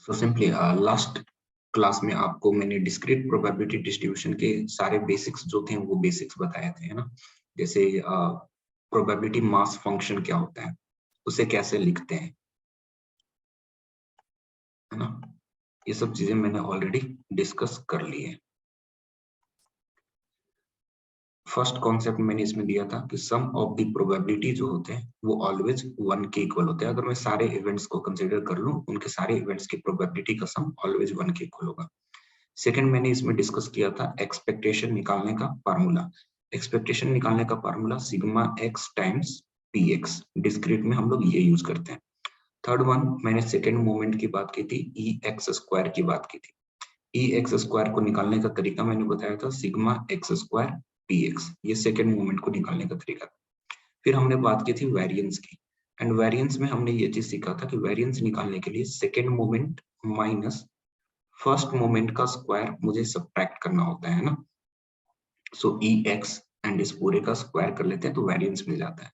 So simply last class में आपको मैंने डिस्क्रीट प्रोबेबिलिटी डिस्ट्रीब्यूशन के सारे बेसिक्स जो थे वो बेसिक्स बताए थे, है ना। जैसे प्रोबेबिलिटी मास फंक्शन क्या होता है, उसे कैसे लिखते हैं, है ना। ये सब चीजें मैंने ऑलरेडी डिस्कस कर ली है। फर्स्ट कॉन्सेप्ट मैंने इसमें दिया था कि सम ऑफ द प्रोबेबिलिटी जो होते हैं वो ऑलवेज 1 के इक्वल होते हैं। अगर मैं सारे इवेंट्स को कंसीडर कर लूं, उनके सारे इवेंट्स की प्रोबेबिलिटी का सम ऑलवेज 1 के इक्वल होगा। सेकंड मैंने इसमें डिस्कस किया था एक्सपेक्टेशन निकालने का फार्मूला। एक्सपेक्टेशन निकालने का formula sigma x times p x, discrete में हम लोग ये यूज करते हैं। थर्ड वन मैंने सेकेंड मोमेंट की बात की थी, ई एक्स स्क्वायर की बात की थी। ई एक्स स्क्वायर को निकालने का तरीका मैंने बताया था sigma X square P X, ये सेकेंड मोमेंट को निकालने का तरीका था। फिर हमने बात की थी वेरिएंस की, एंड वेरिएंस में हमने ये चीज सीखा था कि वेरिएंस निकालने के लिए second moment minus first moment का स्क्वायर मुझे सब्ट्रैक्ट करना होता है ना। सो ई एक्स एंड इस पूरे का स्क्वायर कर लेते हैं तो वेरिएंस मिल जाता है।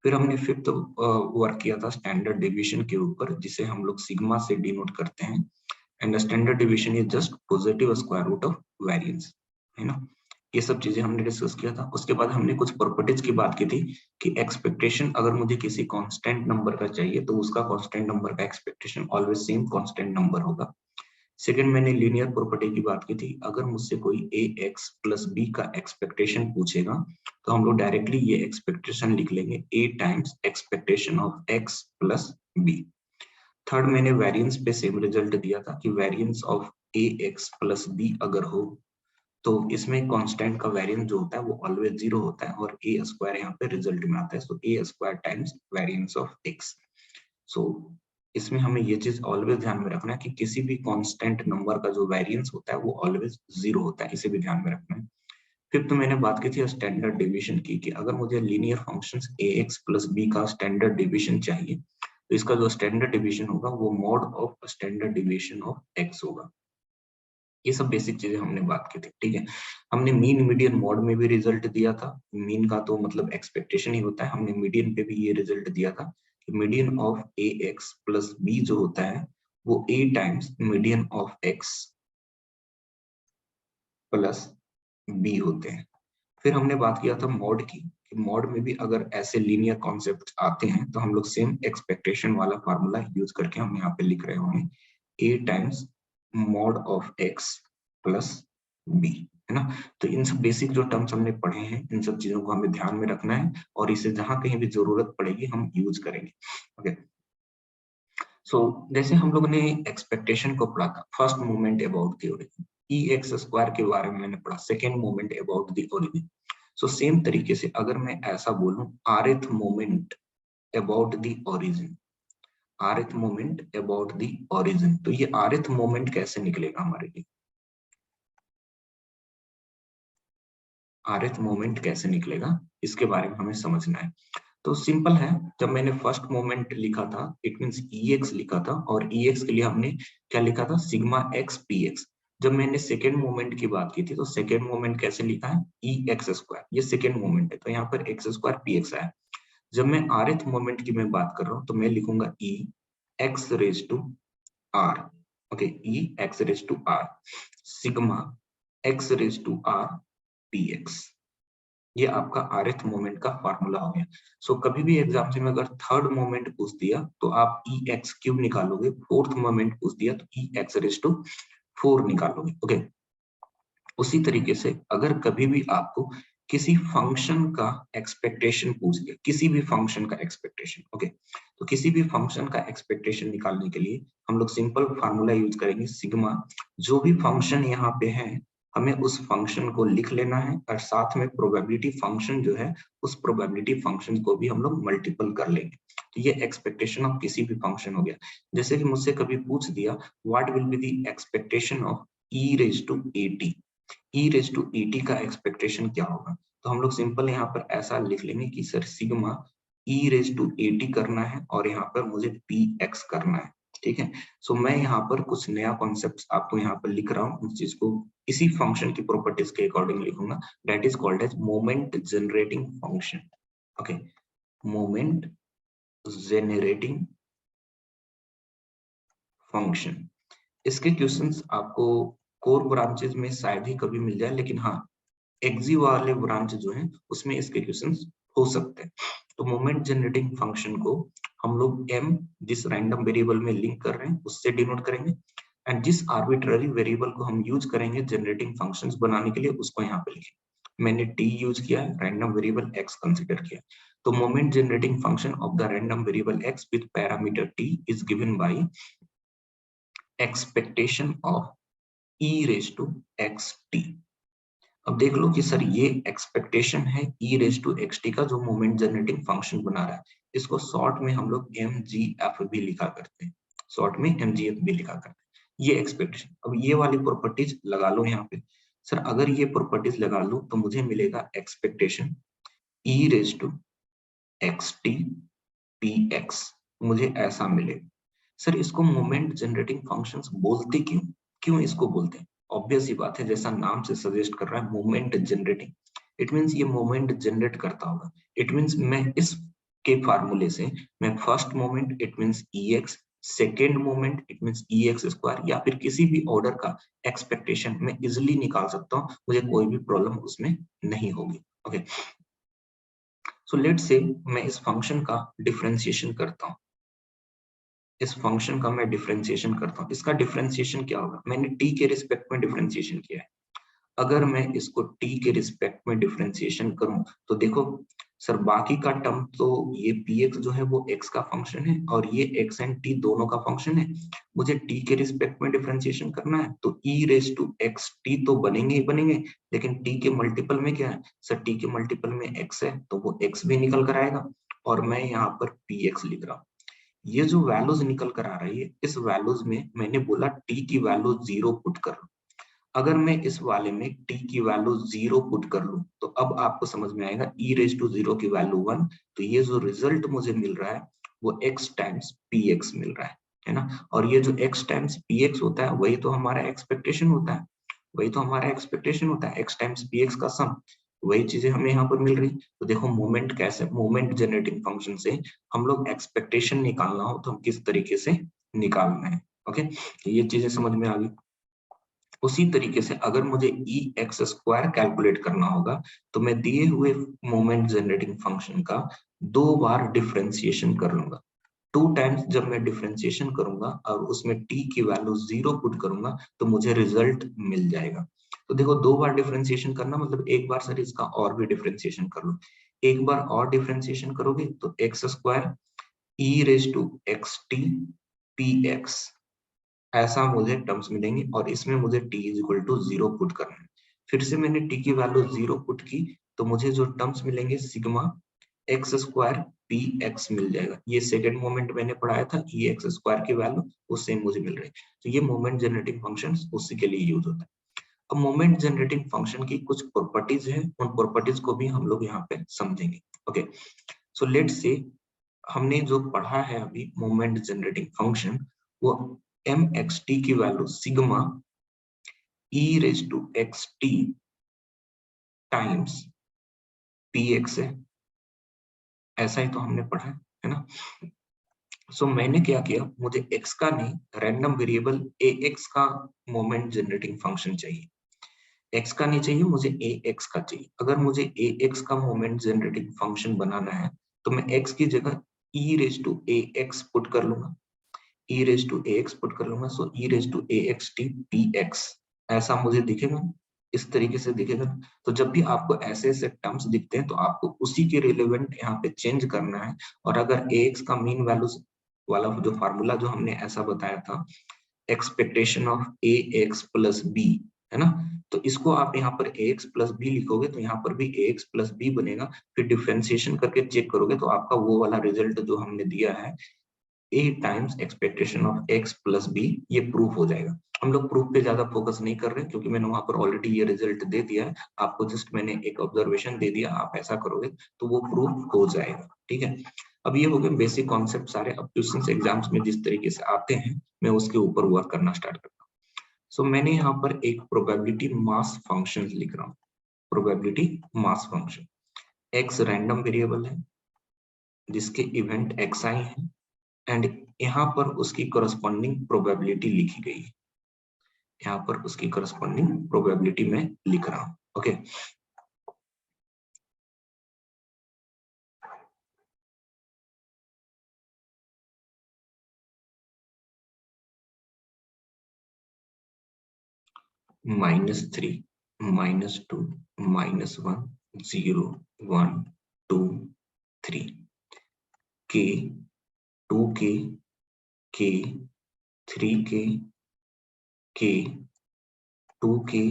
फिर हमने फिफ्थ वर्क किया था स्टैंडर्ड डिवीजन के ऊपर, जिसे हम लोग सिग्मा से डिनोट करते हैं, and standard division is just positive square root of variance, है ना। ये सब चीजें हमने डिस्कस किया था। उसके बाद हमने कुछ प्रॉपर्टीज की बात की थी कि एक्सपेक्टेशन अगर मुझे किसी कांस्टेंट नंबर का चाहिए तो उसका कांस्टेंट नंबर का expectation always same constant number होगा। सेकंड मैंने लीनियर प्रॉपर्टी की बात की थी, अगर मुझसे कोई ए एक्स प्लस बी का एक्सपेक्टेशन पूछेगा तो हम लोग डायरेक्टली ये एक्सपेक्टेशन लिख लेंगे A times expectation of X plus B. Third मैंने वेरिएंस पे सेम रिजल्ट दिया था कि variance of A X plus B अगर हो तो इसमें कांस्टेंट का वेरिएंस जो होता है वो ऑलवेज 0 होता है, और ए स्क्वायर यहाँ पे रिजल्ट में आता है, so A square times variance of X. So इसमें हमें ये चीज ऑलवेज ध्यान में रखना है कि किसी भी कांस्टेंट नंबर का जो वेरिएंस होता है वो ऑलवेज 0 होता है, इसे भी ध्यान में रखना है। फिफ्थ तो मैंने बात की थी स्टैंडर्ड डिवीजन की, कि अगर मुझे linear functions ax plus b का स्टैंडर्ड डिवीजन चाहिए तो इसका जो स्टैंडर्ड डिवीजन होगा वो mod of standard division of x होगा। ये सब बेसिक चीजें हमने बात की थी, ठीक है। हमने मीन मीडियन मॉड में भी रिजल्ट दिया था, मीन का तो मतलब एक्सपेक्टेशन ही होता है, हमने मीडियन पे भी ये रिजल्ट दिया था कि median of A X plus B जो होता है वो A times median of X plus B होते हैं। फिर हमने बात किया था मॉड की, कि मॉड में भी अगर ऐसे लीनियर कॉन्सेप्ट आते हैं तो हम लोग सेम एक्सपेक्टेशन वाला फार्मूला यूज करके हम यहाँ पे लिख रहे होंगे A times mod of X plus B, है ना। तो इन सब बेसिक जो टर्म्स हमने पढ़े हैं इन सब चीजों को हमें ध्यान में रखना है, और इसे जहां कहीं भी जरूरत पड़ेगी हम यूज करेंगे। ओके, सो जैसे हम लोग ने एक्सपेक्टेशन को पढ़ा था, first moment about the origin, E X square के बारे में मैंने पढ़ा, second moment about the origin. So same तरीके से अगर मैं ऐसा बोलूं rth moment about the origin, rth moment about the origin, तो ये आरथ मोमेंट कैसे निकलेगा हमारे लिए, आरथ मोमेंट कैसे निकलेगा इसके बारे में हमें समझना है। तो सिंपल है, जब मैंने फर्स्ट मोमेंट लिखा था इट मींस ई एक्स लिखा था, और ई एक्स के लिए हमने क्या लिखा था सिग्मा एक्स पी एक्स। जब मैंने सेकेंड मोमेंट की बात की थी तो सेकेंड मोमेंट कैसे लिखा है ई एक्स स्क्वायर, ये सेकेंड मोमेंट है तो यहाँ पर एक्स स्क्वायर पी एक्स आया। जब मैं आरथ मोमेंट की मैं बात कर रहा हूँ तो मैं लिखूंगा E X raise to R, okay, E X raise to R sigma X raise to R P X. ये आपका आरथ मोमेंट का फार्मूला हो गया। सो कभी भी एग्जाम से में अगर थर्ड मोमेंट पूछ दिया तो आप ई एक्स क्यूब निकालोगे, फोर्थ मोमेंट पूछ दिया तो ई एक्स रेज टू 4 निकालोगे, ओके। उसी तरीके से अगर कभी भी आपको किसी फंक्शन का एक्सपेक्टेशन पूछ दिया, किसी भी फंक्शन का एक्सपेक्टेशन, ओके, तो किसी भी फंक्शन का एक्सपेक्टेशन निकालने के लिए हम लोग सिंपल फार्मूला यूज करेंगे सिग्मा, जो भी फंक्शन यहाँ पे है हमें उस फंक्शन को लिख लेना है, और साथ में प्रोबेबिलिटी फंक्शन जो है उस प्रोबेबिलिटी फंक्शन को भी हम लोग मल्टीपल कर लेंगे। तो ये एक्सपेक्टेशन ऑफ किसी भी फंक्शन हो गया। जैसे कि मुझसे कभी पूछ दिया what will be the expectation of E raise to A T, E raise to A T का एक्सपेक्टेशन क्या होगा, तो हम लोग सिंपल यहाँ पर ऐसा लिख लेंगे कि sir sigma E raise to A T करना है और यहाँ पर मुझे पी एक्स करना है, ठीक है। सो मैं यहाँ पर कुछ नया कॉन्सेप्ट आपको यहाँ पर लिख रहा हूँ, उस चीज को इसी फंक्शन की प्रॉपर्टीज के अकॉर्डिंग लिखूंगा, that is called as moment generating function, okay, moment generating function. इसके क्वेश्चंस आपको कोर ब्रांचेस में शायद ही कभी मिल जाए, लेकिन हाँ एक्जी वाले ब्रांच जो है उसमें इसके क्वेश्चंस हो सकते हैं। तो मोमेंट जनरेटिंग फंक्शन को हम लोग m जिस रैंडम वेरिएबल में लिंक कर रहे हैं उससे डिनोट करेंगे, एंड जिस आर्बिट्ररी वेरिएबल को हम यूज करेंगे जनरेटिंग फंक्शंस बनाने के लिए उसको यहाँ पे लिखेंगे। मैंने t यूज किया है, रैंडम वेरिएबल x कंसीडर किया। तो moment generating function of the random variable x with parameter t is given by expectation of e raise to xt। अब देख लो कि सर ये एक्सपेक्टेशन है e रेज टू xt का जो मोमेंट जनरेटिंग फंक्शन बना रहा है, इसको शॉर्ट में हम लोग mgf भी लिखा करते हैं, शॉर्ट में mgf भी लिखा करते हैं, ये एक्सपेक्टेशन। अब ये वाली प्रॉपर्टीज लगा लो यहाँ पे। सर अगर ये प्रॉपर्टीज लगा लो तो मुझे मिलेगा expectation e raise to xt px, मुझे ऐसा मिलेगा। सर इसको मोमेंट जनरेटिंग फंक्शंस बोलते क्यों, क्यों इसको बोलते हैं? ऑब्वियस ही बात है, जैसा नाम से सजेस्ट कर रहा है मोमेंट जनरेटिंग, इट मींस ये मोमेंट जनरेट करता होगा। इट मींस मैं इस के फार्मूले से मैं first moment it means ex, second moment it means ex square, या फिर किसी भी ऑर्डर का एक्सपेक्टेशन मैं इजिली निकाल सकता हूँ, मुझे कोई भी प्रॉब्लम उसमें नहीं होगी। ओके, सो लेट्स से मैं इस फंक्शन का डिफरेंशिएशन करता हूँ, इस फंक्शन का मैं डिफरेंशिएशन करता हूँ। इसका डिफरेंशिएशन क्या होगा? मैंने t के रिस्पेक्ट में डिफरेंशिएशन किया है। अगर मैं इसको t के रिस्पेक्ट में डिफरेंशिएशन करूं तो देखो सर बाकी का टर्म तो ये px जो है वो x का फंक्शन है और ये x एंड t दोनों का फंक्शन है। मुझे t के रिस्पेक्ट में डिफरेंशिएशन करना है तो e raise to x t तो बनेंगे ही बनेंगे, लेकिन t के मल्टीपल में क्या है? सर t के मल्टीपल में x है तो वो x भी निकल कर आएगा, और मैं यहाँ पर px लिख रहा हूँ। ये जो वैल्यूज निकल कर आ रही है, इस वैल्यूज में मैंने बोला t की वैल्यू 0 पुट कर लो। अगर मैं इस वाले में t की वैल्यू 0 पुट कर लूं तो अब आपको समझ में आएगा e रेज टू 0 की वैल्यू 1, तो ये जो रिजल्ट मुझे मिल रहा है वो x टाइम्स px मिल रहा है ना। और ये जो x टाइम्स px होता है वही तो हमारा एक्सपेक्टेशन होता है, वही तो हमारा एक्सपेक्टेशन होता है, x टाइम्स px का सम, वही चीजें हमें यहाँ पर मिल रही। तो देखो मोमेंट कैसे, मोमेंट जनरेटिंग फंक्शन से हम लोग एक्सपेक्टेशन निकालना हो तो हम किस तरीके से निकालना है। ओके, तो ये चीजें समझ में आ गई। उसी तरीके से अगर मुझे ई एक्स स्क्वायर कैलकुलेट करना होगा तो मैं दिए हुए मोमेंट जनरेटिंग फंक्शन का 2 बार डिफरेंशिएशन कर लूंगा। 2 टाइम्स जब मैं डिफरेंशिएशन करूंगा और उसमें t की वैल्यू 0 पुट करूंगा तो मुझे रिजल्ट मिल जाएगा। तो देखो 2 बार डिफरेंशिएशन करना मतलब एक बार सर इसका और भी डिफरेंशिएशन कर लो, एक बार और डिफरेंशिएशन करोगे तो x square e raise to x t p x, ऐसा मुझे टर्म्स मिलेंगे और इसमें मुझे t is equal to 0 put करना है। फिर से मैंने t की वैल्यू 0 पुट की तो मुझे जो टर्म्स मिलेंगे sigma X square P X मिल जाएगा। ये सेकंड मोमेंट मैंने पढ़ाया था ई एक्स स्क्वायर की वैल्यू वो सेम मुझे मिल रही है। तो ये मोमेंट जनरेटिंग फंक्शन उसी के लिए यूज होता है। अब मोमेंट जनरेटिंग फंक्शन की कुछ प्रॉपर्टीज है, उन प्रॉपर्टीज को भी हम लोग यहाँ पे समझेंगे। ओके, सो लेट्स से हमने जो पढ़ा है अभी मोमेंट जनरेटिंग फंक्शन वो एम एक्स टी की value sigma E raise to x t times p x है, ऐसा ही तो हमने पढ़ा है ना। सो मैंने क्या किया, मुझे x का नहीं रैंडम वेरिएबल ax का मोमेंट जनरेटिंग फंक्शन चाहिए। x का नहीं चाहिए, मुझे ax का चाहिए। अगर मुझे ax का मोमेंट जनरेटिंग फंक्शन बनाना है तो मैं x की जगह e raise to ax put कर लूंगा, e raise to ax put कर लूंगा। So e raise to ax t px ऐसा मुझे दिखेगा, इस तरीके से दिखेगा। तो जब भी आपको ऐसे ऐसे टर्म्स दिखते हैं तो आपको उसी के रिलेवेंट यहाँ पे चेंज करना है। और अगर ax का मीन वैल्यू वाला जो फार्मूला जो हमने ऐसा बताया था expectation of ax plus b है ना, तो इसको आप यहाँ पर ax प्लस बी लिखोगे तो यहाँ पर भी ax प्लस बी बनेगा। फिर डिफरेंशिएशन करके चेक करोगे तो आपका वो वाला रिजल्ट जो हमने दिया है a times expectation of x plus b, ये प्रूफ हो जाएगा। हम लोग प्रूफ पे ज्यादा फोकस नहीं कर रहे क्योंकि मैंने वहां पर ऑलरेडी ये रिजल्ट दे दिया है आपको, जस्ट मैंने एक ऑब्जर्वेशन दे दिया, आप ऐसा करोगे तो वो प्रूफ हो जाएगा। ठीक है, अब ये हो गए बेसिक कॉन्सेप्ट सारे। अब क्वेश्चंस एग्जाम्स में जिस तरीके से आते हैं मैं उसके ऊपर वर्क करना स्टार्ट करता हूँ। सो मैंने यहाँ पर एक प्रोबेबिलिटी मास फंक्शन लिख रहा हूँ, probability mass function. X random variable है जिसके इवेंट xi है एंड यहाँ पर उसकी कोरस्पॉन्डिंग प्रोबेबिलिटी लिखी गई है। यहाँ पर उसकी करस्पॉन्डिंग प्रोबेबिलिटी मैं लिख रहा हूँ। Okay, -3, -2, -1, 0, 1, 2, 3, k, 2k, k, 3k, k, 2k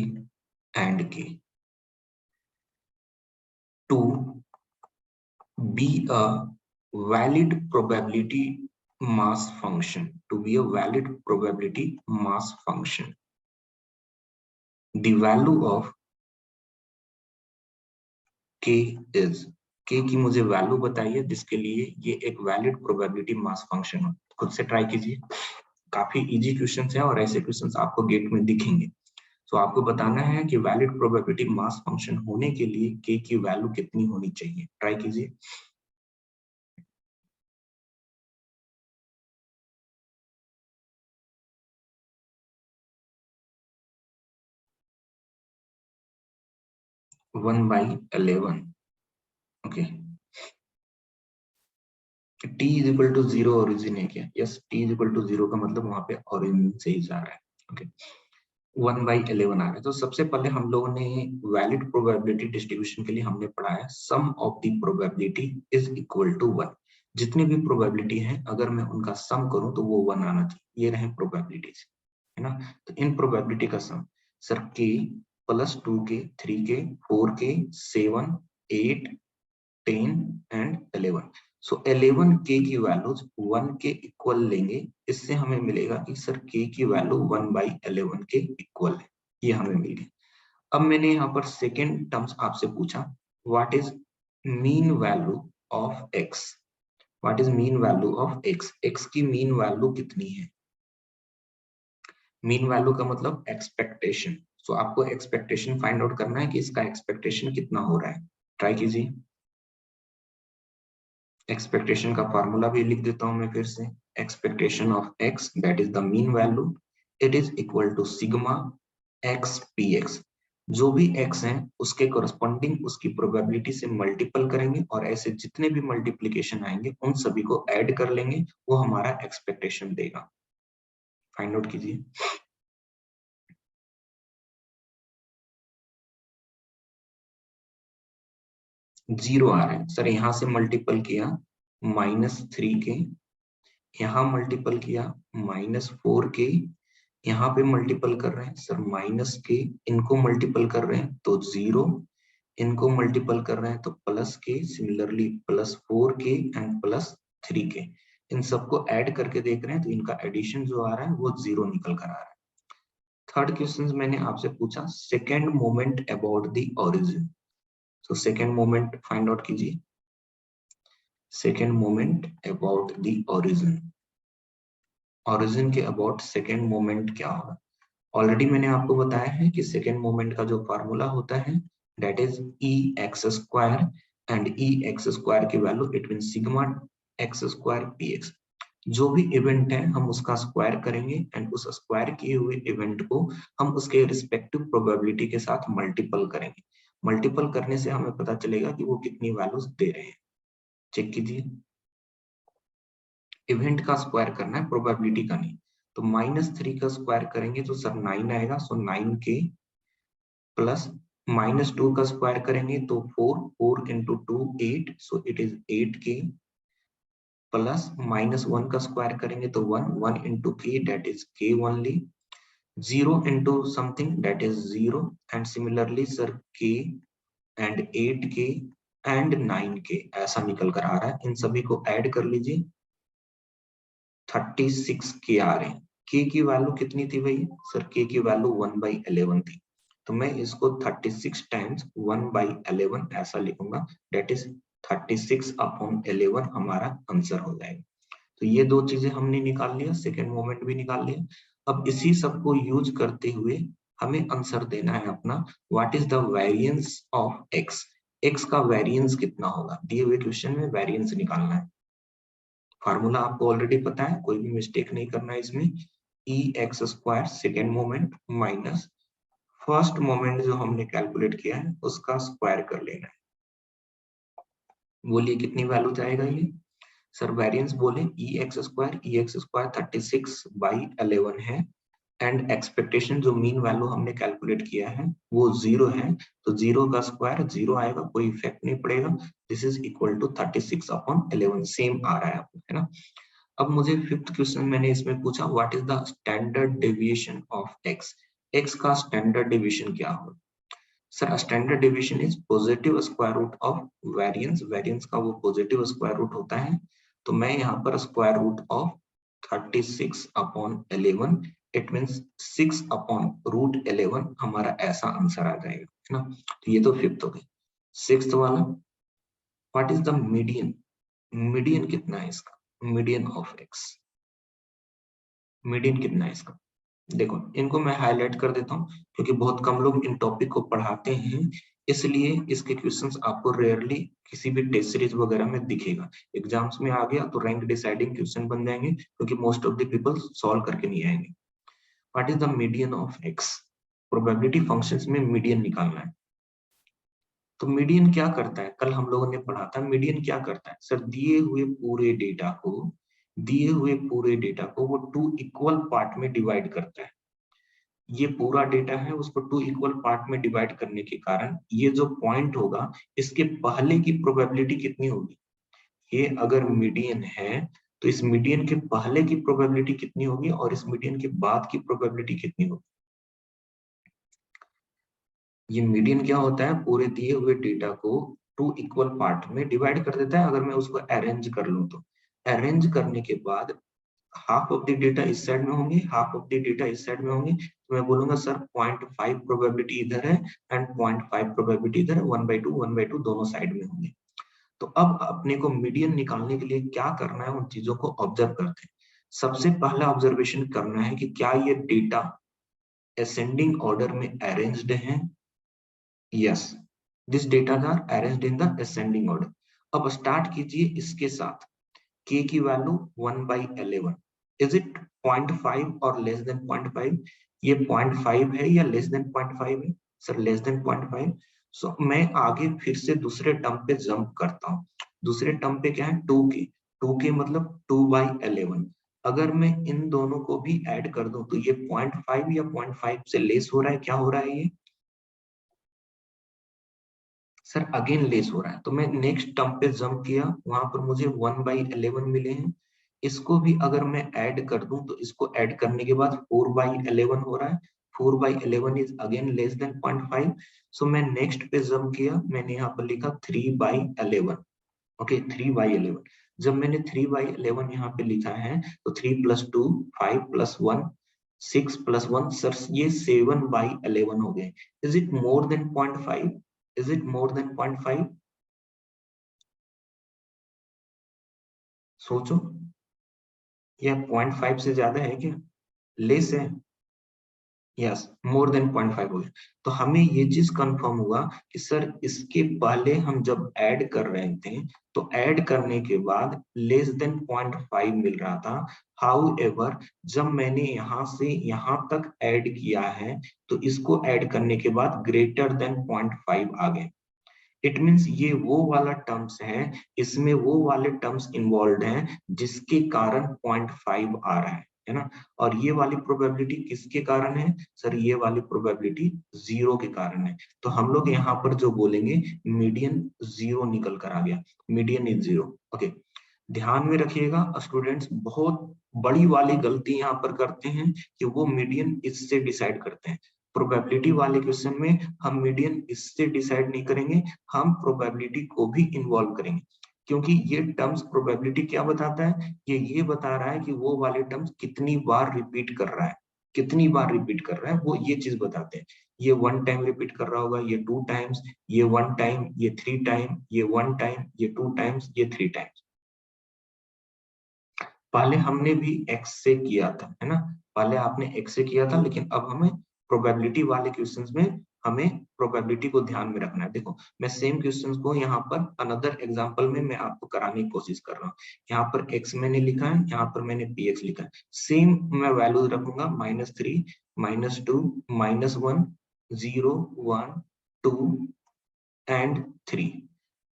and k. To be a valid probability mass function, to be a valid probability mass function, the value of k is, k की मुझे value बताइए जिसके लिए ये एक वैलिड प्रोबेबिलिटी मास फंक्शन हो। खुद से ट्राई कीजिए, काफी इजी क्वेश्चंस हैं और ऐसे क्वेश्चंस आपको गेट में दिखेंगे। तो आपको बताना है कि वैलिड प्रोबेबिलिटी मास फंक्शन होने के लिए k की वैल्यू कितनी होनी चाहिए। ट्राई कीजिए। One by 11। Okay, t is equal to 0 origin है क्या? Yes, t is equal to 0 का मतलब वहां पे ओरिजिन से ही जा रहा है। ओके, 1/11 आ रहा है। तो सबसे पहले हम लोगों ने वैलिड प्रोबेबिलिटी डिस्ट्रीब्यूशन के लिए हमने पढ़ा है sum of the probability is equal to 1। जितनी भी प्रोबेबिलिटी है अगर मैं उनका सम करूं तो वो 1 आना चाहिए। ये रहे प्रोबेबिलिटीज, है ना। तो इन प्रोबेबिलिटी का sum sir k plus 2k, 3k, 4k, 7, 8, 10 and 11। So 11 k की वैल्यूज 1 के इक्वल लेंगे। इससे हमें मिलेगा कि सर k की वैल्यू 1/11 के इक्वल है। ये हमें मिल गया। अब मैंने यहाँ पर सेकेंड टर्म्स आपसे पूछा, what is mean value of x? What is mean value of x? x की मीन वैल्यू कितनी है? मीन वैल्यू का मतलब एक्सपेक्टेशन। सो आपको एक्सपेक्टेशन फाइंड आउट करना है कि इसका एक्सपेक्टेशन कितना हो रहा है। ट्राई कीजिए। एक्सपेक्टेशन का फार्मूला भी लिख देता हूं मैं फिर से। Expectation of x, that is the mean value, it is equal to sigma x px। जो भी x है उसके कोरस्पॉन्डिंग उसकी प्रोबेबिलिटी से मल्टीपल करेंगे और ऐसे जितने भी मल्टीप्लीकेशन आएंगे उन सभी को ऐड कर लेंगे, वो हमारा एक्सपेक्टेशन देगा। फाइंड आउट कीजिए। जीरो आ रहा है सर, यहां से मल्टीपल किया -3 के, यहाँ मल्टीपल किया -4k, यहाँ पे मल्टीपल कर रहे हैं सर -k, इनको मल्टीपल कर रहे हैं तो 0, इनको मल्टीपल कर रहे हैं तो +k, similarly +4k and +3k। इन सबको ऐड करके देख रहे हैं तो इनका एडिशन जो आ रहा है वो 0 निकल कर आ रहा है। थर्ड क्वेश्चन मैंने आपसे पूछा second moment about the origin. So second moment find out कीजिए। Second moment about the origin, origin के अबाउट सेकेंड मोमेंट क्या होगा? ऑलरेडी मैंने आपको बताया है कि सेकेंड मोमेंट का जो फार्मूला होता है that is E X square, and E X square की value it mean sigma X square P X. जो भी इवेंट है हम उसका स्क्वायर करेंगे एंड उस स्क्वायर किए हुए इवेंट को हम उसके रिस्पेक्टिव प्रोबेबिलिटी के साथ मल्टीपल करेंगे। मल्टीपल करने से हमें पता चलेगा कि वो कितनी वैल्यूज दे रहे हैं। चेक कीजिए। इवेंट का स्क्वायर करना है, प्रोबेबिलिटी का नहीं। तो -3 का स्क्वायर करेंगे तो सर 9 आएगा, सो 9k प्लस -2 का स्क्वायर करेंगे तो 4 into 2 8, so it is 8k plus -1 का स्क्वायर करेंगे तो 1 into k that is k only, 0 into something that is 0 and similarly sir k and 8k and 9k ऐसा निकल कर आ रहा है। इन सभी को ऐड कर लीजिए, 36 के आ रहे हैं। k की वैल्यू कितनी थी भाई? सर k की वैल्यू 1/11 थी, तो मैं इसको 36 टाइम्स 1/11 ऐसा लिखूंगा, डेट इज 36/11 हमारा आंसर हो जाएगा। तो ये दो चीजें हमने निकाल लिया, सेकेंड मोमेंट भी निकाल लिया। अब इसी सबको यूज करते हुए हमें आंसर देना है अपना, what is the variance of x? x का वेरिएंस कितना होगा? दिए हुए क्वेश्चन में वेरिएंस निकालना है। फार्मूला आपको ऑलरेडी पता है, कोई भी मिस्टेक नहीं करना है इसमें। E X square second moment minus first moment जो हमने कैलकुलेट किया है उसका स्क्वायर कर लेना है। बोलिए कितनी वैल्यू जाएगा ये? सर वेरिएंस बोले ई एक्स स्क्वायर 36/11 है एंड एक्सपेक्टेशन जो मीन वैल्यू हमने कैलकुलेट किया है वो 0 है, तो 0 का स्क्वायर 0 आएगा, कोई इफेक्ट नहीं पड़ेगा। This is equal to 36/11 same आ रहा है आपको, है ना। अब मुझे फिफ्थ क्वेश्चन मैंने इसमें पूछा what is the standard deviation of x. X का स्टैंडर्ड डेविएशन क्या होगा? Sir standard deviation is positive square root of variance, variance का वो पॉजिटिव स्क्वायर रूट होता है। तो मैं यहाँ पर square root of 36/11, it means 6/√11 हमारा ऐसा आंसर आ जाएगा, है ना। तो ये तो फिफ्थ हो गई। सिक्स्थ वाला what is the median, median कितना है इसका, मीडियन ऑफ एक्स, मीडियन कितना है इसका। देखो इनको मैं हाईलाइट कर देता हूँ क्योंकि बहुत कम लोग इन टॉपिक को पढ़ाते हैं, इसलिए इसके क्वेश्चंस आपको रेयरली किसी भी टेस्ट सीरीज वगैरह में दिखेगा। एग्जाम्स में आ गया तो रैंक डिसाइडिंग क्वेश्चन बन जाएंगे क्योंकि most of the people solve करके नहीं आएंगे। What is the median of x, probability functions में मीडियन निकालना है। तो मीडियन क्या करता है, कल हम लोगों ने पढ़ा था मीडियन क्या करता है। सर दिए हुए पूरे डेटा को वो 2 इक्वल पार्ट में डिवाइड करता है। ये पूरा डेटा है उसको 2 इक्वल पार्ट में डिवाइड करने के कारण ये जो पॉइंट होगा इसके पहले की प्रोबेबिलिटी कितनी होगी। ये अगर मीडियन है तो इस मीडियन के पहले की प्रोबेबिलिटी कितनी होगी और इस मीडियन के बाद की प्रोबेबिलिटी कितनी होगी। ये मीडियन क्या होता है, पूरे दिए हुए डेटा को 2 इक्वल पार्ट में डिवाइड कर देता है। अगर मैं उसको अरेंज कर लूं तो अरेंज करने के बाद हाफ ऑफ द डेटा इस साइड में होंगे, हाफ ऑफ द डेटा इस साइड में होंगे, तो मैं बोलूंगा सर 0.5 प्रोबेबिलिटी इधर है एंड 0.5 प्रोबेबिलिटी इधर है, 1/2 दोनों साइड में होंगे। तो अब अपने को मीडियन निकालने के लिए क्या करना है, उन चीजों को ऑब्जर्व करते हैं। सबसे पहला ऑब्जर्वेशन करना है कि क्या ये डेटा असेंडिंग ऑर्डर में अरेंज्ड है। Yes, this data are arranged in the ascending order. अब स्टार्ट कीजिए इसके साथ k की वैल्यू 1/11, इज इट 0.5 और लेस देन 0.5, ये 0.5 है या लेस देन 0.5 है। Sir less then 0.5। सो मैं आगे फिर से दूसरे टर्म पे जंप करता हूँ। दूसरे टर्म पे क्या है 2k, 2k मतलब 2/11। अगर मैं इन दोनों को भी ऐड कर दूं तो ये 0.5 या 0.5 से लेस हो रहा है, क्या हो रहा है ये सर अगेन लेस हो रहा है। तो मैं नेक्स्ट टर्म पे जंप किया, वहां पर मुझे 1/11 मिले हैं। इसको भी अगर मैं ऐड कर दूं तो इसको ऐड करने के बाद 4/11 हो रहा है। 4/11 इज अगेन लेस देन 0.5। सो मैं नेक्स्ट पे जंप किया, मैंने यहाँ पर लिखा 3/11। ओके 3/11। जब मैंने 3/11 यहाँ पे लिखा है तो 3 + 2 5 + 1 6 + 1 सर ये 7/11 हो गए। Is it more than 0.5, is it more than 0.5? सोचो, या 0.5 से ज्यादा है क्या, लेस है। यस मोर देन 0.5 हो गया। तो हमें ये चीज कंफर्म हुआ कि सर इसके पहले हम जब ऐड कर रहे थे तो ऐड करने के बाद लेस देन 0.5 मिल रहा था। हाउ एवर जब मैंने यहाँ से यहाँ तक ऐड किया है तो इसको ऐड करने के बाद ग्रेटर देन 0.5 आ गए। इट मीन्स ये वो वाला टर्म्स है, इसमें वो वाले टर्म्स इन्वॉल्व हैं जिसके कारण 0.5 आ रहा है ना। और ये वाली प्रोबेबिलिटी किसके कारण है सर, ये वाली प्रोबेबिलिटी 0 के कारण है। तो हम लोग यहाँ पर जो बोलेंगे मीडियन 0 निकल कर आ गया, मीडियन इज 0। ओके ध्यान में रखिएगा स्टूडेंट्स, बहुत बड़ी वाली गलती यहाँ पर करते हैं कि वो मीडियन इससे डिसाइड करते हैं। प्रोबेबिलिटी वाले क्वेश्चन में हम मीडियन इससे डिसाइड नहीं करेंगे, हम प्रोबेबिलिटी को भी इन्वॉल्व करेंगे। क्योंकि ये टर्म्स प्रोबेबिलिटी क्या बताता है, ये बता रहा है कि वो वाले टर्म्स कितनी बार रिपीट कर रहा है, कितनी बार रिपीट कर रहा है वो ये चीज बताते हैं। ये 1 टाइम रिपीट कर रहा होगा, ये 2 टाइम्स, ये 1 टाइम, ये 3 टाइम, ये 1 टाइम, ये 2 टाइम्स, ये 3 टाइम्स। पहले हमने भी एक्स से किया था, है ना। पहले आपने एक्स से किया था, लेकिन अब हमें प्रोबेबिलिटी वाले क्वेश्चंस में हमें प्रोबेबिलिटी को ध्यान में रखना है। देखो मैं सेम क्वेश्चंस को यहाँ पर अनदर एग्जांपल में मैं आपको कराने की कोशिश कर रहा हूँ। यहाँ पर x मैंने लिखा है, यहाँ पर मैंने px लिखा है, सेम मैं वैल्यू रखूंगा -3, -2, -1, 0, 1, 2 एंड 3।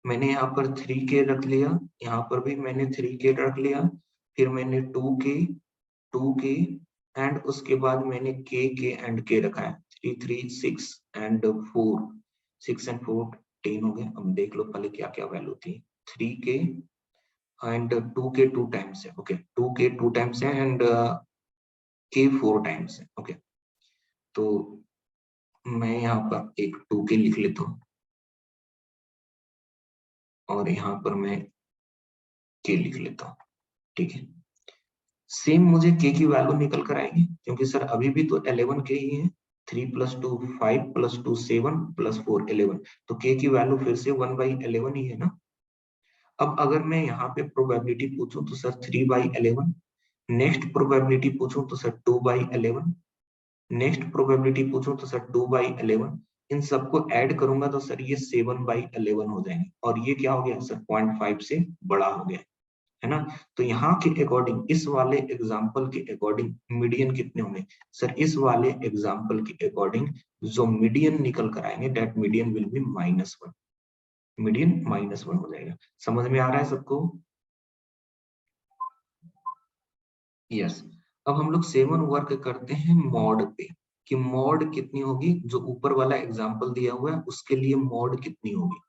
मैंने यहाँ पर 3k रख लिया, यहाँ पर भी मैंने 3k रख लिया, फिर मैंने 2k एंड उसके बाद मैंने k एंड k रखा है। 3, 3, 6 एंड 4, 6 एंड 4 10 हो गए। अब देख लो पहले क्या क्या वैल्यू थी। 3k एंड 2k 2 टाइम्स है, ओके 2k 2 टाइम्स है एंड k 4 टाइम्स है, ओके। तो मैं यहाँ पर एक 2k लिख लेता हूँ और यहाँ पर मैं k लिख लेता हूँ, ठीक है। सेम मुझे k की वैल्यू निकल कर आएगी क्योंकि सर अभी भी तो 11k ही है। 3 + 2 5 + 2 7 + 4 11, तो k की वैल्यू फिर से 1/11 ही है ना। अब अगर मैं यहाँ पे प्रोबेबिलिटी पूछूं तो सर 3/11, नेक्स्ट प्रोबेबिलिटी पूछूं तो सर 2/11, नेक्स्ट प्रोबेबिलिटी पूछूं तो सर 2/11, इन सबको ऐड करूंगा तो सर ये 7/11 हो जाएंगे और ये क्या हो गया सर 0.5 से बड़ा हो गया, है ना। तो यहाँ के अकॉर्डिंग, इस वाले एग्जाम्पल के अकॉर्डिंग मीडियन कितने होंगे सर, इस वाले एग्जाम्पल के अकॉर्डिंग जो मीडियन निकल कर आएंगे that median will be -1, median -1 हो जाएगा। समझ में आ रहा है सबको? यस। अब हम लोग 7 वर्क करते हैं मॉड पे कि मॉड कितनी होगी, जो ऊपर वाला एग्जाम्पल दिया हुआ है उसके लिए मॉड कितनी होगी।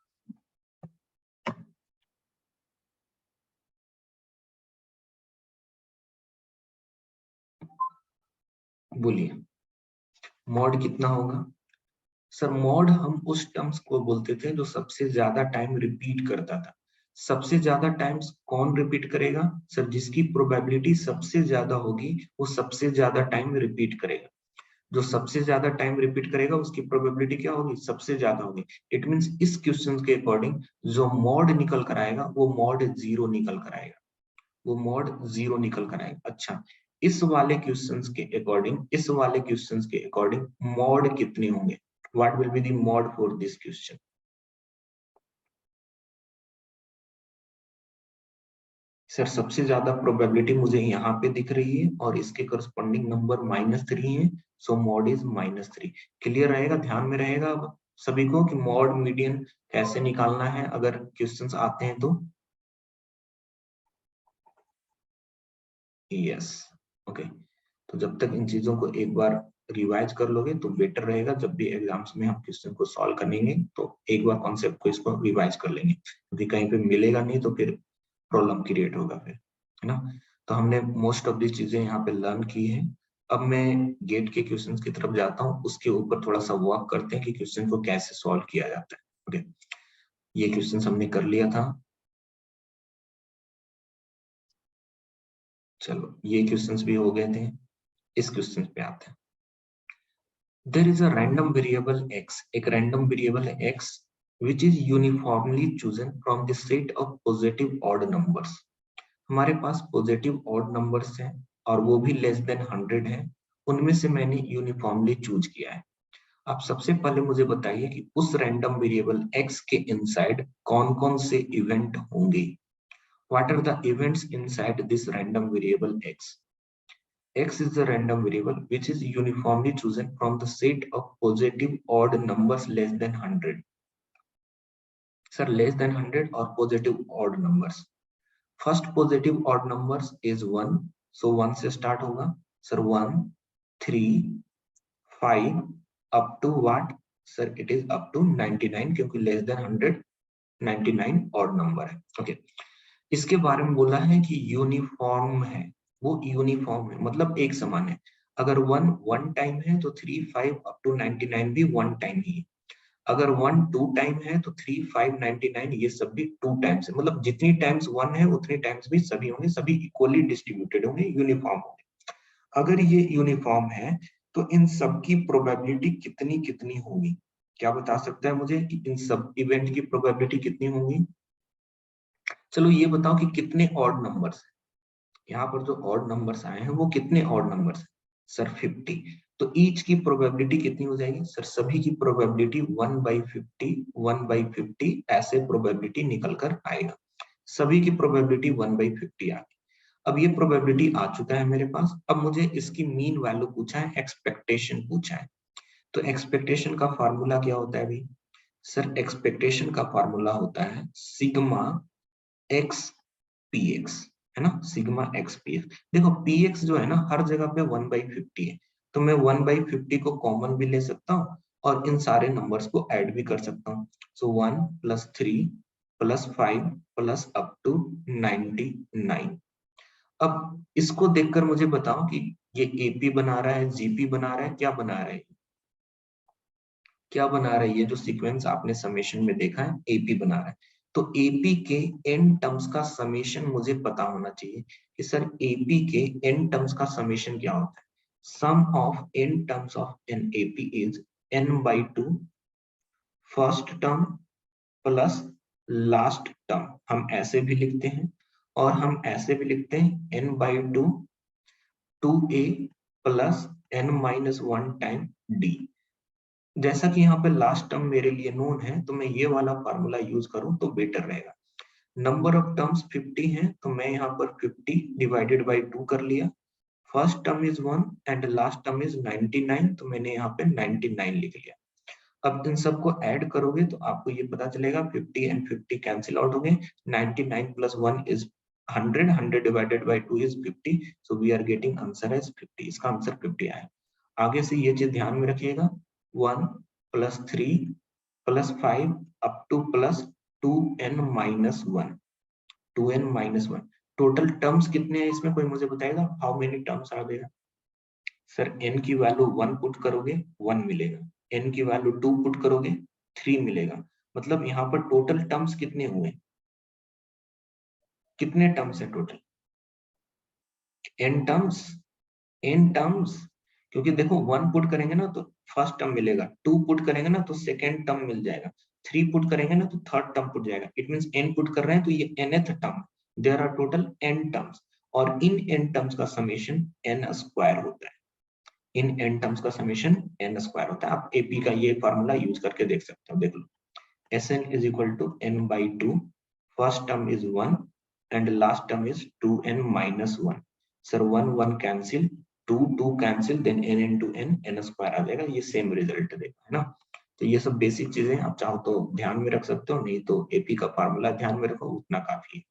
बोलिए मॉड कितना होगा सर। मॉड हम उस टर्म्स को बोलते थे जो सबसे ज्यादा टाइम रिपीट करता था। सबसे ज्यादा टाइम्स कौन रिपीट करेगा सर, जिसकी प्रोबेबिलिटी सबसे ज्यादा होगी वो सबसे ज्यादा टाइम रिपीट करेगा। जो सबसे ज्यादा टाइम रिपीट करेगा उसकी प्रोबेबिलिटी क्या होगी, सबसे ज्यादा होगी। इट मींस इस क्वेश्चन के अकॉर्डिंग जो मॉड निकल कर आएगा वो मॉड 0 निकल कर आएगा, वो मॉड 0 निकल कर आएगा। अच्छा, इस वाले क्वेश्चंस के अकॉर्डिंग, इस वाले क्वेश्चंस के अकॉर्डिंग मॉड कितने होंगे, what will be the mod for this question. Sir सबसे ज्यादा प्रोबेबिलिटी मुझे यहाँ पे दिख रही है और इसके करस्पॉन्डिंग नंबर -3 है, सो मॉड इज -3। क्लियर रहेगा, ध्यान में रहेगा अब सभी को कि मॉड मीडियन कैसे निकालना है अगर क्वेश्चंस आते हैं तो। Yes, okay. तो जब तक इन चीजों को एक बार रिवाइज कर लोगे तो बेटर रहेगा, जब भी एग्जाम्स में हम क्वेश्चन को सॉल्व करेंगे तो एक बार कॉन्सेप्ट को इसको रिवाइज कर लेंगे, क्योंकि कहीं पे मिलेगा नहीं तो फिर प्रॉब्लम क्रिएट होगा फिर, है ना। तो हमने मोस्ट ऑफ दी चीजें यहाँ पे लर्न की है। अब मैं गेट के क्वेश्चंस की तरफ जाता हूँ, उसके ऊपर थोड़ा सा वर्क करते हैं कि क्वेश्चन को कैसे सॉल्व किया जाता है। ओके, ये क्वेश्चन हमने कर लिया था। चलो ये क्वेश्चंस भी हो गए थे, इस क्वेश्चन पे आते हैं। There is a random variable x, एक random variable है x, which is uniformly chosen from the set of positive odd numbers। हमारे पास पॉजिटिव ऑड नंबर्स हैं और वो भी लेस देन 100 है, उनमें से मैंने यूनिफॉर्मली चूज किया है। आप सबसे पहले मुझे बताइए कि उस रैंडम वेरिएबल x के इनसाइड कौन कौन से इवेंट होंगे। What are the events inside this random variable x। x is the random variable which is uniformly chosen from the set of positive odd numbers less than 100। sir less than 100 or positive odd numbers। First positive odd numbers is 1, so 1 से start होगा sir. 1, 3, 5 up to what sir, it is up to 99 क्योंकि less than 100 99 odd number है, okay. इसके बारे में बोला है कि यूनिफॉर्म है, वो यूनिफॉर्म है मतलब एक समान है। अगर 1 1 टाइम है तो 3 5 अप टू 99 भी 1 टाइम ही है। अगर 1 2 टाइम है तो 3 5 99 ये सब भी 2 टाइम्स है, मतलब जितनी टाइम्स 1 है उतनी टाइम्स भी सभी होंगे, सभी इक्वली डिस्ट्रीब्यूटेड होंगे, यूनिफॉर्म होंगे। अगर ये यूनिफॉर्म है तो इन सब की प्रोबेबिलिटी कितनी कितनी होगी, क्या बता सकता है मुझे कि इन सब इवेंट की प्रोबेबिलिटी कितनी होगी। चलो ये बताओ कि कितने ऑड नंबर्स हैं, यहाँ पर जो ऑड नंबर्स आए हैं वो कितने ऑड नंबर्स हैं सर 50। तो ईच की प्रोबेबिलिटी कितनी हो जाएगी सर? सभी की प्रोबेबिलिटी 1/50 ऐसे प्रोबेबिलिटी निकल कर आएगा। सभी की प्रोबेबिलिटी 1/50 आ गई। अब ये प्रोबेबिलिटी आ चुका है मेरे पास। अब मुझे इसकी मीन वैल्यू पूछा है, एक्सपेक्टेशन पूछा है। तो एक्सपेक्टेशन का फार्मूला क्या होता है अभी सर? एक्सपेक्टेशन का फार्मूला होता है सिग्मा एक्स पी एक्स, है ना, सिग्मा एक्स पी एक्स। देखो पी एक्स जो है ना हर जगह पे 1/50 है, तो मैं 1/50 को कॉमन भी ले सकता हूँ और इन सारे नंबर्स को ऐड भी कर सकता हूँ। सो 1 + 3 + 5 + अप टू 99। अब इसको देखकर मुझे बताओ कि ये एपी बना रहा है, जीपी बना रहा है, क्या बना रहा है? क्या बना रहा है? ये जो सीक्वेंस आपने समेशन में देखा है एपी बना रहा है। तो एपी के एन टर्म्स का समेशन मुझे पता होना चाहिए कि सर एपी के एन टर्म्स का समेशन क्या होता है। Sum of N terms of an AP is n/2 first term plus last term. हम ऐसे भी लिखते हैं और हम ऐसे भी लिखते हैं n/2 2a plus n-1 time d। जैसा कि यहाँ पे लास्ट टर्म मेरे लिए नोन है तो मैं ये वाला फार्मूला यूज करूं तो बेटर रहेगा। नंबर ऑफ टर्म्स 50 है तो मैं यहाँ पर 50 डिवाइडेड बाई 2 कर लिया। First term is 1 and last term is 99, तो मैंने यहाँ पे 99 लिख लिया। अब इन सबको ऐड करोगे तो आपको ये पता चलेगा 50 एंड 50 कैंसिल आउट हो गए। 99 + 1 is 100, 100 divided by 2 is 50, so we are getting answer as 50। इसका आंसर 50 आया। आगे से ये चीज ध्यान में रखिएगा, 1 + 3 + 5 up to +2n-1, 2n-1। Total terms कितने हैं इसमें, कोई मुझे बताएगा? हाउ मेनी टर्म्स आ गया सर? n की वैल्यू 1 पुट करोगे 1 मिलेगा, n की वैल्यू 2 पुट करोगे 3 मिलेगा। मतलब यहाँ पर टोटल टर्म्स कितने हुए? कितने टर्म्स है total? n terms, n terms. क्योंकि देखो 1 पुट करेंगे ना तो फर्स्ट टर्म मिलेगा, 2 पुट करेंगे ना तो सेकेंड टर्म मिल जाएगा, 3 पुट करेंगे ना तो थर्ड टर्म पुट जाएगा। इट मींस n पुट कर रहे हैं तो ये nth term. There are total n terms और इन n टर्म्स का समेशन n² होता है। इन n टर्म्स का समेशन n² होता है। आप एपी का ये फार्मूला यूज करके देख सकते हो। देख लो, Sn is equal to n/2, first term is 1 and last term is 2n-1। Sir 1 1 cancel, 2 2 cancel, then n into n square आ जाएगा। ये सेम रिजल्ट देगा, है ना। तो ये सब बेसिक चीजें आप चाहो तो ध्यान में रख सकते हो, नहीं तो एपी का फार्मूला ध्यान में रखो, उतना काफी है।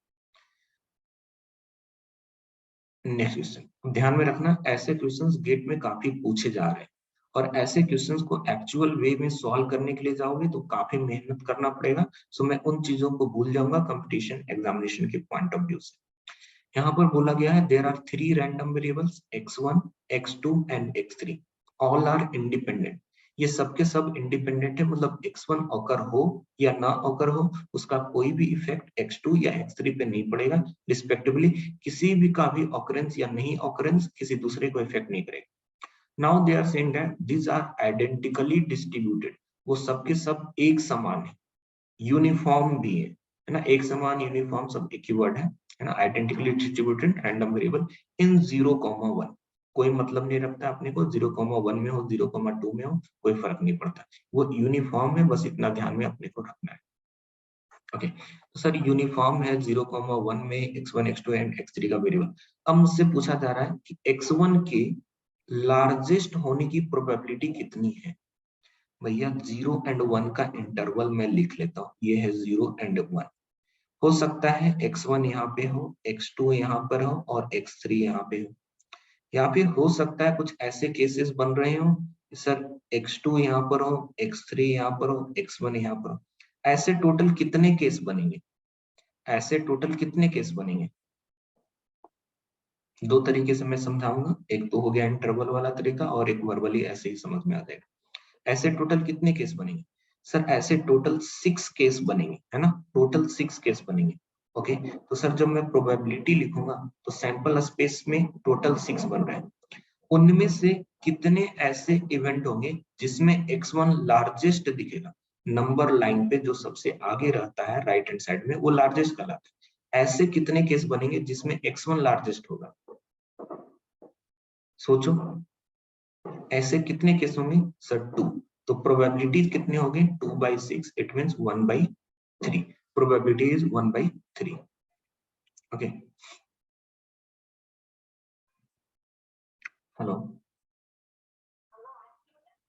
नेक्स्ट क्वेश्चन ध्यान में रखना, ऐसे क्वेश्चंस गेट में काफी पूछे जा रहे हैं और ऐसे क्वेश्चंस को एक्चुअल वे में सॉल्व करने के लिए जाओगे तो काफी मेहनत करना पड़ेगा। सो मैं उन चीजों को भूल जाऊंगा कंपटीशन एग्जामिनेशन के पॉइंट ऑफ व्यू से। यहाँ पर बोला गया है there are 3 random variables x1, x2 and x3, all are independent. ये सब के सब इंडिपेंडेंट है, मतलब x1 ऑकर हो या ना ऑकर हो उसका कोई भी इफेक्ट x2 या x3 पे नहीं पड़ेगा रिस्पेक्टिवली। किसी भी का भी ऑकरेंस या नहीं ऑकरेंस किसी दूसरे को इफेक्ट नहीं करेगा। Now they are saying that these are identically distributed, वो सबके सब एक समान है, यूनिफॉर्म भी है ना। एक समान यूनिफॉर्म सब एक ही वर्ड है ना। Identically distributed random variable in 0,1, कोई मतलब नहीं रखता अपने को 0,1 में हो 0,2 में हो, कोई फर्क नहीं पड़ता, वो यूनिफॉर्म है, बस इतना ध्यान में अपने को रखना है। ओके, तो सर यूनिफॉर्म है 0,1 में x1 x2 एंड x3 का वेरिएबल। अब मुझसे पूछा जा रहा है कि x1 के लार्जेस्ट होने की प्रोबेबिलिटी कितनी है। भैया 0 एंड 1 का इंटरवल मैं लिख लेता हूँ, ये है 0 एंड 1। हो सकता है x1 यहाँ पे हो, x2 यहाँ पर हो और x3 यहाँ पे हो, या फिर हो सकता है कुछ ऐसे केसेस बन रहे हो सर x2 यहाँ पर हो, x3 यहाँ पर हो, x1 यहाँ पर हो। ऐसे टोटल कितने केस बनेंगे? ऐसे टोटल कितने केस बनेंगे? दो तरीके से मैं समझाऊंगा, एक तो हो गया इंटरवल वाला तरीका और एक वर्बली ऐसे ही समझ में आ जाएगा। ऐसे टोटल कितने केस बनेंगे? सर ऐसे टोटल 6 केस बनेंगे, है ना, टोटल 6 केस बनेंगे। ओके, तो सर जब मैं प्रोबेबिलिटी लिखूंगा तो सैंपल स्पेस में टोटल 6 बन रहे हैं, उनमें से कितने ऐसे इवेंट होंगे जिसमें x1 लार्जेस्ट दिखेगा? नंबर लाइन पे जो सबसे आगे रहता है राइट हैंड साइड में वो लार्जेस्ट कहलाता है। ऐसे कितने केस बनेंगे जिसमें x1 लार्जेस्ट होगा? सोचो। ऐसे कितने केस होंगे सर? 2। तो प्रोबेबिलिटीज कितने हो गए? 2/6, it means 1/3। Probability is 1/3। Okay, hello,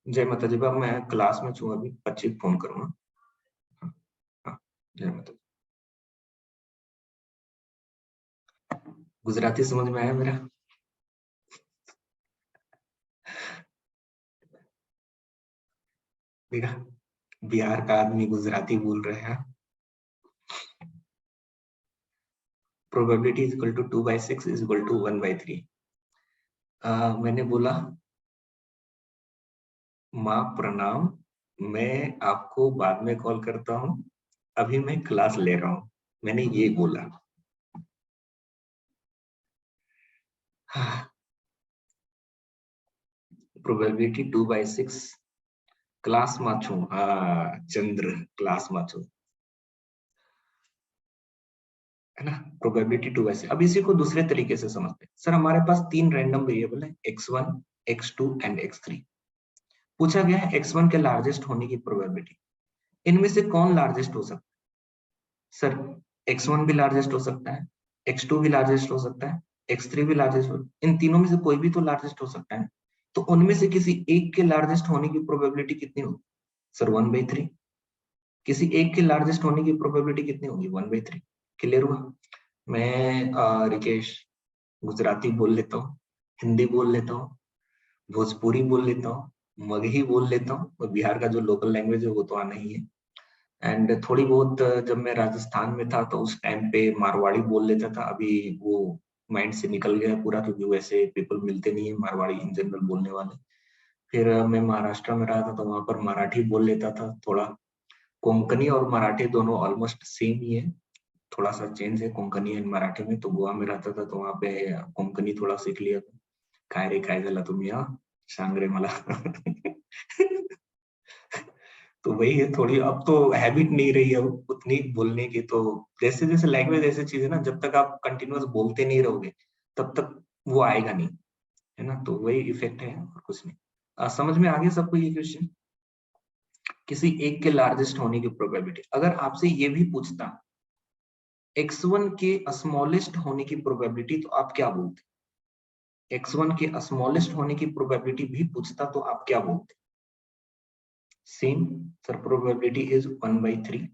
जय माता जी। बाबा मैं क्लास में छू, अभी 25 फोन करूंगा। हाँ, हाँ, जय माता दी। गुजराती समझ में आया मेरा? देखा, बिहार का आदमी गुजराती बोल रहे हैं। Probability is equal to 2/6 is equal to 1/3। मैंने बोला माँ प्रणाम, मैं आपको बाद में कॉल करता हूँ, अभी मैं क्लास ले रहा हूँ, मैंने ये बोला। प्रोबेबिलिटी 2/6 क्लास में छू। हाँ चंद्र, क्लास में छू, है ना। प्रोबेबिलिटी 2/6। अब इसी को दूसरे तरीके से समझते हैं। सर हमारे पास 3 रैंडम वेरिएबल है, x1, x2 एंड x3। पूछा गया है x1 के लार्जेस्ट होने की प्रोबेबिलिटी। इनमें से कौन लार्जेस्ट हो सकता है? सर x1 भी लार्जेस्ट हो सकता है, x2 भी लार्जेस्ट हो सकता है, x3 भी लार्जेस्ट हो, इन तीनों में से कोई भी तो लार्जेस्ट हो सकता है। तो उनमें से किसी एक के लार्जेस्ट होने की प्रोबेबिलिटी कितनी होगी? सर 1/3। किसी एक के लार्जेस्ट होने की प्रोबेबिलिटी कितनी होगी? 1/3। क्लियर हुआ? मैं रिकेश गुजराती बोल लेता हूँ, हिंदी बोल लेता हूँ, भोजपुरी बोल लेता हूँ, मगही बोल लेता हूँ, और बिहार का जो लोकल लैंग्वेज है वो तो आना ही है। एंड थोड़ी बहुत जब मैं राजस्थान में था तो उस टाइम पे मारवाड़ी बोल लेता था। अभी वो माइंड से निकल गया पूरा, क्योंकि वैसे पीपल मिलते नहीं है मारवाड़ी इन जनरल बोलने वाले। फिर मैं महाराष्ट्र में रहा था तो वहां पर मराठी बोल लेता था थोड़ा। कोंकणी और मराठी दोनों ऑलमोस्ट सेम ही है, थोड़ा सा चेंज है कोंकणी एंड मराठी में। तो गोवा में रहता था तो वहां पे कोंकणी थोड़ा सीख लिया था। काय रे काय झाला तुम्ही हा, सांग रे मला। तो वही है थोड़ी, अब तो हैबिट नहीं रही है उतनी बोलने की। तो जैसे जैसे लैंग्वेज ऐसी चीज है ना, जब तक आप कंटिन्यूअस बोलते नहीं रहोगे तब तक वो आएगा नहीं, है ना। तो वही इफेक्ट है और कुछ नहीं। समझ में आ गया सबको ये क्वेश्चन? किसी एक के लार्जेस्ट होने की प्रोबेबिलिटी। अगर आपसे ये भी पूछता x1 के स्मॉलेस्ट होने की प्रोबेबिलिटी, तो आप क्या बोलते? x1 के स्मॉलेस्ट होने की प्रोबेबिलिटी भी पूछता तो आप क्या बोलते? Same. Sir probability is 1/3।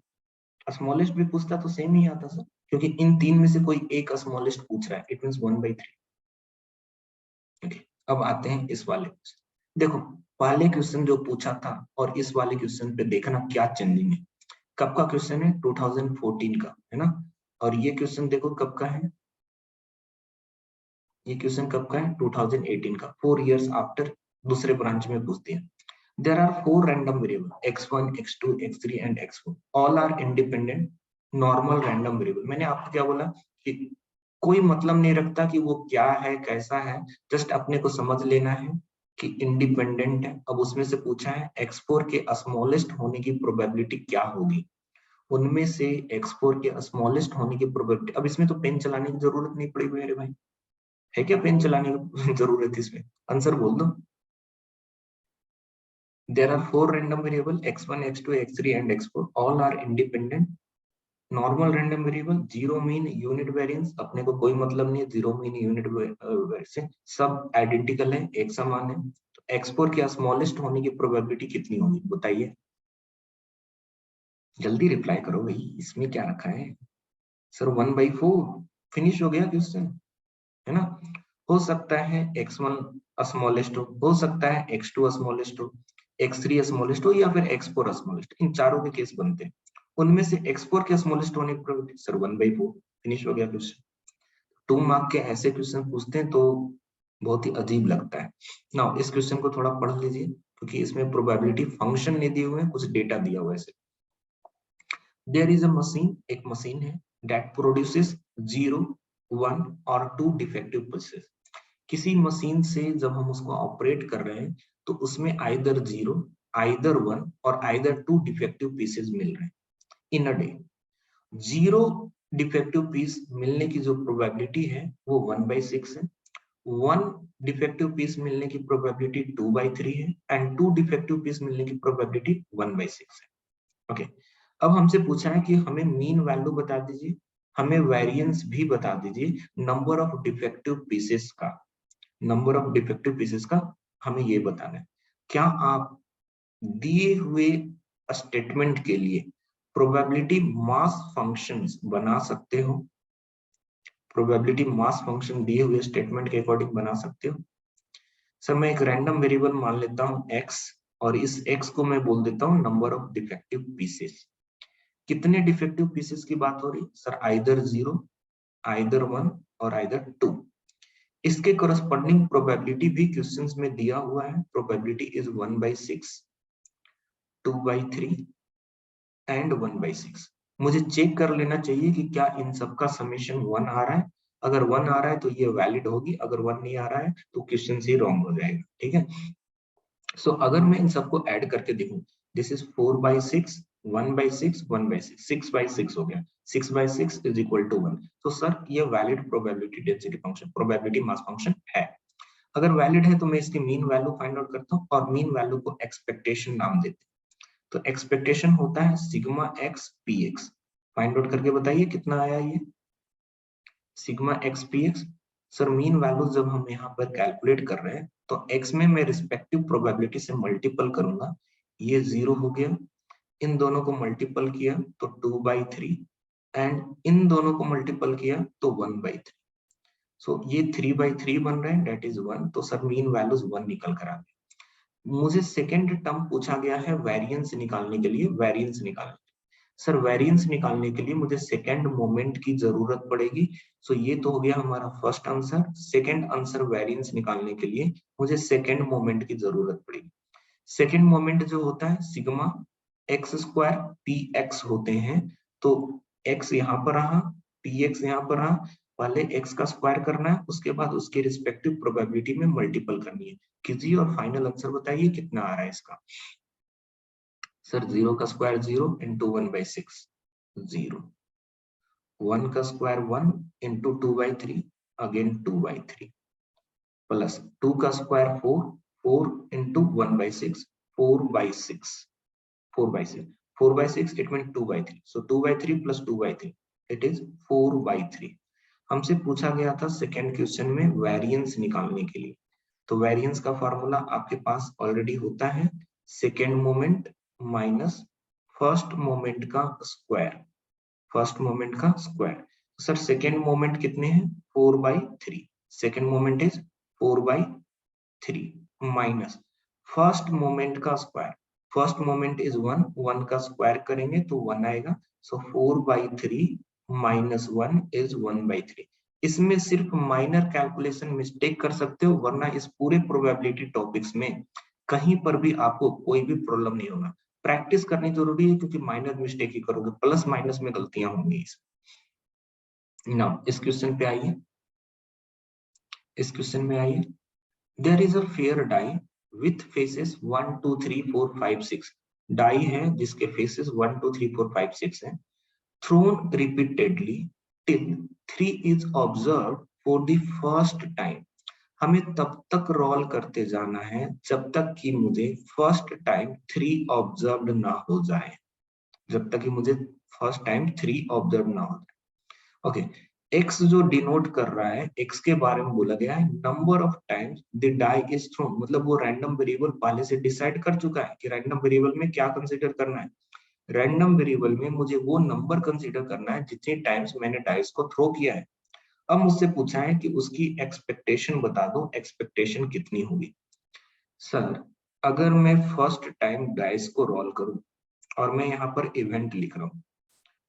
Smallest भी पूछता तो सेम ही आता सर, क्योंकि इन तीन में से कोई एक स्मॉलेस्ट पूछ रहा है, इट मींस 1/3। ओके, अब आते हैं इस वाले क्वेश्चन। देखो, पहले क्वेश्चन जो पूछा था और इस वाले क्वेश्चन पे देखना क्या चेंजिंग है। कब का क्वेश्चन है? 2014 का, है ना। और ये क्वेश्चन देखो कब का है, ये क्वेश्चन कब का है? 2018 का, 4 इयर्स आफ्टर दूसरे ब्रांच में पूछ दिया। There are 4 random variables x1, x2, x3 and x4. All are independent normal random variable. मैंने आपको क्या बोला कि कोई मतलब नहीं रखता कि वो क्या है कैसा है, जस्ट अपने को समझ लेना है कि इंडिपेंडेंट है। अब उसमें से पूछा है x4 के स्मॉलेस्ट होने की प्रोबेबिलिटी क्या होगी। उनमें से x4 के स्मॉलेस्ट होने की प्रोबेबिलिटी, अब इसमें तो पेन चलाने की जरूरत नहीं पड़ेगी मेरे भाई, है क्या पेन चलाने की जरूरत इसमें? आंसर बोल दो। There are 4 random variable x1, x2, x3 and x4. All are independent. Normal random variable, zero mean unit variance, अपने को कोई मतलब नहीं है zero mean unit variance, सब आइडेंटिकल है, एक समान है। तो x4 के स्मॉलेस्ट होने की प्रोबेबिलिटी कितनी होगी बताइए? जल्दी रिप्लाई करो भाई, इसमें क्या रखा है? सर 1/4। फिनिश हो गया क्वेश्चन, है ना। हो सकता है x1 स्मॉलेस्ट हो सकता है x2 स्मॉलेस्ट हो, x3 स्मॉलेस्ट हो या फिर x4 स्मॉलेस्ट, इन चारों के केस बनते हैं। उनमें से x4 के स्मॉलेस्ट होने की प्रोबेबिलिटी सर 1/4। फिनिश हो गया क्वेश्चन। 2 मार्क के ऐसे क्वेश्चन पूछते हैं तो बहुत ही अजीब लगता है ना। इस क्वेश्चन को थोड़ा पढ़ लीजिए, क्योंकि इसमें प्रोबेबिलिटी फंक्शन नहीं दिए हुए हैं, कुछ डेटा दिया हुआ है। देयर इज अ मशीन, एक मशीन है, दैट प्रोड्यूसेस 0, 1 और 2 डिफेक्टिव पल्सेस। किसी मशीन से जब हम उसको ऑपरेट कर रहे हैं तो उसमें आइदर 0, आइदर 1 और आइदर 2 डिफेक्टिव पीसेस मिल रहे हैं इन अ डे। 0 डिफेक्टिव पीस मिलने की जो प्रोबेबिलिटी है वो 1/6 है, 1 डिफेक्टिव पीस मिलने की प्रोबेबिलिटी 2/3 है एंड 2 डिफेक्टिव पीस मिलने की प्रोबेबिलिटी 1/6 है। ओके, अब हमसे पूछा है कि हमें मीन वैल्यू बता दीजिए, हमें वेरिएंस भी बता दीजिए नंबर ऑफ डिफेक्टिव पीसेस का। नंबर ऑफ डिफेक्टिव पीसेस का हमें ये बताना है। क्या आप दिए हुए स्टेटमेंट के लिए प्रोबेबिलिटी मास फंक्शंस बना सकते हो? प्रोबेबिलिटी मास फंक्शन दिए हुए स्टेटमेंट के अकॉर्डिंग बना सकते हो? सर मैं एक रैंडम वेरिएबल मान लेता हूं x, और इस x को मैं बोल देता हूं नंबर ऑफ डिफेक्टिव पीसेस। कितने डिफेक्टिव पीसेस की बात हो रही? सर आइदर 0, आइदर 1 और आइदर 2। इसके करस्पॉन्डिंग प्रोबेबिलिटी भी क्वेश्चंस में दिया हुआ है। Probability is 1/6, 2/3 and 1/6। मुझे चेक कर लेना चाहिए कि क्या इन सबका समेशन 1 आ रहा है। अगर 1 आ रहा है तो ये वैलिड होगी, अगर 1 नहीं आ रहा है तो क्वेश्चन ही रॉन्ग हो जाएगा। ठीक है, सो अगर मैं इन सबको ऐड करके देखूं, दिस इज 4/6, 1/6, 1/6, 6/6 हो गया, 6/6 इज इक्वल टू 1। तो सर ये valid probability density function, probability mass function है। अगर वैलिड है तो मैं इसकी मीन वैल्यू फाइंड आउट करता हूँ, और मीन वैल्यू को एक्सपेक्टेशन नाम देते हैं। तो एक्सपेक्टेशन होता है sigma x P x. Find out करके बताइए कितना आया ये sigma x P x. Sir mean value जब हम यहाँ पर कैलकुलेट कर रहे हैं तो x में मैं रिस्पेक्टिव प्रोबेबिलिटी से मल्टीपल करूंगा, ये 0 हो गया, इन दोनों को मल्टीपल किया तो 2/3 एंड इन दोनों को मल्टीपल किया तो 1/3। सो ये 3/3 बन रहा है, डेट इज 1। तो सर मीन वैल्यूज 1 निकल कर आ गए। मुझे सेकेंड टर्म पूछा गया है वेरिएंस निकालने के लिए। वेरिएंस निकालने, सर वेरिएंस निकालने के लिए मुझे सेकंड मोमेंट की जरूरत पड़ेगी। सो ये तो हो गया हमारा first answer. Second answer variance निकालने के लिए मुझे सेकंड मोमेंट की जरूरत पड़ेगी। सेकंड मोमेंट जो होता है sigma X square P x होते हैं। तो एक्स यहाँ पर रहा, पी एक्स यहाँ पर रहा, पहले एक्स का स्क्वायर करना है, उसके बाद उसके रिस्पेक्टिव प्रोबेबिलिटी में मल्टीपल करनी है। कीजिए और फाइनल आंसर बताइए कितना आ रहा है इसका। सर 0 का स्क्वायर 0 इंटू 1/6, 0। 1 का स्क्वायर 1 इंटू 2/3, अगेन 2/3, प्लस 2 का square 4, 4 into 1/6, 4/6, 4/6, 4/6 it mean 2/3। So 2/3 plus 2/3 it is 4/3। हमसे पूछा गया था सेकेंड क्वेश्चन में वेरिएंस निकालने के लिए। तो वेरिएंस का फॉर्मूला आपके पास ऑलरेडी होता है, second moment minus first moment का स्क्वायर, फर्स्ट मोमेंट का स्क्वायर। सर सेकेंड मोमेंट कितने हैं? 4/3। Second moment is 4/3 minus first moment का स्क्वायर। फर्स्ट मोमेंट इज 1, 1 का स्क्वायर करेंगे तो 1 आएगा। सो 4/3 माइनस 1 इज 1/3। इसमें सिर्फ माइनर कैलकुलेशन मिस्टेक कर सकते हो, वरना इस पूरे प्रोबेबिलिटी टॉपिक्स में कहीं पर भी आपको कोई भी प्रॉब्लम नहीं होगा। प्रैक्टिस करनी जरूरी है, क्योंकि माइनर मिस्टेक ही करोगे, प्लस माइनस में गलतियां होंगी। ना इस क्वेश्चन पे आइए, इस क्वेश्चन में आइए। There is a fair die with faces 1 2 3 4 5 6। Die है जिसके फेसेस 1 2 3 4 5 6 है। Thrown repeatedly till 3 is observe for the first time. हमें तब तक रोल करते जाना है जब तक कि मुझे फर्स्ट टाइम 3 ऑब्जर्व ना हो जाए, जब तक कि मुझे फर्स्ट टाइम 3 ऑब्जर्व ना हो जाए। ओके, एक्स जो डिनोट कर रहा है, एक्स के बारे में बोला गया है number of times the die is thrown, मतलब वो रैंडम वेरिएबल पहले से डिसाइड कर चुका है कि रैंडम वेरिएबल में क्या कंसीडर करना है। रैंडम वेरिएबल में मुझे वो नंबर कंसीडर करना है जितने टाइम्स मैंने डाइस को थ्रो किया है। अब मुझसे पूछा है कि उसकी एक्सपेक्टेशन बता दो, एक्सपेक्टेशन कितनी होगी। सर अगर मैं फर्स्ट टाइम डाइस को रोल करूं और मैं यहाँ पर इवेंट लिख रहा हूं,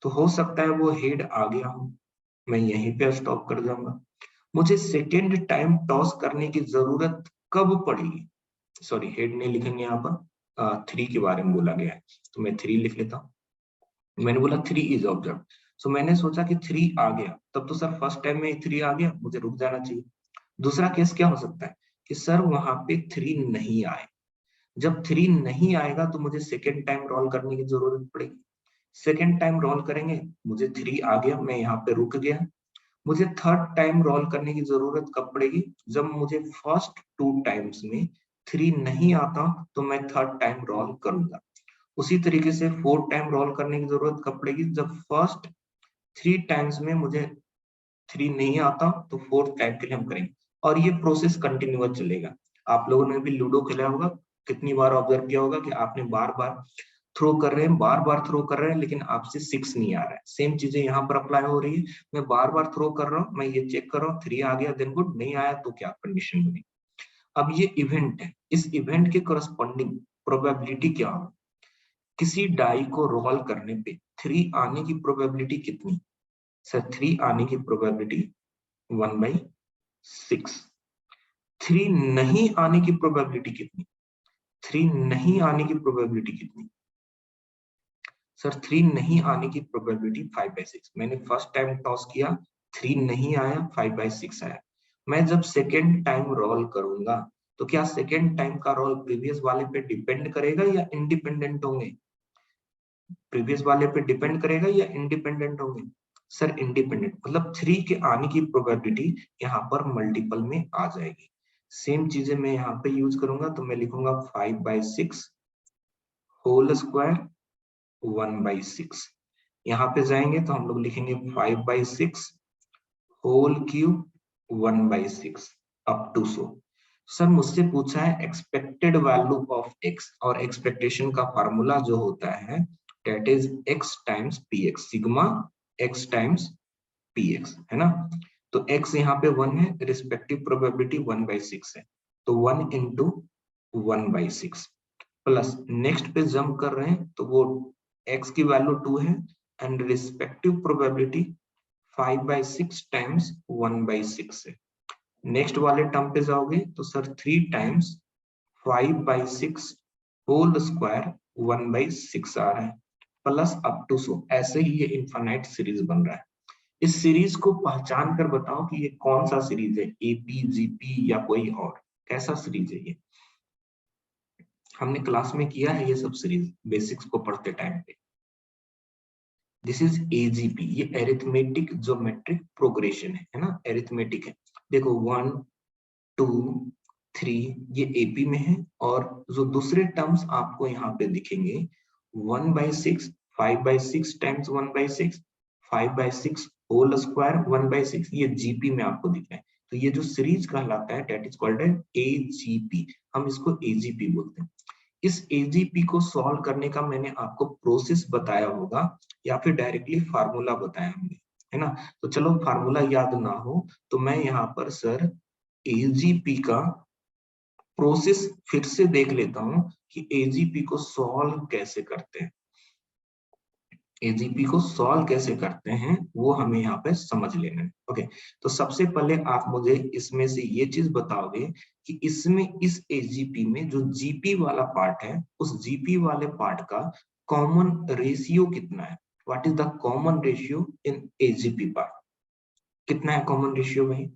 तो हो सकता है वो हेड आ गया हो, मैं यहीं पे स्टॉप कर जाऊंगा। मुझे सेकेंड टाइम टॉस करने की जरूरत कब पड़ेगी? सॉरी हेड नहीं लिखेंगे यहाँ पर, 3 के बारे में बोला गया है, तो मैं 3 लिख लेता हूँ। मैंने बोला 3 इज ऑब्जर्व, सो मैंने सोचा कि 3 आ गया, तब तो सर फर्स्ट टाइम में 3 आ गया, मुझे रुक जाना चाहिए। दूसरा केस क्या हो सकता है कि सर वहां पे 3 नहीं आए। जब 3 नहीं आएगा तो मुझे सेकेंड टाइम रोल करने की जरूरत पड़ेगी। सेकेंड टाइम रोल करेंगे, मुझे 3 आ गया, मैं यहाँ पे रुक गया। मुझे थर्ड टाइम रोल करने की जरूरत कब पड़ेगी, जब मुझे फर्स्ट 2 टाइम्स में 3 नहीं आता तो मैं थर्ड टाइम रोल करूंगा। उसी तरीके से फोर्थ टाइम रोल करने की जरूरत कब पड़ेगी, जब फर्स्ट 3 टाइम्स में मुझे 3 नहीं आता तो फोर्थ टाइम के लिए हम करेंगे। और ये प्रोसेस कंटिन्यूअस चलेगा। आप लोगों ने भी लूडो खेला होगा, कितनी बार ऑब्जर्व किया होगा कि आपने बार बार थ्रो कर रहे हैं, बार बार थ्रो कर रहे हैं, लेकिन आपसे 6 नहीं आ रहा है। सेम चीजें यहाँ पर अप्लाई हो रही है। मैं बार बार थ्रो कर रहा हूँ, मैं ये चेक कर रहा हूँ 3 आ गया, देन गुड, नहीं आया तो क्या कंडीशन बनी। अब ये इवेंट है, इस इवेंट के करस्पॉन्डिंग प्रोबेबिलिटी क्या हो, किसी डाई को रोल करने पे 3 आने की प्रोबेबिलिटी कितनी। सर 3 आने की प्रोबेबिलिटी 1/6। 3 नहीं आने की प्रोबेबिलिटी कितनी, 3 नहीं आने की प्रोबेबिलिटी कितनी। सर 3 नहीं आने की प्रोबेबिलिटी 5/6। मैंने फर्स्ट टाइम टॉस किया, 3 नहीं आया, 5/6 आया। मैं जब सेकेंड टाइम रोल करूंगा तो क्या सेकेंड टाइम का रोल प्रीवियस वाले पे डिपेंड करेगा या इंडिपेंडेंट होंगे, प्रीवियस वाले पे डिपेंड करेगा या इंडिपेंडेंट होंगे। सर इंडिपेंडेंट, मतलब 3 के आने की प्रोबेबिलिटी यहाँ पर मल्टीपल में आ जाएगी। सेम चीजें मैं यहाँ पे यूज करूंगा, तो मैं लिखूंगा 5/6 होल स्क्वायर 1/6। यहाँ पे जाएंगे तो हम लोग लिखेंगे 5/6 whole cube 1/6 up to so. Sir मुझसे पूछा है एक्सपेक्टेड वैल्यू ऑफ एक्स, और एक्सपेक्टेशन का फार्मूला जो होता है that is x times p x, sigma x times p x, है ना। तो एक्स यहाँ पे 1 है, रिस्पेक्टिव प्रोबेबिलिटी 1/6 है, तो 1 इंटू 1/6 प्लस नेक्स्ट पे जंप कर रहे हैं तो वो x की वैल्यू 2 है एंड रिस्पेक्टिव प्रोबेबिलिटी 5/6 टाइम्स 1/6 है। नेक्स्ट वाले टर्म पे जाओगे तो सर 3 टाइम्स 5/6 होल स्क्वायर 1/6 आ रहा है, प्लस अप टू सो, ऐसे ही ये इनफाइनाइट सीरीज बन रहा है। इस सीरीज को पहचान कर बताओ कि ये कौन सा सीरीज है, एपी जीपी या कोई और, कैसा सीरीज है ये। हमने क्लास में किया है ये सब सीरीज बेसिक्स को पढ़ते टाइम पे। दिस इज एजीपी, ये एरिथमेटिक ज्योमेट्रिक प्रोग्रेशन है ना, एरिथमेटिक है। देखो 1 2 3 ये एपी में है, और जो दूसरे टर्म्स आपको यहाँ पे दिखेंगे 1/6 5/6 टाइम्स 1/6 5/6 होल स्क्वायर 1/6, ये जीपी में आपको दिख रहा है। तो ये जो सीरीज कहलाता है डेट इज कॉल्ड एजीपी, हम इसको एजीपी बोलते हैं। इस एजीपी को सॉल्व करने का मैंने आपको प्रोसेस बताया होगा या फिर डायरेक्टली फार्मूला बताया होंगे, है ना। तो चलो फार्मूला याद ना हो तो मैं यहाँ पर सर एजीपी का प्रोसेस फिर से देख लेता हूं कि एजीपी को सॉल्व कैसे करते हैं। एजीपी को सॉल्व कैसे करते हैं वो हमें यहाँ पे समझ लेना है। ओके, तो सबसे पहले आप मुझे इसमें से ये चीज बताओगे कि इसमें इस एजीपी में जो जीपी वाला पार्ट है उस जीपी वाले पार्ट का कॉमन रेशियो कितना है। What is the common ratio in AGP part, कितना है कॉमन रेशियो भाई।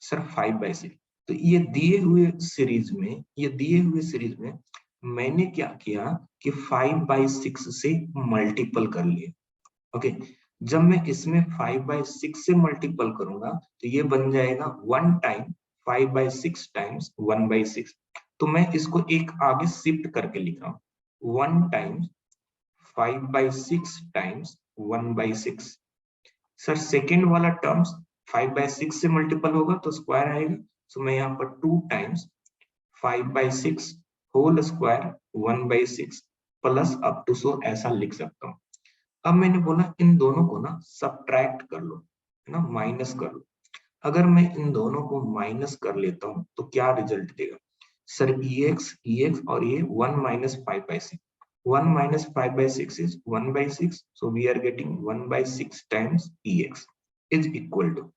सर 5/6। तो ये दिए हुए सीरीज में, ये दिए हुए सीरीज में मैंने क्या किया कि 5/6 से मल्टीपल कर लिए। ओके, जब मैं इसमें 5/6 से मल्टीपल करूंगा तो ये बन जाएगा 1 टाइम 5/6 टाइम्स 1/6। तो मैं इसको एक आगे शिफ्ट करके लिख रहा हूँ 1 टाइम्स 5/6 टाइम्स 1/6। सर सेकेंड वाला टर्म्स 5/6 से मल्टीपल होगा तो स्क्वायर आएगा, तो मैं यहाँ पर 2 times 5/6 whole square 1/6 plus up to so ऐसा लिख सकता हूँ। अब मैंने बोला इन दोनों को ना सब्ट्रैक्ट कर लो, है ना, माइनस कर लो। अगर मैं इन दोनों को माइनस कर लेता हूँ तो क्या रिजल्ट देगा। सर EX और ये 1 minus 5/6, 1 minus 5/6 is 1/6, so we are getting 1/6 times EX is equal to,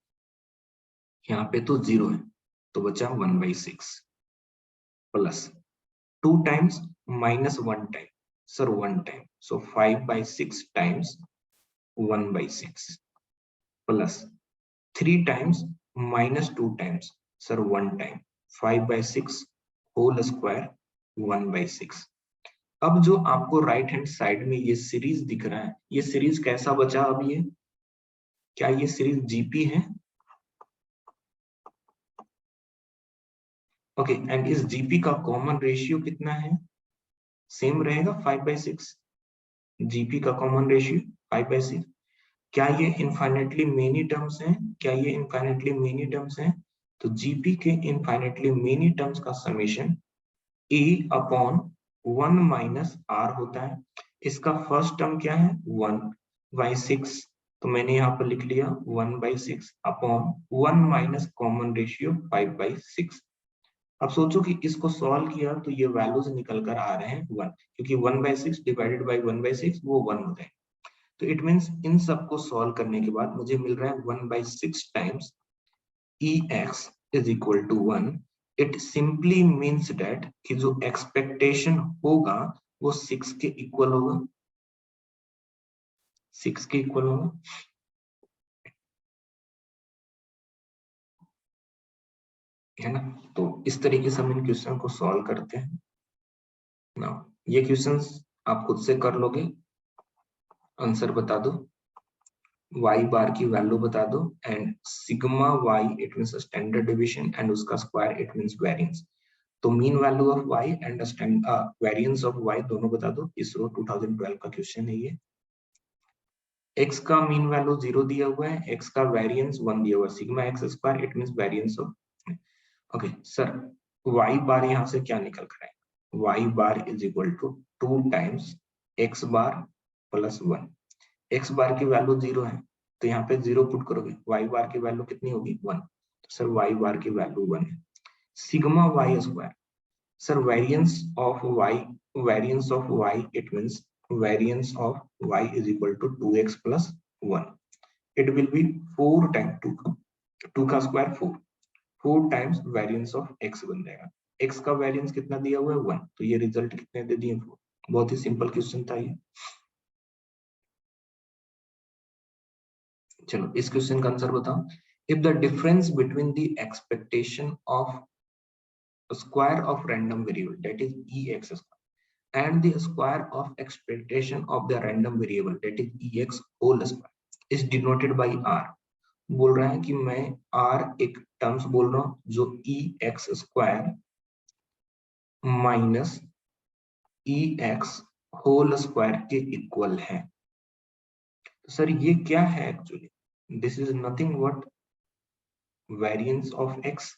यहाँ पे तो 0 है तो बचा 1/6 plus 2 times minus 1 time, sir 1 time, so 5/6 times 1/6 plus 3 times minus 2 times, sir 1 time, 5/6 whole square 1/6। अब जो आपको राइट हैंड साइड में ये सीरीज दिख रहा है, ये सीरीज कैसा बचा अब ये क्या ये सीरीज जीपी है? ओके, एंड इस जीपी का कॉमन रेशियो कितना है? सेम रहेगा 5/6। जीपी का कॉमन रेशियो 5/6। क्या ये इनफाइनेटली मेनी टर्म्स हैं? क्या ये इनफाइनेटली मेनी टर्म्स हैं? तो जीपी के इनफाइनेटली मेनी टर्म्स का summation a upon 1 minus r होता है। इसका फर्स्ट टर्म क्या है? 1/6, तो मैंने यहाँ पर लिख लिया 1/6 अपॉन 1 माइनस कॉमन रेशियो 5/6। अब सोचो कि इसको सॉल्व किया तो ये वैल्यूज निकल कर आ रहे हैं 1, क्योंकि 1/6 डिवाइडेड बाई 1/6 वो 1 होता है। तो इट मीन्स इन सबको सॉल्व करने के बाद मुझे मिल रहा है 1/6 times EX is equal to 1. It simply means that कि जो एक्सपेक्टेशन होगा वो 6 के इक्वल होगा, 6 के इक्वल होगा। है ना? तो इस तरीके से हम इन क्वेश्चन को सॉल्व करते हैं ना। ये क्वेश्चंस आप खुद से कर लोगे। आंसर बता दो, y बार की वैल्यू बता दो, and sigma y it means standard division and उसका स्क्वायर इट मींस वेरिएंस। तो mean value of y and variance of y दोनों बता दो। इसरो 2012 का क्वेश्चन है ये। x का मीन वैल्यू 0 दिया हुआ है, x का वेरिएंस 1 दिया हुआ है, sigma x square it means variance of. Okay sir, y bar यहाँ से क्या निकल कर आएगा? y bar is equal to 2 times x bar plus 1। x bar की वैल्यू 0 है, तो यहाँ पे 0 पुट करोगे, y बार की वैल्यू कितनी होगी? 1। तो सर y बार की वैल्यू 1 है। Sigma y square, sir variance of y it means variance of y is equal to 2x plus 1. It will be 4 times 2 का square 4 times variance of x बन जाएगा। x का variance कितना दिया हुआ है? 1, तो ये रिजल्ट कितने दे दिए? 4। बहुत ही सिंपल क्वेश्चन था ये। चलो इस क्वेश्चन का आंसर बताओ। If the difference between the expectation of square of random variable that is ex square and the square of expectation of the random variable that is ex whole square is denoted by r। बोल रहा है कि मैं r एक terms बोल रहा हूं जो ex square minus ex whole square के इक्वल है। सर ये क्या है actually? This is nothing but variance of x।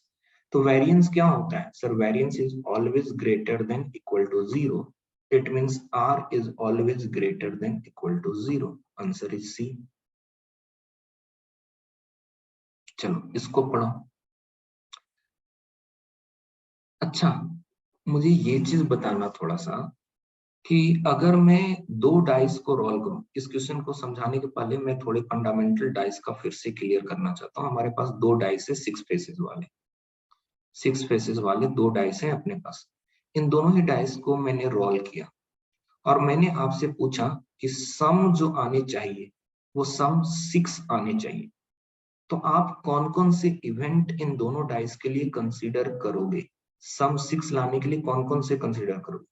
तो वेरिएंस क्या होता है? Sir variance is always greater than equal to 0। It means r is always greater than equal to 0। Answer is c. चलो इसको पढ़ो। अच्छा, मुझे ये चीज बताना थोड़ा सा कि अगर मैं 2 डाइस को रोल करूं, इस क्वेश्चन को समझाने के पहले मैं थोड़े फंडामेंटल डाइस का फिर से क्लियर करना चाहता हूं। हमारे पास 2 डाइस है 6 फेसेस वाले, 6 फेसेस वाले 2 डाइस हैं अपने पास। इन दोनों ही डाइस को मैंने रोल किया और मैंने आपसे पूछा कि सम जो आने चाहिए वो सम 6 आने चाहिए। तो आप कौन कौन से इवेंट इन दोनों डाइस के लिए कंसीडर करोगे? सम 6 लाने के लिए कौन कौन से कंसीडर करोगे?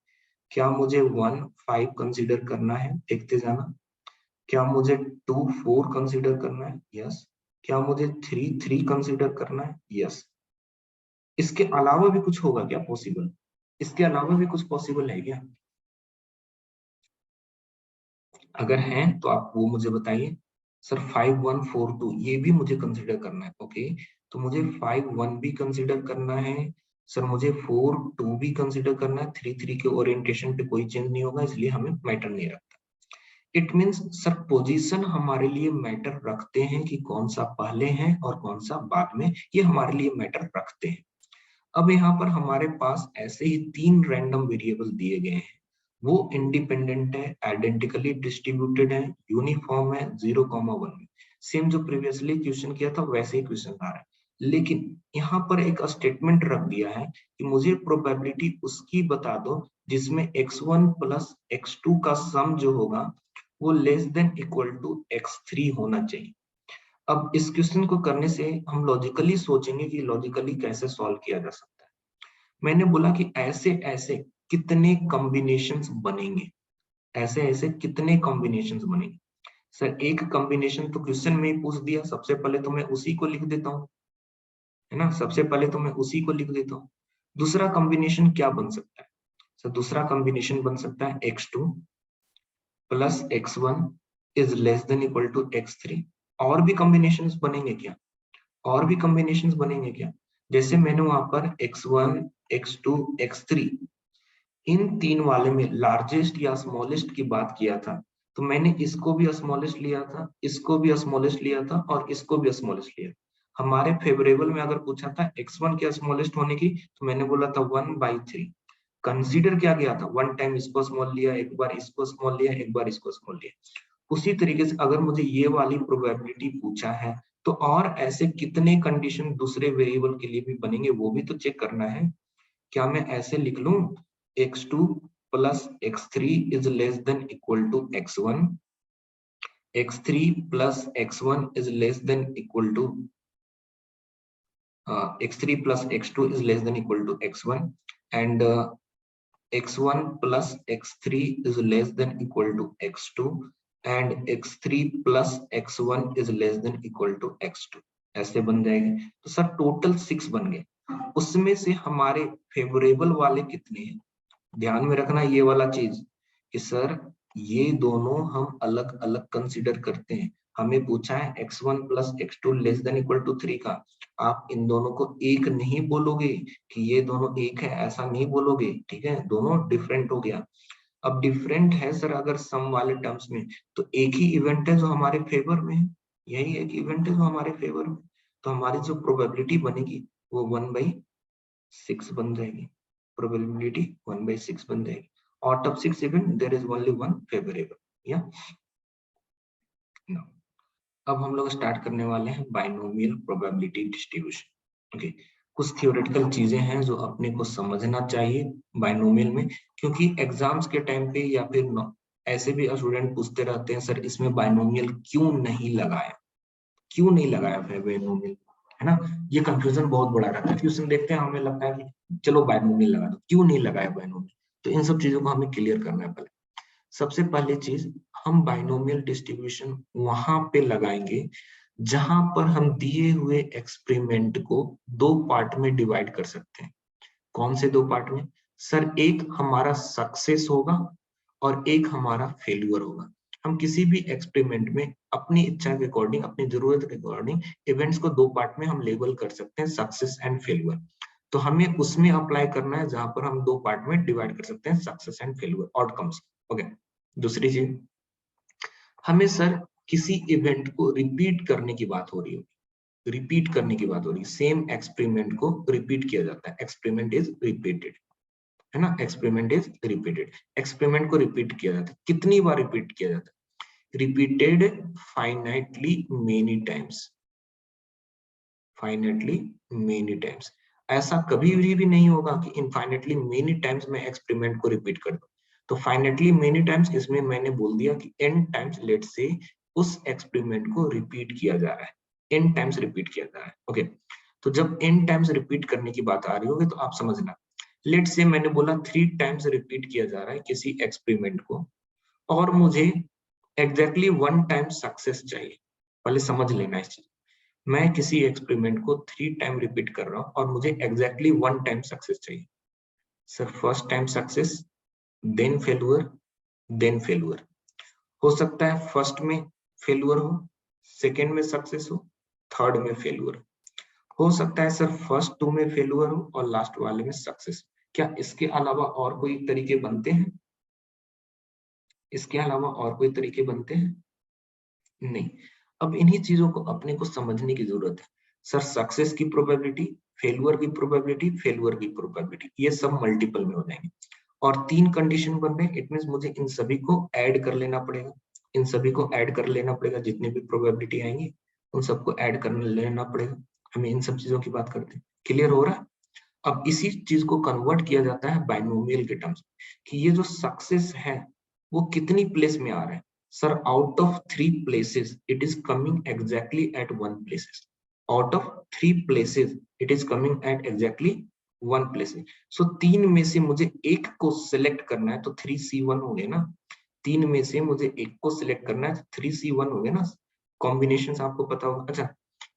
क्या मुझे 1 5 कंसीडर करना है? देखते जाना। क्या मुझे 2 4 कंसीडर करना है? यस। क्या मुझे 3 3 कंसीडर करना है? यस। इसके अलावा भी कुछ होगा क्या पॉसिबल? इसके अलावा भी कुछ पॉसिबल है क्या? अगर है तो आप वो मुझे बताइए। सर 5 1 4 2 ये भी मुझे कंसीडर करना है। ओके, तो मुझे 5 1 भी कंसीडर करना है। सर मुझे 4 2 भी कंसीडर करना है। 3 3 के ओरिएंटेशन पे कोई चेंज नहीं होगा, इसलिए हमें मैटर नहीं रखता। इट मीन्स सर पोजीशन हमारे लिए मैटर रखते हैं कि कौन सा पहले है और कौन सा बाद में, ये हमारे लिए मैटर रखते हैं। अब यहाँ पर हमारे पास ऐसे ही 3 रैंडम वेरिएबल दिए गए हैं। वो इंडिपेंडेंट है, आइडेंटिकली डिस्ट्रीब्यूटेड है, यूनिफॉर्म है 0,1 में। सेम जो प्रीवियसली क्वेश्चन किया था वैसे ही क्वेश्चन आ रहा है। लेकिन यहाँ पर एक स्टेटमेंट रख दिया है कि मुझे प्रोबेबिलिटी उसकी बता दो जिसमें x1 प्लस x2 का सम जो होगा वो less than equal to x3 होना चाहिए। अब इस क्वेश्चन को करने से हम लॉजिकली सोचेंगे कि लॉजिकली कैसे सॉल्व किया जा सकता है। मैंने बोला कि ऐसे ऐसे कितने कॉम्बिनेशंस बनेंगे, ऐसे ऐसे कितने कॉम्बिनेशंस बनेंगे। सर एक कॉम्बिनेशन तो क्वेश्चन में ही पूछ दिया, सबसे पहले तो मैं उसी को लिख देता हूँ, है ना, सबसे पहले तो मैं उसी को लिख देता हूँ। दूसरा कॉम्बिनेशन क्या बन सकता है? सर दूसरा कॉम्बिनेशन बन सकता है x2 plus x1 is less than equal to x3। और भी कॉम्बिनेशंस बनेंगे क्या? और भी कॉम्बिनेशंस बनेंगे क्या? जैसे मैंने वहां पर x1, x2, x3 इन तीन वाले में लार्जेस्ट या स्मॉलेस्ट की बात किया था, तो मैंने इसको भी स्मॉलेस्ट लिया था, इसको भी स्मॉलेस्ट लिया था और इसको भी स्मॉलेस्ट लिया। हमारे फेवरेबल में अगर पूछा था x1 के स्मॉलेस्ट होने की, तो मैंने बोला था 1/3। कंसीडर क्या किया था, वन टाइम इसको स्मॉल लिया, एक बार इसको स्मॉल लिया, एक बार इसको स्मॉल लिया। उसी तरीके से अगर मुझे ये वाली प्रोबेबिलिटी पूछा है, तो और ऐसे कितने कंडीशन दूसरे वेरिएबल के लिए भी बनेंगे, वो भी तो चेक करना है। क्या मैं ऐसे लिख लूं x2 plus x3 is less than equal to x1, x3 plus x1 is less than equal to x3 plus x2 is less than equal to x1, and x1 plus x3 is less than equal to x2, and x3 plus x1 is less than equal to x2। ऐसे बन जाएंगे। तो sir total 6 बन गए, उसमें से हमारे favourable वाले कितने हैं? ध्यान में रखना ये वाला चीज कि सर ये दोनों हम अलग अलग कंसीडर करते हैं। हमें पूछा है x1 plus x2 less than equal to 3 का, आप इन दोनों को एक नहीं बोलोगे कि ये दोनों एक है, ऐसा नहीं बोलोगे, ठीक है, दोनों डिफरेंट हो गया। अब डिफरेंट है सर अगर सम वाले टर्म्स में, तो एक ही इवेंट है जो हमारे फेवर में है, यही एक इवेंट है जो हमारे फेवर में, तो हमारी जो प्रोबेबिलिटी बनेगी वो 1/6 बन जाएगी। प्रोबेबिलिटी 1/6 बन जाएगी। Out of 6 event there is only one favourable. या अब हम लोग स्टार्ट करने वाले हैं बाइनोमियल प्रोबेबिलिटी डिस्ट्रीब्यूशन। ओके, कुछ थियोरेटिकल चीजें हैं जो अपने को समझना चाहिए बाइनोमियल में, क्योंकि एग्जाम्स के टाइम पे या फिर ऐसे भी स्टूडेंट पूछते रहते हैं सर इसमें बाइनोमियल क्यों नहीं लगाया, क्यों नहीं लगाया बाइनोमियल, है ना। ये कंफ्यूजन बहुत बड़ा रहता है, क्वेश्चन देखते हैं हमें लगता है कि चलो बाइनोमियल लगा दो, क्यों नहीं लगाया बाइनोमियल। तो इन सब चीजों को हमें क्लियर करना है। पहले सबसे पहले चीज, हम बाइनोमियल डिस्ट्रीब्यूशन वहां पे लगाएंगे जहां पर हम दिए हुए एक्सपेरिमेंट को दो पार्ट में डिवाइड कर सकते हैं। कौन से दो पार्ट में? सर एक हमारा सक्सेस होगा और एक हमारा फेल्यूर होगा। हम किसी भी एक्सपेरिमेंट में अपनी इच्छा के अकॉर्डिंग, अपनी जरूरत के अकॉर्डिंग इवेंट्स को दो पार्ट में हम लेबल कर सकते हैं, सक्सेस एंड फेल्यूर। तो हमें उसमें अप्लाई करना है जहां पर हम दो पार्ट में डिवाइड कर सकते हैं success and failure outcomes. Okay, दूसरी चीज, हमें सर किसी इवेंट को रिपीट करने की बात हो रही है, रिपीट करने की बात हो रही है, सेम एक्सपेरिमेंट को रिपीट किया जाता है, एक्सपेरिमेंट इज रिपीटेड, है ना, एक्सपेरिमेंट इज रिपीटेड। एक्सपेरिमेंट को रिपीट किया जाता है, कितनी बार रिपीट किया जाता है? Repeated finitely many times, finitely many times. ऐसा कभी भी नहीं होगा कि इनफाइनाइटली मेनी टाइम्स मैं एक्सपेरिमेंट को रिपीट कर दूं। तो फाइनाइटली मेनी टाइम्स, इसमें मैंने बोल दिया कि n टाइम्स लेट से उस एक्सपेरिमेंट को रिपीट किया जा रहा है, n टाइम्स रिपीट किया जा रहा है। ओके, तो जब n टाइम्स रिपीट करने की बात आ रही होगी तो आप समझना, लेट से मैंने बोला 3 टाइम्स रिपीट किया जा रहा है किसी एक्सपेरिमेंट को, और मुझे एग्जैक्टली 1 टाइम सक्सेस चाहिए। पहले समझ लेना इस चीज, मैं किसी एक्सपेरिमेंट को 3 टाइम रिपीट कर रहा हूं और मुझे एग्जैक्टली 1 टाइम सक्सेस चाहिए। Sir first time success, then failure, then failure. हो सकता है फर्स्ट में फेल्यूर हो, सेकेंड में सक्सेस हो, थर्ड में फेल्यूर हो सकता है सर फर्स्ट 2 में फेल्यूर हो और लास्ट वाले में सक्सेस। क्या इसके अलावा और कोई तरीके बनते हैं? इसके अलावा और कोई तरीके बनते हैं? नहीं। अब इन्हीं चीजों को अपने को समझने की जरूरत है। सर सक्सेस की प्रोबेबिलिटी, फेल्यूर की प्रोबेबिलिटी, फेल्यूर की प्रोबेबिलिटी, ये सब मल्टीपल में हो जाएंगे और 3 कंडीशन बन रहे हैं। इट मींस मुझे इन सभी को ऐड कर लेना पड़ेगा, इन सभी को ऐड कर लेना पड़ेगा, जितने भी प्रोबेबिलिटी आएंगी उन सबको ऐड कर लेना पड़ेगा। हमें इन सब चीजों की बात करते हैं, क्लियर हो रहा है? अब इसी चीज को कन्वर्ट किया जाता है बाइनोमियल के टर्म्स कि ये जो सक्सेस है वो कितनी प्लेस में आ रहा है। Sir out of 3 places it is coming exactly at 1 places, out of 3 places it is coming at exactly 1 places. So 3 में से मुझे एक को सिलेक्ट करना है, तो 3C1 हो गए ना, तीन में से मुझे एक को सिलेक्ट करना है। 3C1 हो गया ना, कॉम्बिनेशन आपको पता होगा। अच्छा,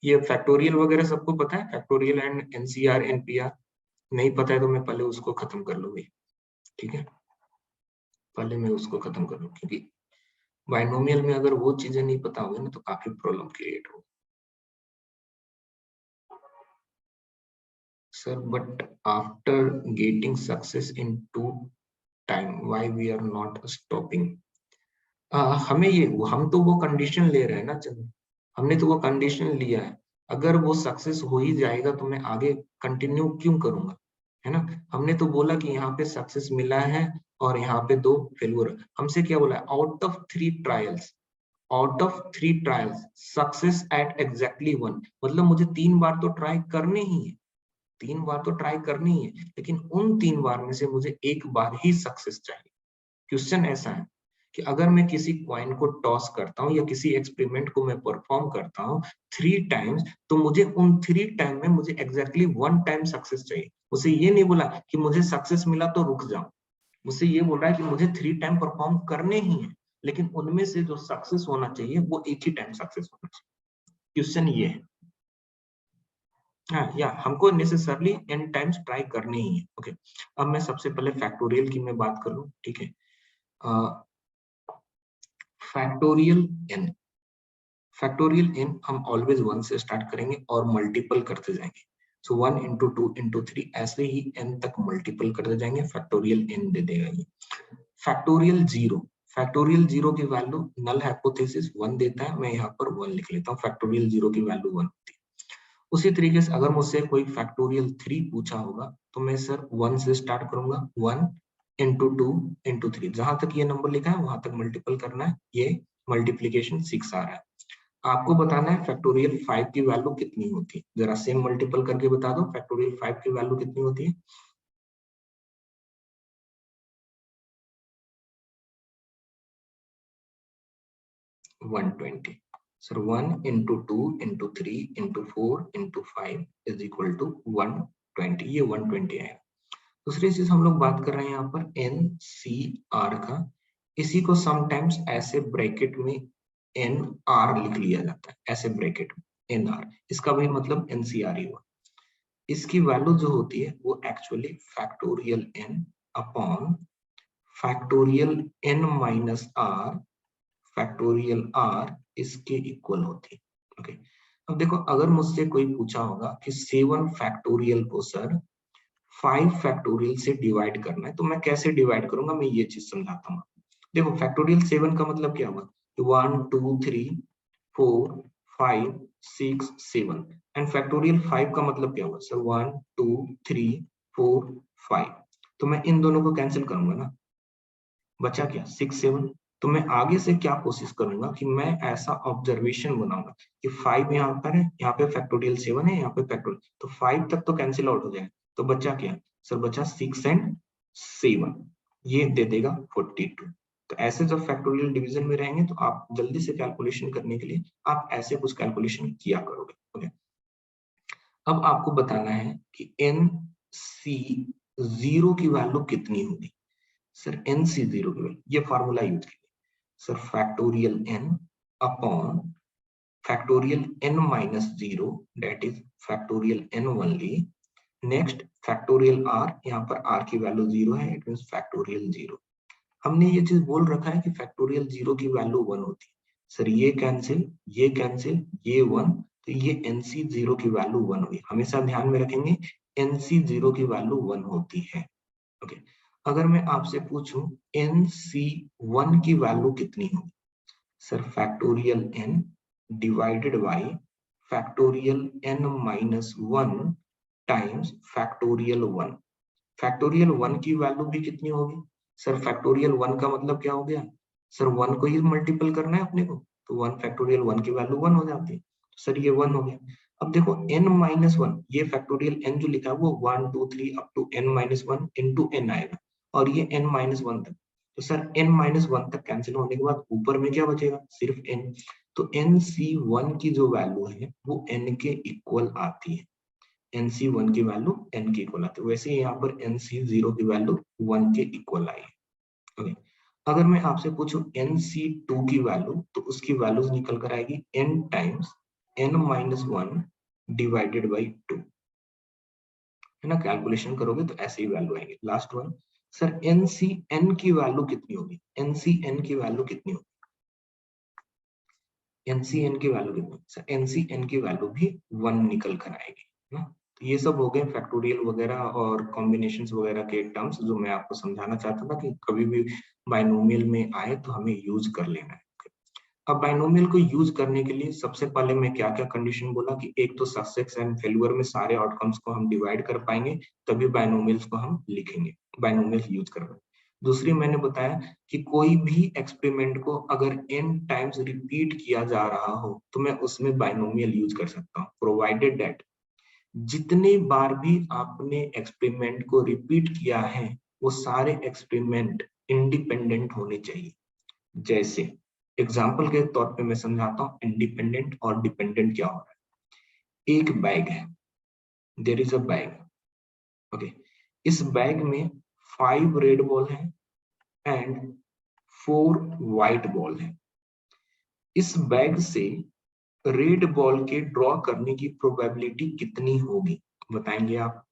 ये फैक्टोरियल वगैरह सबको पता है, फैक्टोरियल एंड एनसीआर एनपीआर? नहीं पता है तो मैं पहले उसको खत्म कर लूँ, ठीक है, पहले मैं उसको खत्म कर लूँ, क्योंकि बाइनोमियल में अगर वो चीजें नहीं पता होगी ना तो काफी प्रॉब्लम क्रिएट होगी। Sir, but after getting success in 2 time, why we are not stopping? हमें ये, हम तो वो कंडीशन ले रहे हैं ना चंद्र, हमने तो वो कंडीशन लिया है। अगर वो सक्सेस हो ही जाएगा तो मैं आगे कंटिन्यू क्यों करूंगा, है ना। हमने तो बोला कि यहाँ पे सक्सेस मिला है और यहाँ पे 2 फेल्यूर। हमसे क्या बोला, out of 3 trials success at exactly 1, मतलब मुझे 3 बार तो ट्राई करने ही है, 3 बार तो ट्राई करनी है, लेकिन उन 3 बार में से मुझे एक बार ही सक्सेस चाहिए। क्वेश्चन ऐसा है कि अगर मैं किसी कॉइन को टॉस करता हूँ या किसी एक्सपेरिमेंट को मैं परफॉर्म करता हूँ 3 टाइम्स, तो मुझे उन 3 टाइम में मुझे एग्जैक्टली 1 टाइम सक्सेस चाहिए। उसे ये नहीं बोला कि मुझे सक्सेस मिला तो रुक जाऊं, मुझसे ये बोल रहा है कि मुझे 3 टाइम परफॉर्म करने ही है, लेकिन उनमें से जो सक्सेस होना चाहिए वो एक ही टाइम सक्सेस होना चाहिए। क्वेश्चन ये है। हाँ, या हमको नेसेसरली n टाइम्स ट्राई करने ही है। ओके, अब मैं सबसे पहले फैक्टोरियल की मैं बात कर लूं, ठीक है। फैक्टोरियल n, फैक्टोरियल n हम ऑलवेज 1 से स्टार्ट करेंगे और मल्टीपल करते जाएंगे। सो 1 into 2 into 3 ऐसे ही n तक मल्टीपल करते जाएंगे, फैक्टोरियल n दे देगा ये। फैक्टोरियल 0, फैक्टोरियल 0 की वैल्यू नल हाइपोथेसिस 1 देता है, मैं यहाँ पर 1 लिख लेता हूँ, फैक्टोरियल 0 की वैल्यू 1 होती है। उसी तरीके से अगर मुझसे कोई फैक्टोरियल 3 पूछा होगा तो मैं सर 1 से स्टार्ट करूंगा, 1 into 2 into 3, जहां तक ये नंबर लिखा है वहां तक मल्टीपल करना है, ये मल्टीप्लीकेशन 6 आ रहा है। आपको बताना है फैक्टोरियल 5 की वैल्यू कितनी होती है, जरा सेम मल्टीपल करके बता दो, फैक्टोरियल 5 की वैल्यू कितनी होती है? One 120। Sir 1 into 2 into 3 into 4 into 5 is equal to 120, ये 120 आएगा। दूसरी चीज हम लोग बात कर रहे हैं यहाँ पर एन सी आर का, इसी को समटाइम्स ऐसे ब्रैकेट में एन आर लिख लिया जाता है, ऐसे ब्रैकेट में एन आर, इसका भी मतलब एनसीआर ही हुआ। इसकी वैल्यू जो होती है वो actually factorial n upon factorial N minus are factorial r इसके इक्वल होती है। ओके, अब देखो अगर मुझसे कोई पूछा होगा कि 7 फैक्टोरियल को सर 5 फैक्टोरियल से डिवाइड करना है, तो मैं कैसे डिवाइड करूंगा, मैं ये चीज समझाता हूँ। देखो फैक्टोरियल 7 का मतलब क्या हुआ, 1 2 3 4 5 6 7, एंड फैक्टोरियल 5 का मतलब क्या हुआ सर, 1 2 3 4 5, तो मैं इन दोनों को कैंसिल करूंगा ना, बचा क्या 6 7। तो मैं आगे से क्या कोशिश करूंगा कि मैं ऐसा ऑब्जर्वेशन बनाऊंगा कि 5 यहाँ पर है, यहाँ पे फैक्टोरियल 7 है, यहाँ पे फैक्टोरियल, तो 5 तक तो कैंसिल आउट हो जाएगा, तो बचा क्या सर, बचा 6 एंड 7, ये दे देगा 42। तो ऐसे जब फैक्टोरियल डिवीजन में रहेंगे तो आप जल्दी से कैलकुलेशन करने के लिए आप ऐसे कुछ कैलकुलेशन किया करोगे। ओके, अब आपको बताना है कि एन सी जीरो की वैल्यू कितनी होगी। सर एन सी जीरो की वैल्यू, ये फॉर्मूला यूज कीजिए sir, factorial n upon factorial n minus 0, that is factorial n only. Next factorial r, यहाँ पर r की वैल्यू 0 है, इट मींस फैक्टोरियल 0। हमने ये चीज बोल रखा है कि फैक्टोरियल 0 की वैल्यू 1 होती है। सर ये कैंसिल, ये कैंसिल, ये 1, तो ये nc 0 की वैल्यू 1 होगी। हमेशा ध्यान में रखेंगे nc 0 की वैल्यू 1 होती है। ओके, अगर मैं आपसे पूछूं nc1 की वैल्यू कितनी होगी, sir factorial n divided by factorial n minus 1 times factorial 1। Factorial 1 की वैल्यू भी कितनी होगी, सर फैक्टोरियल 1 का मतलब क्या हो गया, सर 1 को ही मल्टीपल करना है अपने को, तो 1 फैक्टोरियल 1 की वैल्यू 1 हो जाती है, तो सर ये 1 हो गया। अब देखो n माइनस 1, ये फैक्टोरियल n जो लिखा है वो 1 2 3 up to n minus 1 into n आएगा, और ये n माइनस 1 तक, तो सर n माइनस 1 तक कैंसिल होने के बाद ऊपर में क्या बचेगा, सिर्फ n, तो nc1 की जो वैल्यू है वो n के इक्वल आती है, nc1 की वैल्यू n के इक्वल आती है, वैसे यहाँ पर nc0 की वैल्यू 1 के इक्वल आई है। ओके, अगर मैं आपसे पूछूं NC2 की वैल्यू, तो उसकी वैल्यूज निकल कर आएगी n times n-1 divided by 2, है ना। कैलकुलेशन करोगे तो ऐसे ही वैल्यू आएगी। लास्ट वन, सर NCN की वैल्यू कितनी होगी? NCN की वैल्यू कितनी होगी? NCN की वैल्यू कितनी? सर NCN की वैल्यू भी 1 निकल कर आएगी ना। तो ये सब हो गए फैक्टोरियल वगैरह और कॉम्बिनेशंस वगैरह के टर्म्स जो मैं आपको समझाना चाहता था कि कभी भी बाइनोमियल में आए तो हमें यूज कर लेना है। अब बाइनोमियल को यूज करने के लिए सबसे पहले मैं क्या क्या कंडीशन बोला कि एक तो सक्सेस एंड फेल्यूर में सारे आउटकम्स को हम डिवाइड कर पाएंगे, तभी बाइनोमियल्स को हम लिखेंगे, बाइनोमियल यूज कर पाएंगे। दूसरी मैंने बताया कि कोई भी एक्सपेरिमेंट को अगर n टाइम्स रिपीट किया जा रहा हो तो मैं उसमें बाइनोमियल यूज कर सकता हूँ, प्रोवाइडेड दैट जितने बार भी आपने एक्सपेरिमेंट को रिपीट किया है वो सारे एक्सपेरिमेंट इंडिपेंडेंट होने चाहिए। जैसे एग्जाम्पल के तौर पे मैं समझाता हूँ इंडिपेंडेंट और डिपेंडेंट क्या हो रहा है। एक बैग है, there is a bag, okay. इस बैग में 5 रेड बॉल है एंड 4 व्हाइट बॉल है। इस बैग से रेड बॉल के ड्रॉ करने की प्रोबेबिलिटी कितनी होगी, बताएंगे आप?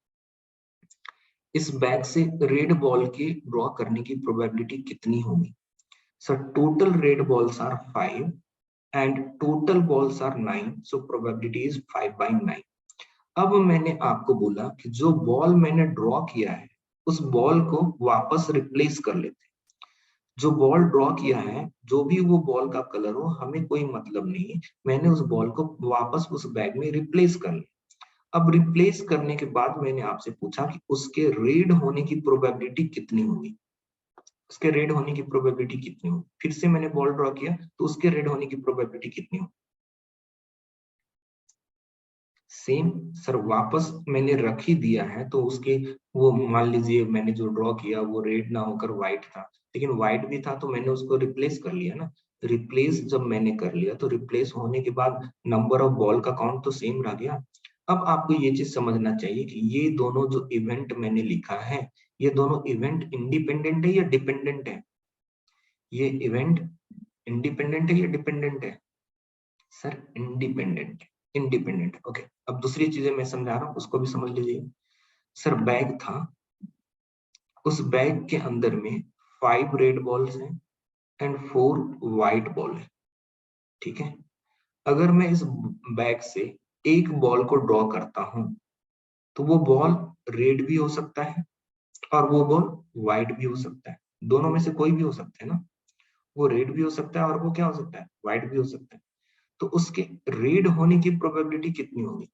इस बैग से रेड बॉल के ड्रॉ करने की प्रोबेबिलिटी कितनी होगी? Sir total red balls are 5 and total balls are 9, so probability is 5/9। अब मैंने आपको बोला कि जो बॉल मैंने ड्रॉ किया है उस बॉल को वापस रिप्लेस कर लेते हैं। जो बॉल ड्रॉ किया है, जो भी वो बॉल का कलर हो, हमें कोई मतलब नहीं, मैंने उस बॉल को वापस उस बैग में रिप्लेस कर लिया। अब रिप्लेस करने के बाद मैंने आपसे पूछा कि उसके रेड होने की प्रोबेबिलिटी कितनी होगी, उसके रेड होने की प्रोबेबिलिटी कितनी होगी। फिर से मैंने बॉल ड्रॉ किया तो उसके रेड होने की प्रोबेबिलिटी कितनी होगी? सेम सर, वापस मैंने रख ही दिया है तो उसके, वो मान लीजिए मैंने जो ड्रॉ किया वो रेड ना होकर व्हाइट था, लेकिन व्हाइट भी था तो मैंने उसको रिप्लेस कर लिया ना। रिप्लेस जब मैंने कर लिया तो रिप्लेस होने के बाद नंबर ऑफ बॉल का काउंट तो सेम रह गया। अब आपको ये चीज समझना चाहिए कि ये दोनों जो इवेंट मैंने लिखा है, ये दोनों इवेंट इंडिपेंडेंट है या डिपेंडेंट है? ये इवेंट इंडिपेंडेंट है या डिपेंडेंट है? Sir independent, independent, okay. अब दूसरी चीजें मैं समझा रहा हूँ उसको भी समझ लीजिए। सर बैग था, उस बैग के अंदर में 5 रेड बॉल्स हैं एंड 4 व्हाइट बॉल है, ठीक है। अगर मैं इस बैग से एक बॉल को ड्रॉ करता हूं तो वो बॉल रेड भी हो सकता है और वो बॉल व्हाइट भी हो सकता है, दोनों में से कोई भी हो सकता है ना। वो रेड भी हो सकता है और वो क्या हो सकता है, व्हाइट भी हो सकता है। तो उसके रेड होने की प्रोबेबिलिटी कितनी होगी?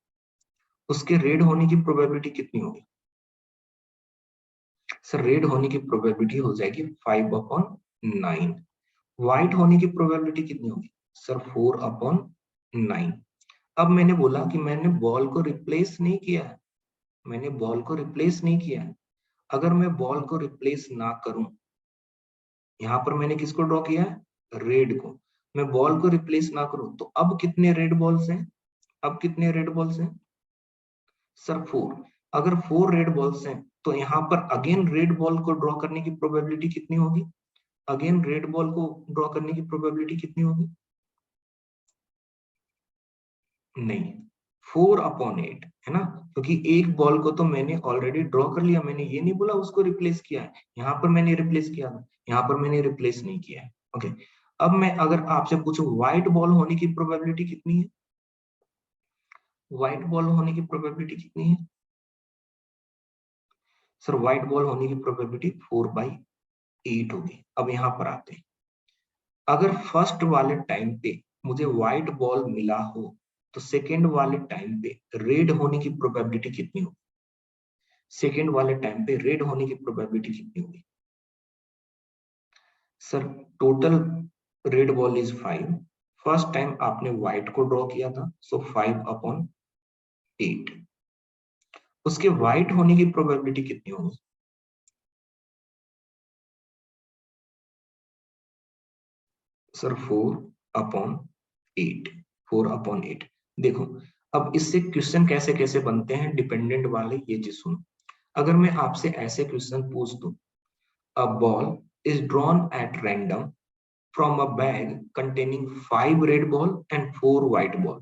उसके रेड होने की प्रोबेबिलिटी कितनी होगी? सर रेड होने की प्रोबेबिलिटी हो जाएगी 5/9। व्हाइट होने की प्रोबेबिलिटी कितनी होगी? सर 4/9। अब मैंने बोला कि मैंने बॉल को रिप्लेस नहीं किया है, मैंने बॉल को रिप्लेस नहीं किया है। अगर मैं बॉल को रिप्लेस ना करूं, यहाँ पर मैंने किसको ड्रॉ किया है? रेड को। मैं बॉल को रिप्लेस ना करूं तो अब कितने रेड बॉल्स हैं? अब कितने रेड बॉल्स हैं? सर 4। अगर 4 रेड बॉल्स हैं तो यहाँ पर अगेन रेड बॉल को ड्रॉ करने की प्रोबेबिलिटी कितनी होगी? अगेन रेड बॉल को ड्रॉ करने की प्रोबेबिलिटी कितनी होगी? नहीं, 4/8, है ना। क्योंकि एक बॉल को तो मैंने ऑलरेडी ड्रॉ कर लिया, मैंने ये नहीं बोला उसको रिप्लेस किया है। यहाँ पर मैंने रिप्लेस किया था, यहाँ पर मैंने रिप्लेस नहीं किया है, ओके। अब मैं अगर आपसे पूछूं व्हाइट बॉल होने की प्रोबेबिलिटी कितनी है? व्हाइट बॉल होने की प्रोबेबिलिटी कितनी है? सर व्हाइट बॉल होने की प्रोबेबिलिटी 4/8 होगी। अब यहाँ पर आते हैं, अगर फर्स्ट वाले टाइम पे मुझे व्हाइट बॉल मिला हो तो सेकेंड वाले टाइम पे रेड होने की प्रोबेबिलिटी कितनी होगी? सेकेंड वाले टाइम पे रेड होने की प्रोबेबिलिटी कितनी होगी? Sir total red ball is 5, first time आपने व्हाइट को ड्रॉ किया था, सो 5/8। उसके व्हाइट होने की प्रोबेबिलिटी कितनी होगी? सर 4/8, 4/8। देखो, अब इससे क्वेश्चन कैसे कैसे बनते हैं डिपेंडेंट वाले, ये चीज सुनो। अगर मैं आपसे ऐसे क्वेश्चन पूछ दूं, a ball is drawn at random from a bag containing 5 red ball and 4 white ball.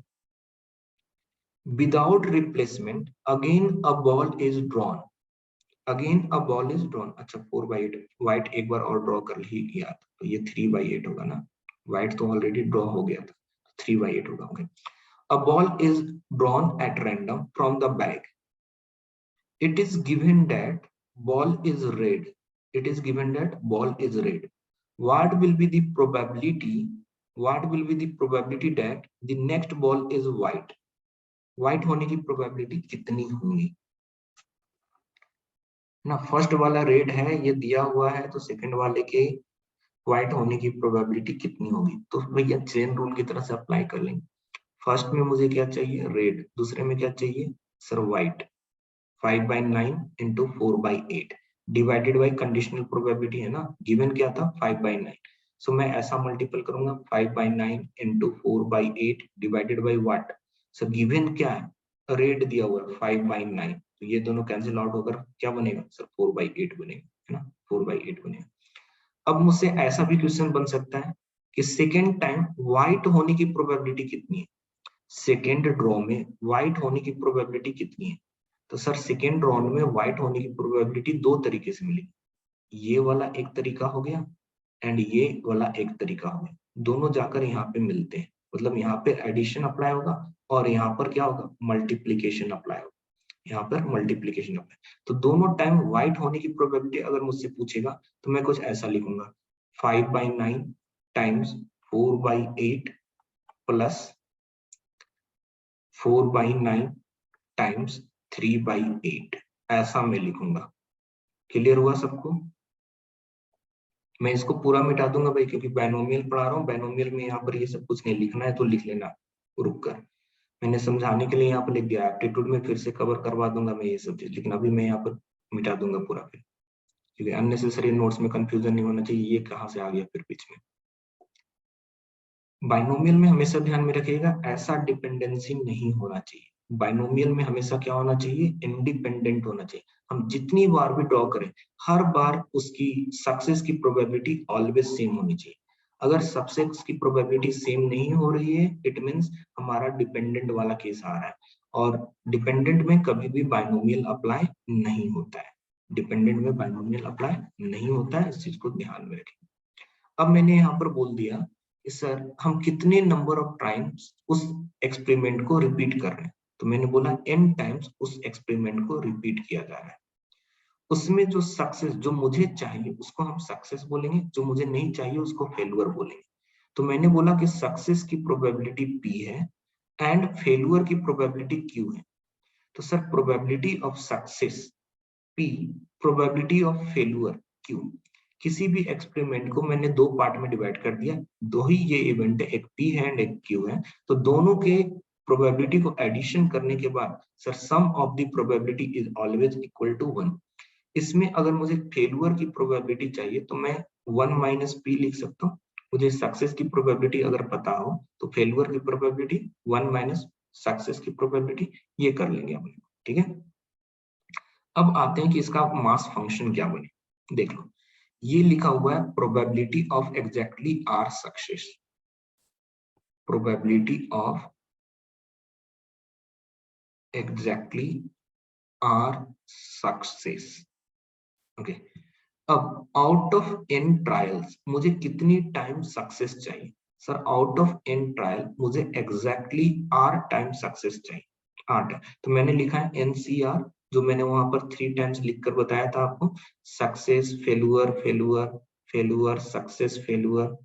Without replacement, again a ball is drawn. Again a ball is drawn. अच्छा 4/8 white एक बार और ड्रॉ कर लिया तो ये 3/8 होगा ना. white तो ऑलरेडी ड्रॉ हो गया था, 3/8 होगा. Okay. A ball is drawn at random from the bag. It is given that ball is red. It is given that ball is red. What will be the probability? What will be the probability that the next ball is white? White होने की probability कितनी होगी? ना first वाला red है, ये दिया हुआ है, तो सेकंड वाले के व्हाइट होने की प्रोबेबिलिटी कितनी होगी? तो भैया चेन रूल की तरह से अप्लाई कर लेंगे. फर्स्ट में मुझे क्या चाहिए? रेड. दूसरे में क्या चाहिए sir? White. 5/9 into 4/8 divided by conditional probability है ना, गिवन क्या था? 5/9. सो मैं ऐसा मल्टीपल करूंगा 5/9 into 4/8 divided by what? Sir given क्या है? रेड दिया हुआ है 5/9, तो ये दोनों कैंसिल आउट होकर क्या बनेगा सर? 4/8 बनेगा, है ना, 4/8 बनेगा. अब मुझसे ऐसा भी क्वेश्चन बन सकता है कि सेकेंड टाइम व्हाइट होने की प्रोबेबिलिटी कितनी है? सेकेंड ड्रॉ में व्हाइट होने की प्रोबेबिलिटी कितनी है? तो सर सेकेंड राउंड में व्हाइट होने की प्रोबेबिलिटी दो तरीके से मिलेगी. ये वाला एक तरीका हो गया एंड ये वाला एक तरीका हो गया. दोनों जाकर यहाँ पे मिलते हैं, मतलब यहाँ पे एडिशन अप्लाई होगा और यहाँ पर क्या होगा? मल्टीप्लीकेशन अप्लाई होगा. यहाँ पर मल्टीप्लीकेशन अप्लाई. तो दोनों टाइम व्हाइट होने की प्रोबेबिलिटी अगर मुझसे पूछेगा तो मैं कुछ ऐसा लिखूंगा 5/9 टाइम्स 4/8 प्लस 4/9 टाइम्स 3/8, ऐसा मैं लिखूंगा. क्लियर हुआ सबको? मैं इसको पूरा मिटा दूंगा भाई, क्योंकि बायनोमियल पढ़ा रहा हूँ. बायनोमियल में यहाँ पर ये सब कुछ नहीं लिखना है, तो लिख लेना रुक कर. मैंने समझाने के लिए यहाँ पर लिख दिया. एप्टीट्यूड में फिर से कवर करवा दूंगा मैं ये सब चीज, लेकिन अभी मैं यहाँ पर मिटा दूंगा पूरा फिर, क्योंकि अननेसेसरी नोट्स में कंफ्यूजन नहीं होना चाहिए. ये कहाँ से आ गया फिर बीच में. बायनोमियल में हमेशा ध्यान में रखिएगा, ऐसा डिपेंडेंसी नहीं होना चाहिए. बायनोमियल में हमेशा क्या होना चाहिए? इंडिपेंडेंट होना चाहिए. हम जितनी बार भी ड्रॉ करें, हर बार उसकी सक्सेस की प्रोबेबिलिटी ऑलवेज सेम होनी चाहिए. अगर सक्सेस की प्रोबेबिलिटी सेम नहीं हो रही है, इट मींस हमारा डिपेंडेंट वाला केस आ रहा है, और डिपेंडेंट में कभी भी बायनोमियल अप्लाई नहीं होता है. डिपेंडेंट में बायनोमियल अप्लाई नहीं होता है, इस चीज को ध्यान में रखें. अब मैंने यहाँ पर बोल दिया कि सर हम कितने नंबर ऑफ टाइम्स उस एक्सपेरिमेंट को रिपीट कर रहे हैं. तो मैंने बोला n टाइम्स उस एक्सपेरिमेंट को रिपीट किया जा रहा है. उसमें जो सक्सेस जो मुझे चाहिए उसको हम सक्सेस बोलेंगे, जो मुझे नहीं चाहिए उसको फेल्यूर बोलेंगे. तो मैंने बोला कि सक्सेस की प्रोबेबिलिटी p है एंड फेल्यूर की प्रोबेबिलिटी q है. तो sir probability of success p, probability of failure q. किसी भी एक्सपेरिमेंट को मैंने दो पार्ट में डिवाइड कर दिया, दो ही ये इवेंट है, एक p है एंड एक q है. तो दोनों के प्रोबेबिलिटी को एडिशन करने के बाद sir sum of the probability is always equal to 1. इसमें अगर मुझे फेल्यूर की प्रोबेबिलिटी चाहिए तो मैं 1 माइनस p लिख सकता हूँ. मुझे सक्सेस की प्रोबेबिलिटी अगर पता हो तो फेल्यूर की प्रोबेबिलिटी 1 माइनस सक्सेस की प्रोबेबिलिटी, ये कर लेंगे हम. ठीक है. अब आते हैं कि इसका मास फंक्शन क्या बने. देख लो, ये लिखा हुआ है probability of exactly r success. Probability of exactly r success. Okay. अब आउट ऑफ n ट्रायल्स मुझे कितनी टाइम सक्सेस चाहिए? Sir out of n trial मुझे एग्जैक्टली r टाइम सक्सेस चाहिए, 8. तो मैंने लिखा है NCR, जो मैंने वहां पर 3 टाइम्स लिखकर बताया था आपको. Success failure failure failure success failure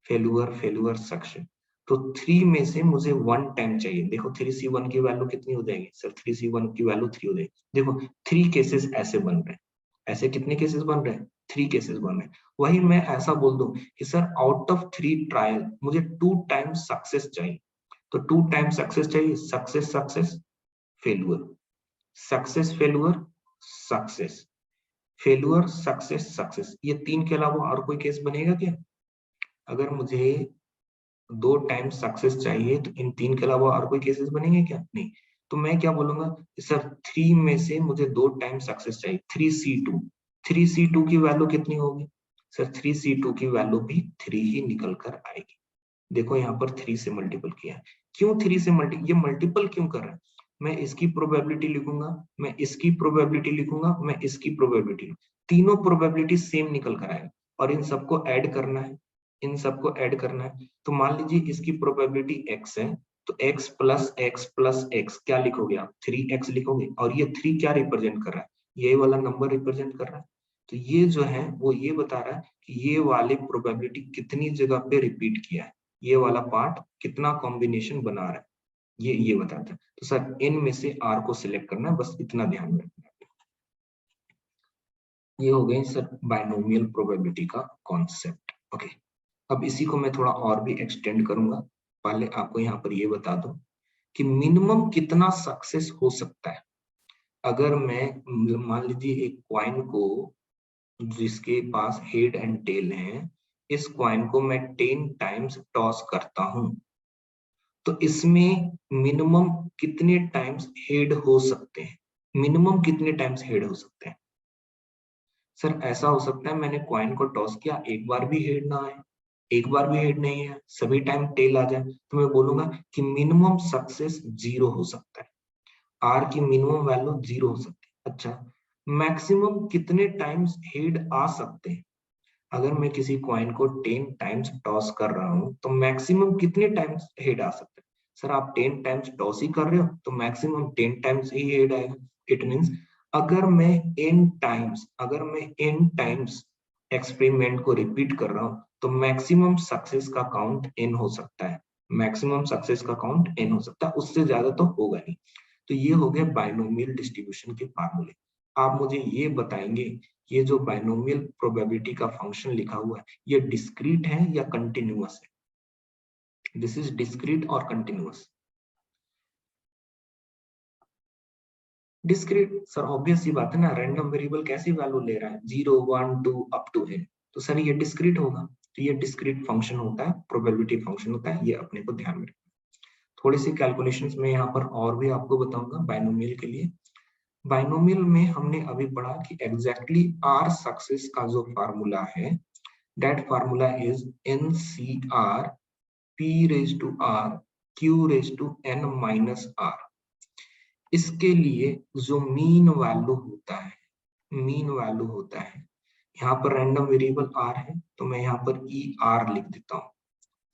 failure failure success. तो 3 में से मुझे 1 टाइम चाहिए. देखो 3C1 की वैल्यू कितनी हो जाएगी सर? 3C1 की वैल्यू 3 हो जाएगी. देखो 3 केसेस ऐसे बन रहे हैं. ऐसे कितने केसेस बन रहे हैं? 3 केसेस बन रहे हैं. वही मैं ऐसा बोल दूं कि सर आउट ऑफ 3 ट्रायल मुझे 2 टाइम सक्सेस चाहिए. तो 2 टाइम सक्सेस चाहिए. Success success failure, success failure success, failure success success. ये 3 के अलावा और कोई केस बनेगा क्या? अगर मुझे 2 टाइम सक्सेस चाहिए तो इन 3 के अलावा और कोई केसेस बनेंगे क्या? नहीं. तो मैं क्या बोलूंगा सर 3 में से मुझे 2 टाइम सक्सेस चाहिए. 3C2 की वैल्यू कितनी होगी सर 3C2 की वैल्यू भी 3 ही निकल कर आएगी। देखो यहाँ पर 3 से मल्टीपल किया है। क्यों 3 से ये मल्टीपल क्यों कर रहा है? मैं इसकी प्रोबेबिलिटी लिखूंगा, मैं इसकी प्रोबेबिलिटी लिखूंगा, मैं इसकी प्रोबेबिलिटी, तीनों प्रोबेबिलिटी सेम निकल कर आएगा और इन सबको ऐड करना है, इन सबको ऐड करना है। तो मान लीजिए इसकी प्रोबेबिलिटी x है, तो x plus x plus x क्या लिखोगे आप? 3x लिखोगे। और ये 3 क्या रिप्रेजेंट कर रहा है? ये वाला नंबर रिप्रेजेंट कर रहा है। तो ये जो है वो ये बता रहा है कि ये वाली प्रोबेबिलिटी कितनी जगह पे रिपीट किया है, ये वाला पार्ट कितना कॉम्बिनेशन बना रहा है, ये बताता है। तो सर इन में से आर को सिलेक्ट करना है, बस इतना ध्यान में रखना है। ये हो गई सर बाइनोमियल प्रोबेबिलिटी का कॉन्सेप्ट। ओके, अब इसी को मैं थोड़ा और भी एक्सटेंड करूंगा। पहले आपको यहाँ पर ये बता दूं कि मिनिमम कितना सक्सेस हो सकता है। अगर मैं मान लीजिए एक क्वाइन को जिसके पास हेड एंड टेल है, इस क्वाइन को मैं 10 टाइम्स टॉस करता हूं, तो इसमें मिनिमम कितने टाइम्स हेड हो सकते हैं? मिनिमम कितने टाइम्स हेड हो सकते हैं? सर ऐसा हो सकता है मैंने कॉइन को टॉस किया, एक बार भी हेड ना आए, एक बार भी हेड नहीं है, सभी टाइम टेल आ जाए, तो मैं बोलूंगा कि मिनिमम सक्सेस 0 हो सकता है। आर की मिनिमम वैल्यू 0 हो सकती है। अच्छा, मैक्सिमम कितने टाइम्स हेड आ सकते हैं? अगर मैं किसी कॉइन को 10 टाइम्स टॉस कर रहा हूं, तो मैक्सिमम कितने टाइम्स हेड आ सकते हैं? सर आप 10 टाइम्स टॉस ही कर रहे हो, तो मैक्सिमम 10 टाइम्स ही हेड आएगा। इट मींस अगर मैं n टाइम्स एक्सपेरिमेंट को रिपीट कर रहा हूं, तो मैक्सिमम सक्सेस का काउंट n हो सकता है। मैक्सिमम सक्सेस का काउंट n हो सकता है, उससे ज्यादा तो होगा नहीं। तो ये हो गया बाइनोमियल डिस्ट्रीब्यूशन के फार्मूले। आप मुझे ये बताएंगे, ये जो बाइनोमियल प्रोबेबिलिटी का फंक्शन लिखा हुआ है, ये डिस्क्रीट है या कंटिन्यूअस है? दिस इज डिस्क्रीट और कंटिन्यूअस? डिस्क्रीट सर, ऑब्वियस सी बात है ना, रैंडम वेरिएबल कैसी वैल्यू ले रहा है, 0 1 2 अप टू n, तो सर ये डिस्क्रीट होगा। तो ये डिस्क्रीट फंक्शन होता है, प्रोबेबिलिटी फंक्शन होता है, ये अपने को ध्यान में रखना। थोड़ी सी कैलकुलेशंस में यहाँ पर और भी आपको बताऊंगा बाइनोमियल के लिए। बाइनोमियल में हमने अभी पढ़ा कि एग्जैक्टली आर सक्सेस का जो फार्मूला है, that formula is NCR P raised to R Q raised to n minus R। इसके लिए जो मीन वैल्यू होता है, मीन वैल्यू होता है, यहाँ पर रैंडम वेरिएबल R है, तो मैं यहाँ पर ER लिख देता हूँ।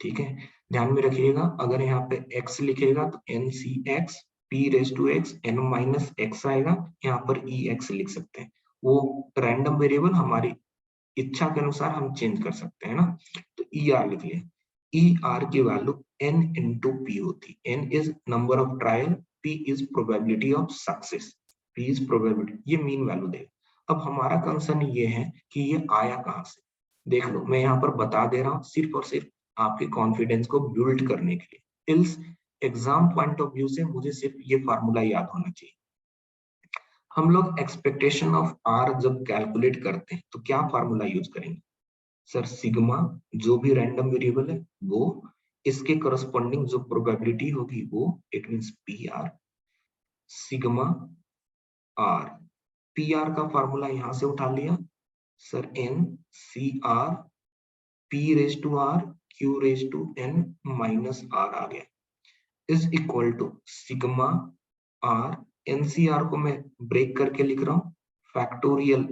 ठीक है, ध्यान में रखिएगा, अगर यहाँ पे x लिखेगा तो NCX P raised to X n minus X आएगा, यहाँ पर EX लिख सकते हैं। वो रैंडम वेरिएबल हमारी इच्छा के अनुसार हम चेंज कर सकते हैं ना, तो ER लिख लिया। ER की वैल्यू n into P होती है। n is number of trial, P is probability of success, P is probability, ये मीन वैल्यू देगा। अब हमारा कंसर्न ये है कि ये आया कहाँ से। देख लो, मैं यहाँ पर बता दे रहा हूँ सिर्फ और सिर्फ आपके कॉन्फिडेंस को बिल्ड करने के लिए। इस एग्जाम पॉइंट ऑफ व्यू से मुझे सिर्फ ये फार्मूला याद होना चाहिए। हम लोग एक्सपेक्टेशन ऑफ आर जब कैलकुलेट करते हैं तो क्या फार्मूला यूज करेंगे? सर सिग्मा, जो भी रैंडम वेरिएबल है वो, इसके करस्पॉन्डिंग जो प्रोबेबिलिटी होगी वो, it means P R, sigma R. P R का फार्मूला यहां से उठा लिया sir, N C R P raise to are Q raise to N minus R आ गया, is equal to sigma R, NCR को मैं ब्रेक करके लिख रहा हूं, factorial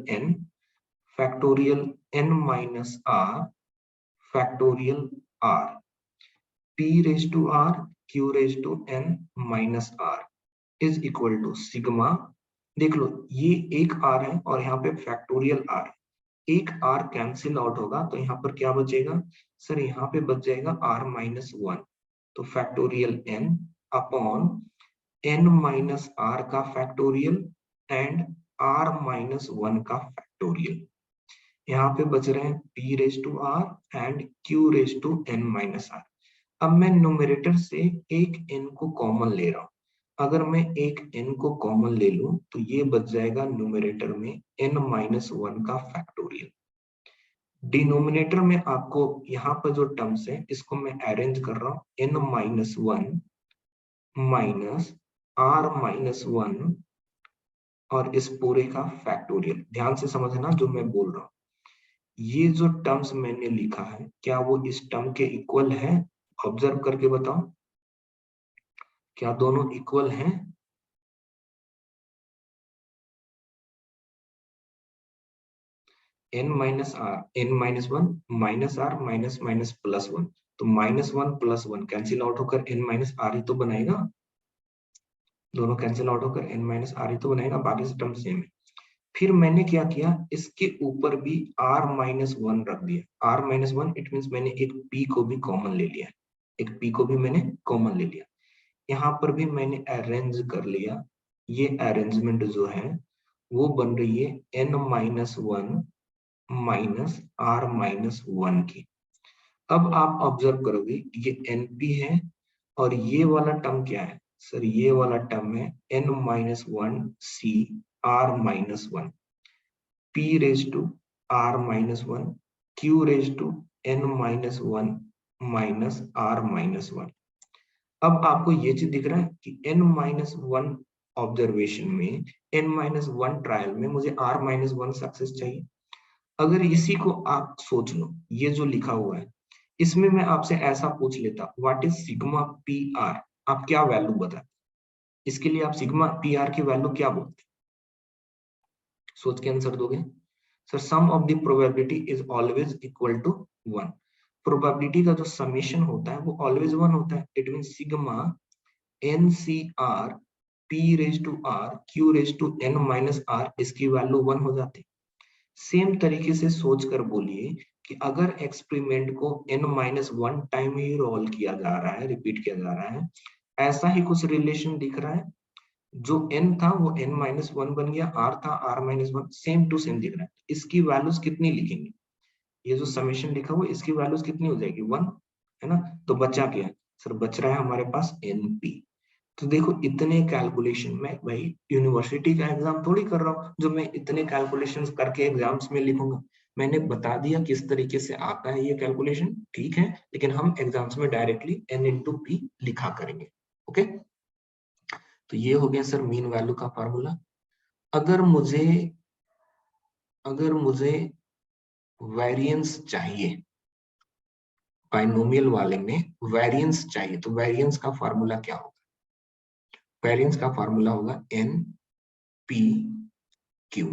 N minus are, factorial R, p raise to R q raise to n minus R is equal to sigma. देख लो, ये एक r है और यहाँ पे फैक्टोरियल r है, एक r कैंसिल आउट होगा तो यहाँ पर क्या बचेगा सर, यहाँ पे बच जाएगा r माइनस 1, तो factorial n upon n minus r का फैक्टोरियल एंड r माइनस 1 का फैक्टोरियल। यहाँ पे बच रहे हैं p raise to r and q raise to n minus r। अब मैं न्यूमरेटर से एक n को कॉमन ले रहा हूं, अगर मैं एक n को कॉमन ले लूं तो ये बच जाएगा न्यूमरेटर में n माइनस 1 का फैक्टोरियल। डिनोमिनेटर में आपको यहाँ पर जो टर्म्स है इसको मैं अरेंज कर रहा हूं, n minus 1 minus r minus 1 और इस पूरे का फैक्टोरियल। ध्यान से समझना जो मैं बोल रहा हूँ, ये जो टर्म्स मैंने लिखा है क्या वो इस टर्म के इक्वल है? ऑब्जर्व करके बताओ, क्या दोनों इक्वल हैं? n minus R, n minus one minus are minus minus plus one, तो minus one plus one cancel out होकर n माइनस आर ही तो बनाएगा। दोनों कैंसिल आउट होकर n माइनस आर ही तो बनाएगा, बाकी से टर्म सेम है। फिर मैंने क्या किया, इसके ऊपर भी r माइनस वन रख दिया। r minus one it mean मैंने एक p को भी कॉमन ले लिया, एक p को भी मैंने कॉमन ले लिया। यहाँ पर भी मैंने अरेंज कर लिया। ये अरेंजमेंट जो है वो बन रही है n minus one minus are minus one की। अब आप ऑब्जर्व करोगे ये np है और ये वाला टर्म क्या है सर, ये वाला टर्म है n minus one c r minus one, p raise to r minus one, q raise to n minus one minus r minus one. अब आपको ये चीज दिख रहा है कि n माइनस वन ऑब्जर्वेशन में, n माइनस वन ट्रायल में मुझे r माइनस वन सक्सेस चाहिए। अगर इसी को आप सोच लो, ये जो लिखा हुआ है इसमें मैं आपसे ऐसा पूछ लेता what is sigma p r, आप क्या वैल्यू बताते? इसके लिए आप सिग्मा पी आर की वैल्यू क्या बोलते? सोच के आंसर दोगे? Sir sum of the probability is always equal to one. Probability का जो समेशन होता है वो ऑलवेज वन होता है। It mean sigma n C R P raise to are Q raise to N minus r, इसकी value one हो जाती है। सेम तरीके से सोच कर बोलिए कि अगर एक्सपेरिमेंट को n माइनस वन टाइम ही रोल किया जा रहा है, रिपीट किया जा रहा है, ऐसा ही कुछ रिलेशन दिख रहा है। जो n था वो n माइनस वन बन गया, r था r minus one, same to same दिख रहा है। इसकी वैल्यूज कितनी लिखेंगे? ये जो समेशन लिखा हुआ इसकी वैल्यूज कितनी हो जाएगी? वन, है ना? तो बचा क्या सर? बच रहा है हमारे पास np। तो देखो इतने कैलकुलेशन में, भाई यूनिवर्सिटी का एग्जाम थोड़ी कर रहा हूँ जो मैं इतने कैलकुलेशंस करके एग्जाम्स में लिखूंगा। मैंने बता दिया किस तरीके से आता है ये कैलकुलेशन, ठीक है, लेकिन हम एग्जाम्स में डायरेक्टली n इंटू पी लिखा करेंगे। ओके, तो ये हो गया सर मीन वैल्यू का फार्मूला। अगर मुझे अगर मुझे वेरिएंस चाहिए, बाइनोमियल वाले में वेरिएंस चाहिए, तो वेरिएंस का फार्मूला क्या होगा? वेरिएंस का फार्मूला होगा N P Q,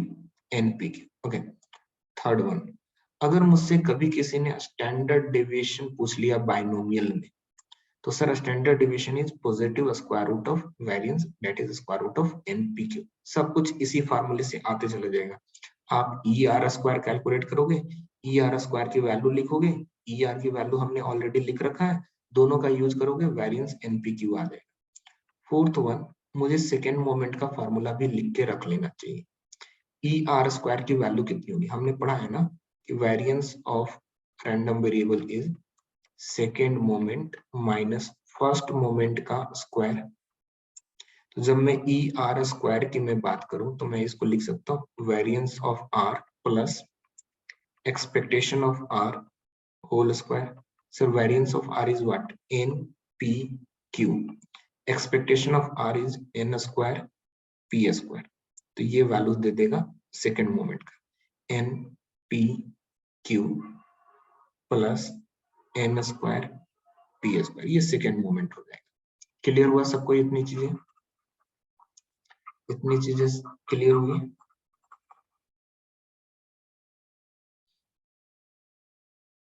NPQ. Okay, third one, अगर मुझसे कभी किसी ने स्टैंडर्ड डेविएशन पूछ लिया बाइनोमियल में, तो sir standard deviation is positive square root of variance that is square root of NPQ. सब कुछ इसी फार्मूले से आते चला जाएगा। आप ई आर स्क्वायर कैलकुलेट करोगे, ई आर स्क्वायर की वैल्यू लिखोगे, ई आर की वैल्यू हमने ऑलरेडी लिख रखा है, दोनों का यूज करोगे, वेरिएंस एनपीक्यू आ जाएगा। फोर्थ वन, मुझे सेकेंड मोमेंट का फार्मूला भी लिख के रख लेना चाहिए। ई आर स्क्वायर की वैल्यू कितनी होगी? हमने पढ़ा है ना कि variance of random variable is second moment minus first moment का स्क्वायर। तो जब मैं ई आर स्क्वायर की मैं बात करूं तो मैं इसको लिख सकता हूं variance of r plus expectation of r whole square. Sir variance of r is what? N P q, expectation of r is n square p square. तो ये वैल्यू दे देगा सेकेंड मोमेंट का, n P q plus n square p square, ये second moment हो जाएगा। Clear हुआ सबको? इतनी चीजें क्लियर हुई?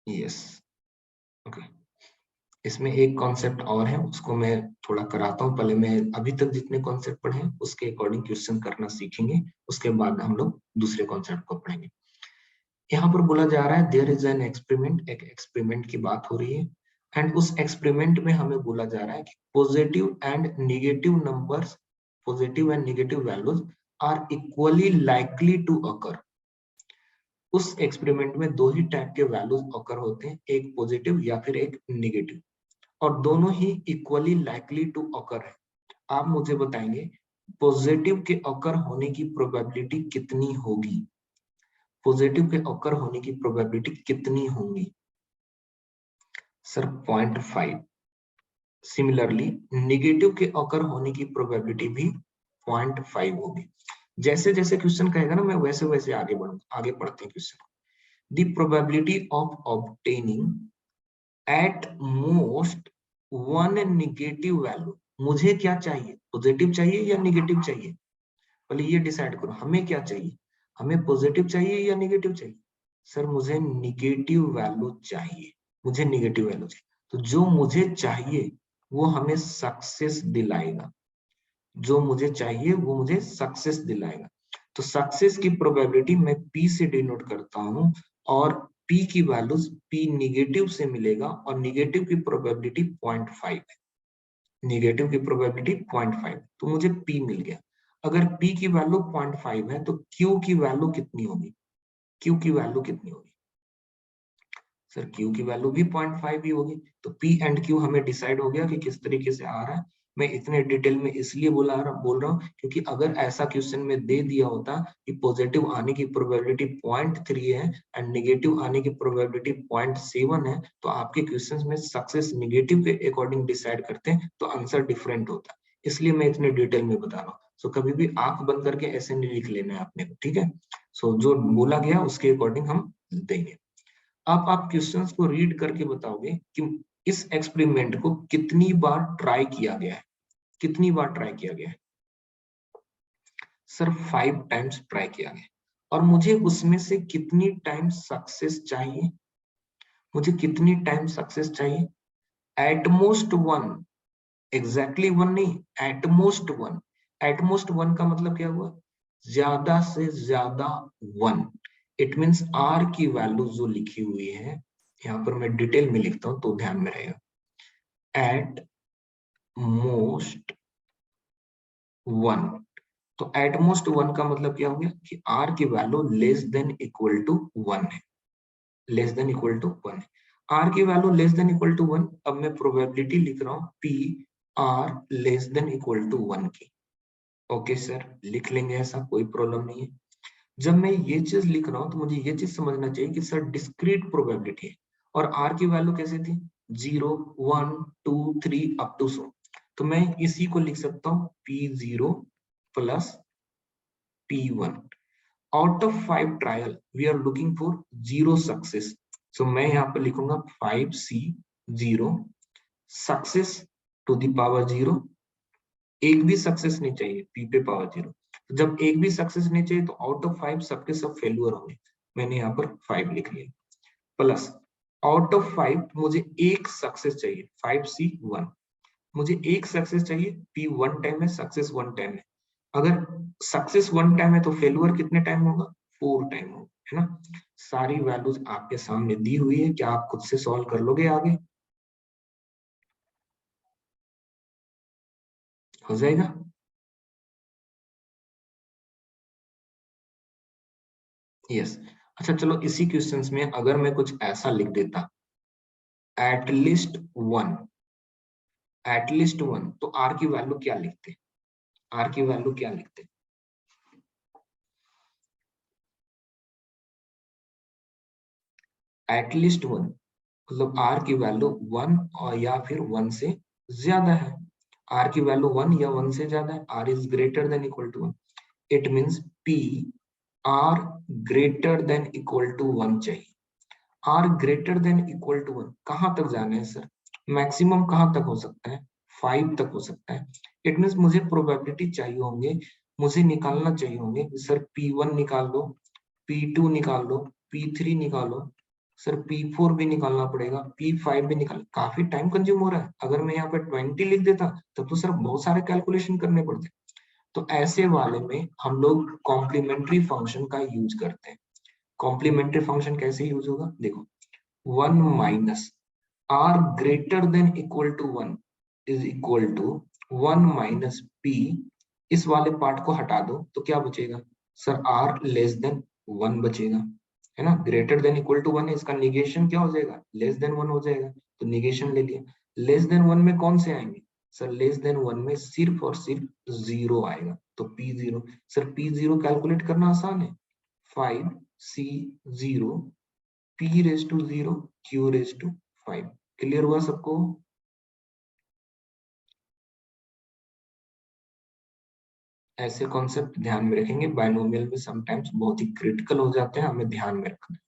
Yes, okay. इसमें एक कॉन्सेप्ट और है, उसको मैं थोड़ा कराता हूँ। पहले मैं अभी तक जितने कॉन्सेप्ट पढ़े हैं उसके अकॉर्डिंग क्वेश्चन करना सीखेंगे, उसके बाद हम लोग दूसरे कॉन्सेप्ट को पढ़ेंगे। यहाँ पर बोला जा रहा है देयर इज एन एक्सपेरिमेंट, एक एक्सपेरिमेंट की बात हो रही है, एंड उस एक्सपेरिमेंट में हमें बोला जा रहा है कि positive and negative numbers, positive and negative values are equally likely to occur. उस एक्सपेरिमेंट में दो ही टाइप के वैल्यूज अकर होते हैं, एक पॉजिटिव या फिर एक नेगेटिव, और दोनों ही इक्वली लाइकली टू अकर है। आप मुझे बताएंगे पॉजिटिव के अकर होने की प्रोबेबिलिटी कितनी होगी? पॉजिटिव के अकर होने की प्रोबेबिलिटी कितनी होंगी? सर 0.5। सिमिलरली नेगेटिव के अकर होने की प्रोबेबिलिटी भी 0.5 होगी। जैसे जैसे क्वेश्चन कहेगा ना मैं वैसे वैसे आगे बढ़ूंगा। आगे पढ़ते हैं question. The probability of obtaining eight most one negative value. मुझे क्या चाहिए, पॉजिटिव चाहिए या नेगेटिव चाहिए? पहले ये डिसाइड करो, हमें क्या चाहिए, हमें पॉजिटिव चाहिए या नेगेटिव चाहिए? सर मुझे नेगेटिव वैल्यू चाहिए, मुझे नेगेटिव वैल्यू चाहिए। तो जो मुझे चाहिए वो हमें सक्सेस दिलाएगा, जो मुझे चाहिए वो मुझे सक्सेस दिलाएगा। तो सक्सेस की प्रोबेबिलिटी मैं पी से डिनोट करता हूं, और पी की वैल्यूज पी निगेटिव से मिलेगा, और निगेटिव की प्रोबेबिलिटी 0.5 है, निगेटिव की प्रोबेबिलिटी 0.5, तो मुझे पी मिल गया। अगर पी की वैल्यू 0.5 है तो क्यू की वैल्यू कितनी होगी, क्यू की वैल्यू कितनी होगी? सर क्यू की वैल्यू भी 0.5 ही होगी। तो पी एंड क्यू हमें डिसाइड हो गया कि किस तरीके से आ रहा है। मैं इतने डिटेल में इसलिए बोल रहा हूँ क्योंकि अगर ऐसा क्वेश्चन में दे दिया होता कि पॉजिटिव आने की प्रोबेबिलिटी 0.3 है एंड नेगेटिव आने की प्रोबेबिलिटी 0.7 है, तो आपके क्वेश्चन में सक्सेस नेगेटिव के अकॉर्डिंग डिसाइड करते हैं, तो आंसर डिफरेंट होता है। इसलिए मैं इतने डिटेल में बता रहा हूँ। सो कभी भी आंख बंद करके ऐसे नहीं लिख लेना है आपने को, ठीक है? सो जो बोला गया उसके अकॉर्डिंग हम देंगे। अब आप क्वेश्चंस को रीड करके बताओगे कि इस एक्सपेरिमेंट को कितनी बार ट्राई किया गया है, कितनी बार ट्राई किया गया है? सर 5 टाइम्स ट्राई किया गया। और मुझे उसमें से कितनी टाइम सक्सेस चाहिए, मुझे कितनी टाइम सक्सेस चाहिए? एटमोस्ट वन, एग्जैक्टली वन नहीं, एटमोस्ट वन। एटमोस्ट वन का मतलब क्या हुआ? ज्यादा से ज्यादा वन। इट मीन्स आर की वैल्यू जो लिखी हुई है, यहाँ पर मैं डिटेल में लिखता हूं तो ध्यान में रहेगा। एट मोस्ट वन, तो एट मोस्ट वन का मतलब क्या हो गया कि आर की value less than equal to one है, less than equal to one है। आर की value less than equal to one. अब मैं प्रोबेबिलिटी लिख रहा हूं P R less than equal to one की। ओके सर, लिख लेंगे, ऐसा कोई प्रॉब्लम नहीं है। जब मैं ये चीज लिख रहा हूं तो मुझे ये चीज समझना चाहिए कि सर डिस्क्रीट प्रोबेबिलिटी है, और आर की वैल्यू कैसे थी? 0 1 2 3 अप टू सो। तो मैं इसी को लिख सकता हूँ P0 plus P1। Out of 5 trial we are looking for 0 success. So मैं यहाँ पर लिखूंगा 5C0 success to the power 0। एक भी सक्सेस नहीं चाहिए पी पे पावर 0। तो जब एक भी सक्सेस नहीं चाहिए तो आउट ऑफ 5 सबके सब फेल्यूर होंगे। मैंने यहाँ पर 5 लिख लिया। प्लस आउट ऑफ 5 मुझे एक सक्सेस चाहिए, 5C1। मुझे एक सक्सेस चाहिए, पी वन टाइम है, सक्सेस वन टाइम है। अगर सक्सेस वन टाइम है तो फेल्यूर कितने टाइम होगा? 4 टाइम होगा, है ना? सारी वैल्यूज आपके सामने दी हुई है, क्या आप खुद से सॉल्व कर लोगे आगे? हो जाएगा? यस। अच्छा चलो, इसी क्वेश्चंस में अगर मैं कुछ ऐसा लिख देता, एटलीस्ट वन, एटलीस्ट वन, तो आर की वैल्यू क्या लिखते? आर की वैल्यू क्या लिखते? एटलीस्ट वन मतलब आर की वैल्यू वन और या फिर वन से ज्यादा है। आर की वैल्यू वन या वन से ज्यादा है, R is greater than equal to one. It means P R greater than equal to one चाहिए। R greater than equal to one कहां तक जाना है सर? मैक्सिमम कहां तक हो सकता है? 5 तक हो सकता है। इट मीन्स मुझे प्रोबेबिलिटी चाहिए होंगे, मुझे निकालना चाहिए होंगे सर P1 निकाल लो, P2 निकाल लो, P3 निकालो, सर P4 भी निकालना पड़ेगा, P5 भी निकाल। काफी टाइम कंज्यूम हो रहा है। अगर मैं यहाँ पे 20 लिख देता तब तो सर बहुत सारे कैलकुलेशन करने पड़ते। तो ऐसे वाले में हम लोग कॉम्प्लीमेंट्री फंक्शन का यूज करते हैं। कॉम्प्लीमेंट्री फंक्शन कैसे यूज होगा? देखो, one minus r greater than equal to one is equal to one minus p. इस वाले पार्ट को हटा दो तो क्या बचेगा? Sir r less than one बचेगा, है ना? Greater than equal to one है, इसका निगेशन क्या हो जाएगा? लेस देन वन हो जाएगा, तो निगेशन ले लिया। लेस देन वन में कौन से आएंगे? सर लेस देन वन में सिर्फ और सिर्फ जीरो आएगा, तो p zero. Sir p zero calculate करना आसान है, 5C0 P raise to zero Q raise to 5। Clear हुआ सबको? ऐसे कॉन्सेप्ट ध्यान में रखेंगे, बायनोमियल में समटाइम्स बहुत ही क्रिटिकल हो जाते हैं, हमें ध्यान में रखना है।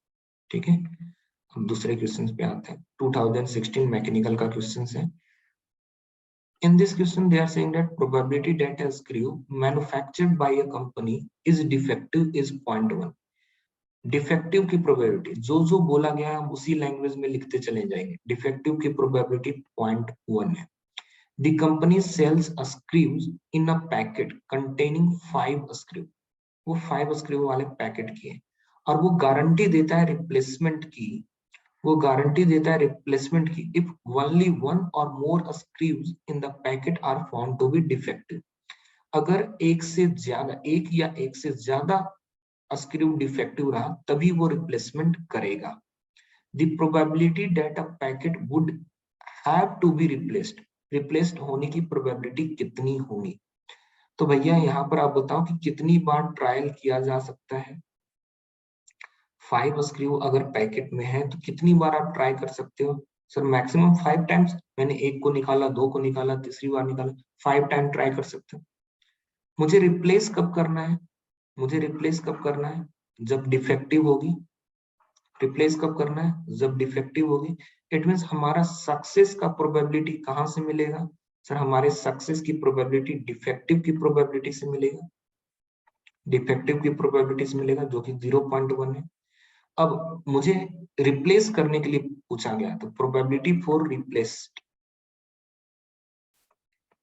ठीक है, हम दूसरे क्वेश्चन पे आते हैं। 2016 मैकेनिकल का क्वेश्चन है। In this question, they are saying that probability that a screw manufactured by a company is defective is 0.1. Defective की प्रोबेबिलिटी, जो जो बोला गया हम उसी लैंग्वेज में लिखते चले जाएंगे। डिफेक्टिव की प्रोबेबिलिटी 0.1 है। The company sells a screws in a packet containing 5 screw. वो 5 स्क्रू वाले पैकेट की है और वो गारंटी देता है रिप्लेसमेंट की। वो गारंटी देता है रिप्लेसमेंट की if only one or more screws in the packet are found to be defective. अगर एक से ज्यादा, एक या एक से ज्यादा स्क्रू डिफेक्टिव रहा तभी वो रिप्लेसमेंट करेगा। The probability that a packet would have to be replaced होने की प्रोबेबिलिटी कितनी होगी? तो भैया यहाँ पर आप बताओ कि कितनी बार ट्रायल किया जा सकता है। 5 स्क्रू अगर पैकेट में है तो कितनी बार आप ट्राई कर सकते हो? Sir maximum 5 times. मैंने एक को निकाला, दो को निकाला, तीसरी बार निकाला, 5 टाइम ट्राई कर सकते हो। मुझे रिप्लेस कब करना है? मुझे रिप्लेस कब करना है? जब डिफेक्टिव होगी। रिप्लेस कब करना है? जब डिफेक्टिव होगी। इट मींस हमारा सक्सेस का प्रोबेबिलिटी कहां से मिलेगा? सर हमारे सक्सेस की प्रोबेबिलिटी डिफेक्टिव की प्रोबेबिलिटी से मिलेगा। डिफेक्टिव की प्रोबेबिलिटी से मिलेगा जो कि 0.1 है। अब मुझे रिप्लेस करने के लिए पूछा गया तो probability for replaced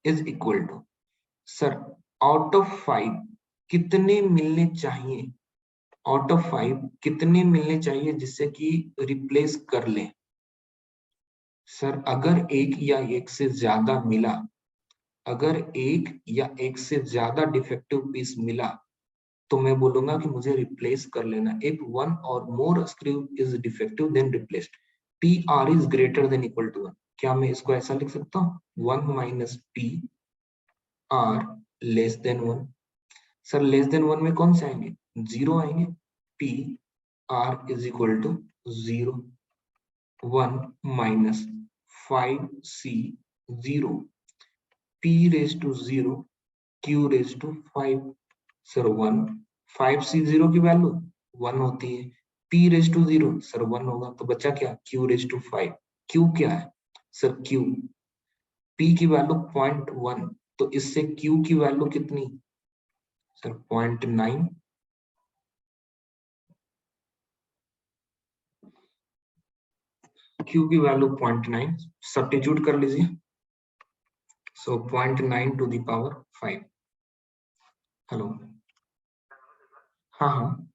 is equal to, sir out of 5 कितने मिलने चाहिए? आउट ऑफ 5 कितने मिलने चाहिए जिससे कि रिप्लेस कर लें? सर अगर एक या एक से ज्यादा मिला, अगर एक या एक से ज्यादा डिफेक्टिव पीस मिला तो मैं बोलूंगा कि मुझे रिप्लेस कर लेना। If one or more screw is defective then replaced. P R is greater than equal to 1। क्या मैं इसको ऐसा लिख सकता हूँ? 1 minus P R less than 1। Sir less than 1 में कौन से आएंगे? 0 आएंगे। P R is equal to 0। 1 minus 5c 0 p raise to 0 q raise to 5। Sir 1 5c0 की वैल्यू 1 होती है। p रेज टू 0 सर 1 होगा तो बचा क्या? q raise to 5। q क्या है? सर q p की वैल्यू 0.1 तो इससे q की वैल्यू कितनी? सर 0.9। q की वैल्यू 0.9 सब्स्टिट्यूट कर लीजिए। सो 0.9 टू द पावर 5। हेलो, हाँ हाँ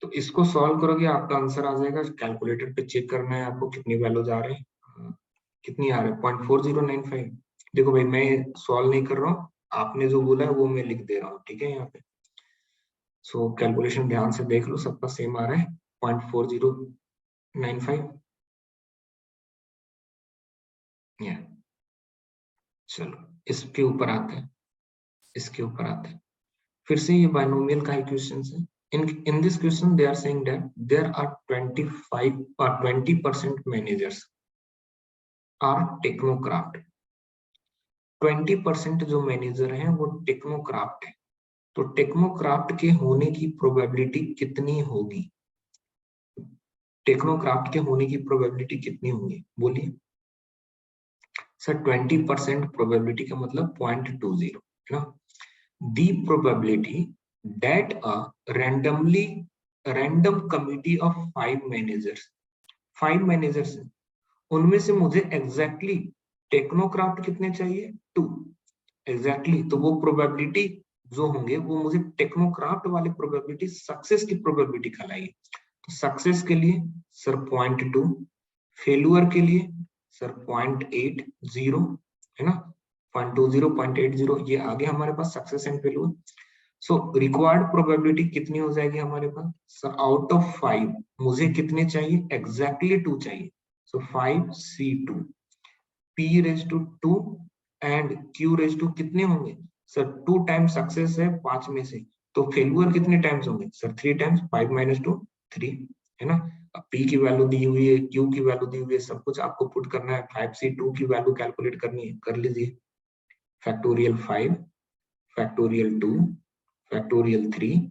तो इसको सॉल्व करोगे आपका आंसर आ जाएगा। कैलकुलेटर पे चेक करना है आपको कितनी वैल्यूज आ रहे हैं। कितनी आ रहे हैं? 0.4095। देखो भाई मैं सॉल्व नहीं कर रहा हूँ, आपने जो बोला है वो मैं लिख दे रहा हूँ, ठीक है यहाँ पे। सो कैलकुलेशन ध्यान से देख लो, सबका सेम आ रहा है 0.4095। चलो इसके ऊपर आते हैं, इसके ऊपर आते हैं। फिर से ये बाइनोमियल का इक्वेशन है। In this question they are saying that there are 25 or 20% managers are technocraft। 20% जो मैनेजर हैं वो टेक्नोक्राफ्ट है। तो टेक्नोक्राफ्ट के होने की प्रोबेबिलिटी कितनी होगी? टेक्नोक्राफ्ट के होने की प्रोबेबिलिटी कितनी होगी बोलिए? सर 20% प्रोबेबिलिटी का मतलब 0.20 है ना। The probability that a random committee of 5 managers, 5 managers हैं, उनमें से मुझे एग्जैक्टली टेक्नोक्राफ्ट कितने चाहिए? 2 एग्जैक्टली। तो वो प्रोबेबिलिटी जो होंगे वो मुझे टेक्नोक्राफ्ट वाले प्रोबेबिलिटी सक्सेस की प्रोबेबिलिटी कहलाएगी। तो सक्सेस के लिए सर 0.2, फेल्यूर के लिए सर 0.80 है ना। 0.20 0.80 ये आगे हमारे पास success and failure. So required probability कितनी हो जाएगी हमारे पास? सर आउट ऑफ 5 मुझे कितने चाहिए? एग्जैक्टली 2 चाहिए। So 5c2 p raise to 2 and q raise to कितने होंगे? सर 2 टाइम सक्सेस है 5 में से तो फेल्यूर कितने टाइम्स होंगे सर? 3 टाइम्स, 5 माइनस 2 3, है ना। अब पी की वैल्यू दी हुई है, क्यू की वैल्यू दी हुई है, सब कुछ आपको पुट करना है। 5C2 की वैल्यू कैलकुलेट करनी है, कर लीजिए। फैक्टोरियल 5, फैक्टोरियल 2, फैक्टोरियल 3,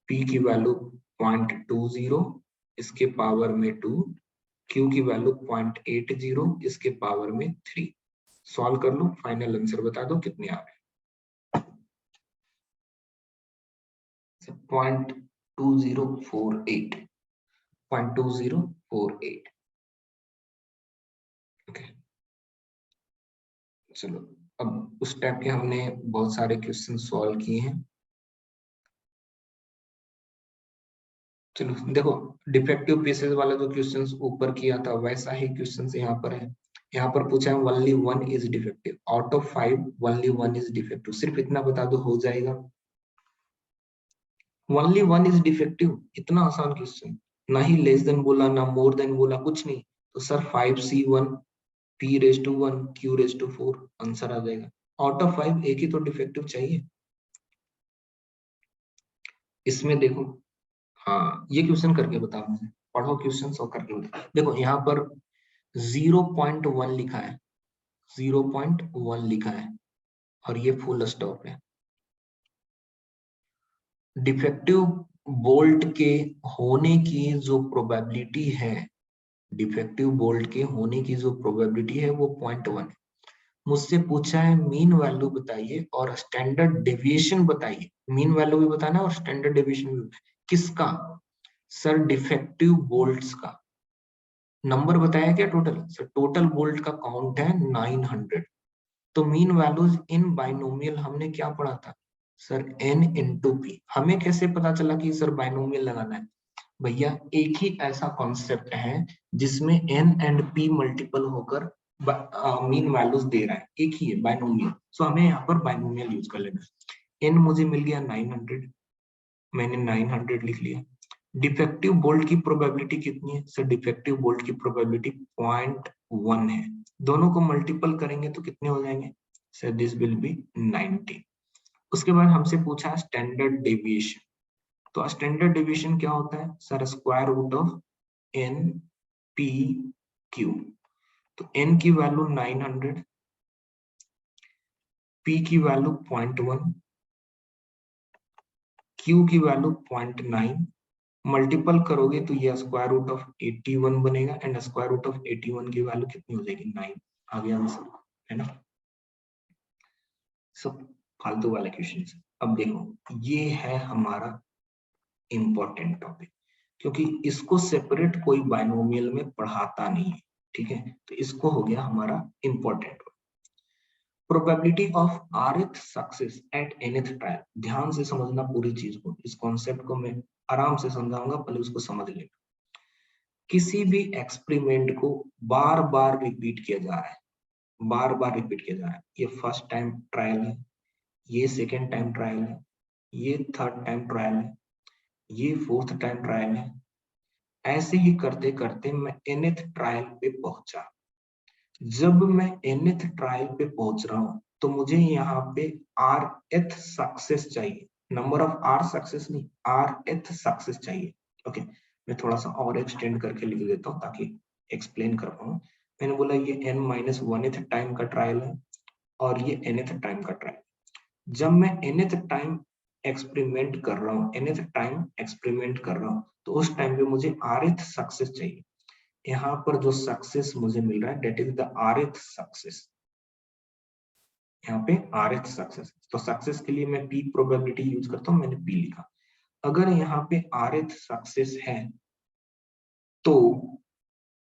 पी की वैल्यू 0.20 इसके पावर में 2, क्यू की वैल्यू 0.80 इसके पावर में 3। सॉल्व कर लो, फाइनल आंसर बता दो कितने आ रहे हैं। 0.2048, 0.2048। ओके, चलो अब उस टाइप के हमने बहुत सारे क्वेश्चन सॉल्व किए हैं। चलो देखो, डिफेक्टिव पीसेस वाला जो क्वेश्चंस ऊपर किया था वैसा ही क्वेश्चंस यहाँ पर है। यहाँ पर पूछा है only 1 is defective, out of 5 only 1 is defective. सिर्फ इतना बता दो हो जाएगा। ओनली 1 इज डिफेक्टिव, इतना आसान क्वेश्चन। ना ही लेस देन बोला, ना मोर देन बोला, कुछ नहीं। तो sir 5C1 P⁻1 Q⁻4 answer आ जाएगा। आउट ऑफ 5 एक ही तो डिफेक्टिव चाहिए। इसमें देखो, हाँ ये क्वेश्चन करके बताओ मुझे, पढ़ो क्वेश्चन और करके बताओ। देखो यहाँ पर 0.1 लिखा है, 0.1 लिखा है और ये फुल स्टॉप है। डिफेक्टिव बोल्ट के होने की जो प्रोबेबिलिटी है, डिफेक्टिव बोल्ट के होने की जो प्रोबेबिलिटी है वो 0.1 है। मुझसे पूछा है मीन वैल्यू बताइए और स्टैंडर्ड डेविएशन बताइए। मीन वैल्यू भी बताना और स्टैंडर्ड डेविएशन भी। किसका? सर डिफेक्टिव बोल्ट्स का। नंबर बताया क्या टोटल? सर टोटल बोल्ट का काउंट है 900। तो मीन वैल्यूज इन बाइनोमियल हमने क्या पढ़ा था सर? n into P. हमें कैसे पता चला कि सर बाइनोमियल लगाना है? भैया एक ही ऐसा कॉन्सेप्ट है जिसमें n एंड p मल्टीपल होकर मीन वैल्यूज दे रहा है, एक ही है बाइनोमियल। सो हमें यहाँ पर बाइनोमियल यूज कर लेना है। n मुझे मिल गया 900, मैंने 900 लिख लिया। डिफेक्टिव बोल्ट की प्रोबेबिलिटी कितनी है सर? डिफेक्टिव बोल्ट की प्रोबेबिलिटी 0.1 है। दोनों को मल्टीपल करेंगे तो कितने हो जाएंगे सर? This will be 90। उसके बाद हमसे पूछा है स्टैंडर्ड डेविएशन। तो स्टैंडर्ड डेविएशन क्या होता है sir? Square root of n p q। तो n की वैल्यू 900, p की वैल्यू 0.1, q की वैल्यू 0.9, मल्टीपल करोगे तो ये स्क्वायर रूट ऑफ 81 बनेगा एंड स्क्वायर रूट ऑफ 81 की वैल्यू कितनी हो जाएगी? 9। आ गया आंसर, है ना। सब फालतू वाले क्वेश्चन। अब देखो ये है हमारा इंपॉर्टेंट टॉपिक, क्योंकि इसको सेपरेट कोई बाइनोमियल में पढ़ाता नहीं है, ठीक है। तो इसको हो गया हमारा important. Probability of rth success at nth trial. ध्यान से समझना पूरी चीज को, इस कॉन्सेप्ट को मैं आराम से समझाऊंगा, पहले उसको समझ लेना। किसी भी एक्सपेरिमेंट को बार बार रिपीट किया जा रहा है, बार बार रिपीट किया जा रहा है। ये फर्स्ट टाइम ट्रायल है, ये सेकेंड टाइम ट्रायल है, ये थर्ड टाइम ट्रायल है, ये फोर्थ टाइम ट्रायल है। ऐसे ही करते करते मैं nth ट्रायल पे पहुंचा। जब मैं nth ट्रायल पे पहुंच रहा हूं तो मुझे यहाँ पे rth सक्सेस चाहिए। नंबर ऑफ r सक्सेस नहीं, rth सक्सेस चाहिए। ओके, मैं थोड़ा सा और एक्सटेंड करके लिख देता हूँ ताकि एक्सप्लेन कर पाऊँ। मैंने बोला ये n-1th टाइम का ट्रायल है और ये nth टाइम का ट्रायल। जब मैं nth टाइम एक्सपेरिमेंट कर रहा हूँ, nth टाइम एक्सपेरिमेंट कर रहा हूँ, तो उस टाइम पे मुझे rth सक्सेस चाहिए। यहाँ पर जो सक्सेस मुझे मिल रहा है that is the rth success. यहाँ पे rth सक्सेस, तो सक्सेस के लिए मैं p प्रोबेबिलिटी यूज करता हूँ, मैंने p लिखा। अगर यहाँ पे rth सक्सेस है तो